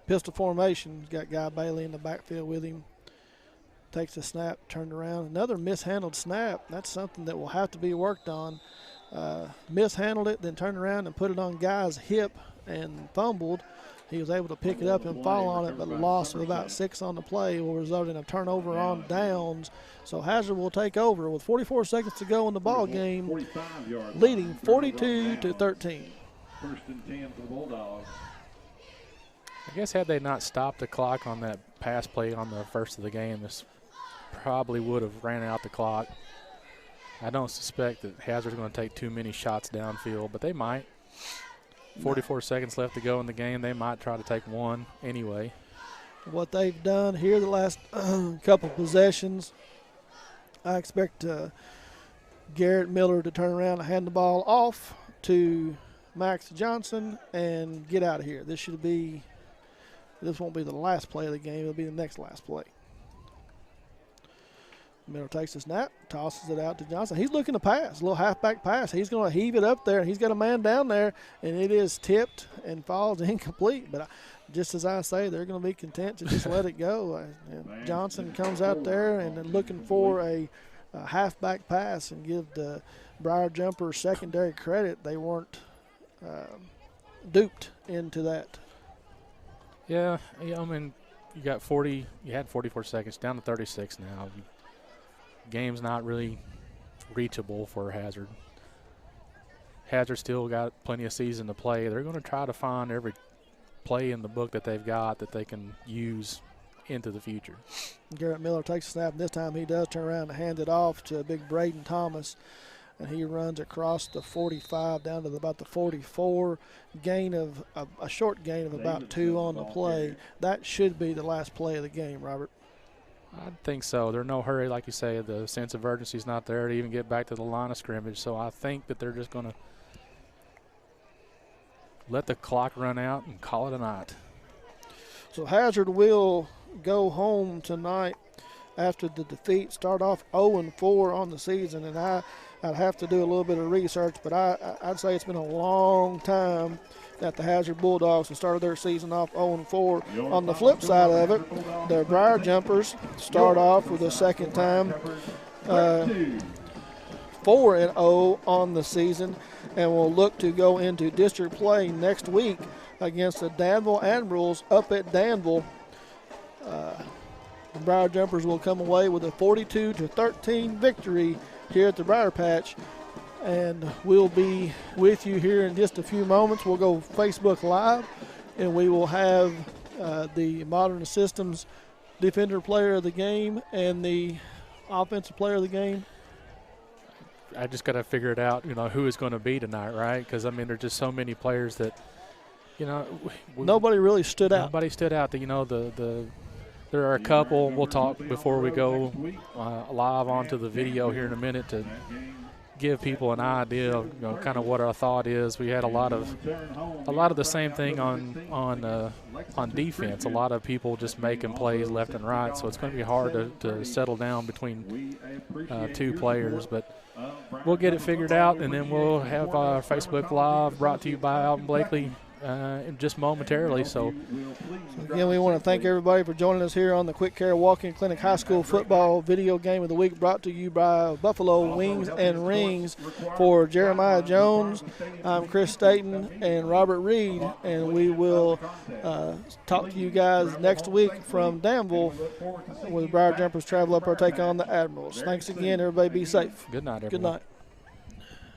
Pistol formation. Got Guy Bailey in the backfield with him. Takes the snap, turned around. Another mishandled snap. That's something that will have to be worked on. Mishandled it, then turned around and put it on Guy's hip and fumbled. He was able to pick it up and fall on it, but a loss of about 6 on the play will result in a turnover on downs. So Hazard will take over with 44 seconds to go in the ball game, leading 42-13. 1st and 10 for the Bulldogs. I guess had they not stopped the clock on that pass play on the first of the game, this probably would have ran out the clock. I don't suspect that Hazard's going to take too many shots downfield, but they might. 44 seconds left to go in the game. They might try to take one anyway. What they've done here the last couple possessions, I expect Garrett Miller to turn around and hand the ball off to Max Johnson and get out of here. This won't be the last play of the game. It'll be the next last play. Miller takes the snap, tosses it out to Johnson. He's looking to pass, a little halfback pass. He's going to heave it up there. He's got a man down there, and it is tipped and falls incomplete. But just as I say, they're going to be content to just let it go. Johnson comes out there and then looking for a a halfback pass and give the Briar Jumpers secondary credit. They weren't duped into that. Yeah, I mean, you had 44 seconds, down to 36 now. Game's not really reachable for Hazard. Hazard still got plenty of season to play. They're going to try to find every play in the book that they've got that they can use into the future. Garrett Miller takes a snap, and this time he does turn around and hand it off to big Braden Thomas, and he runs across the 45 down to about the 44, gain of a short gain of about 2 on the play. That should be the last play of the game, Robert. I think so. There's no hurry, like you say. The sense of urgency is not there to even get back to the line of scrimmage, so I think that they're just going to let the clock run out and call it a night. So Hazard will go home tonight after the defeat, start off 0-4 on the season, and I'd have to do a little bit of research, but I'd say it's been a long time that the Hazard Bulldogs have started their season off 0-4. On the flip side of it, the Briar Jumpers start off for the second time 4-0 on the season, and will look to go into district play next week against the Danville Admirals up at Danville. The Briar Jumpers will come away with a 42-13 victory here at the Briar Patch, and we'll be with you here in just a few moments. We'll go Facebook Live, and we will have the Modern Systems Defender Player of the Game and the Offensive Player of the Game. I just got to figure it out, who is going to be tonight, right? Because, I mean, there's just so many players that, nobody really stood out. Nobody stood out. There are a couple. We'll talk before we go live onto the video here in a minute to give people an idea of kind of what our thought is. We had a lot of the same thing on defense. A lot of people just making plays left and right, so it's going to be hard to settle down between two players. But we'll get it figured out, and then we'll have our Facebook Live brought to you by Alton Blakely just momentarily. So again, we want to thank everybody for joining us here on the Quick Care Walk-In Clinic High School Football Video Game of the Week, brought to you by Buffalo Wings and Rings. For Jeremiah Jones, I'm Chris Staten and Robert Reed, and we will talk to you guys next week from Danville where the Briar Jumpers travel up or take on the Admirals. Thanks again. Everybody be safe. Good night, everyone. Good night.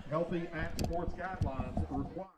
Healthy at sports guidelines require.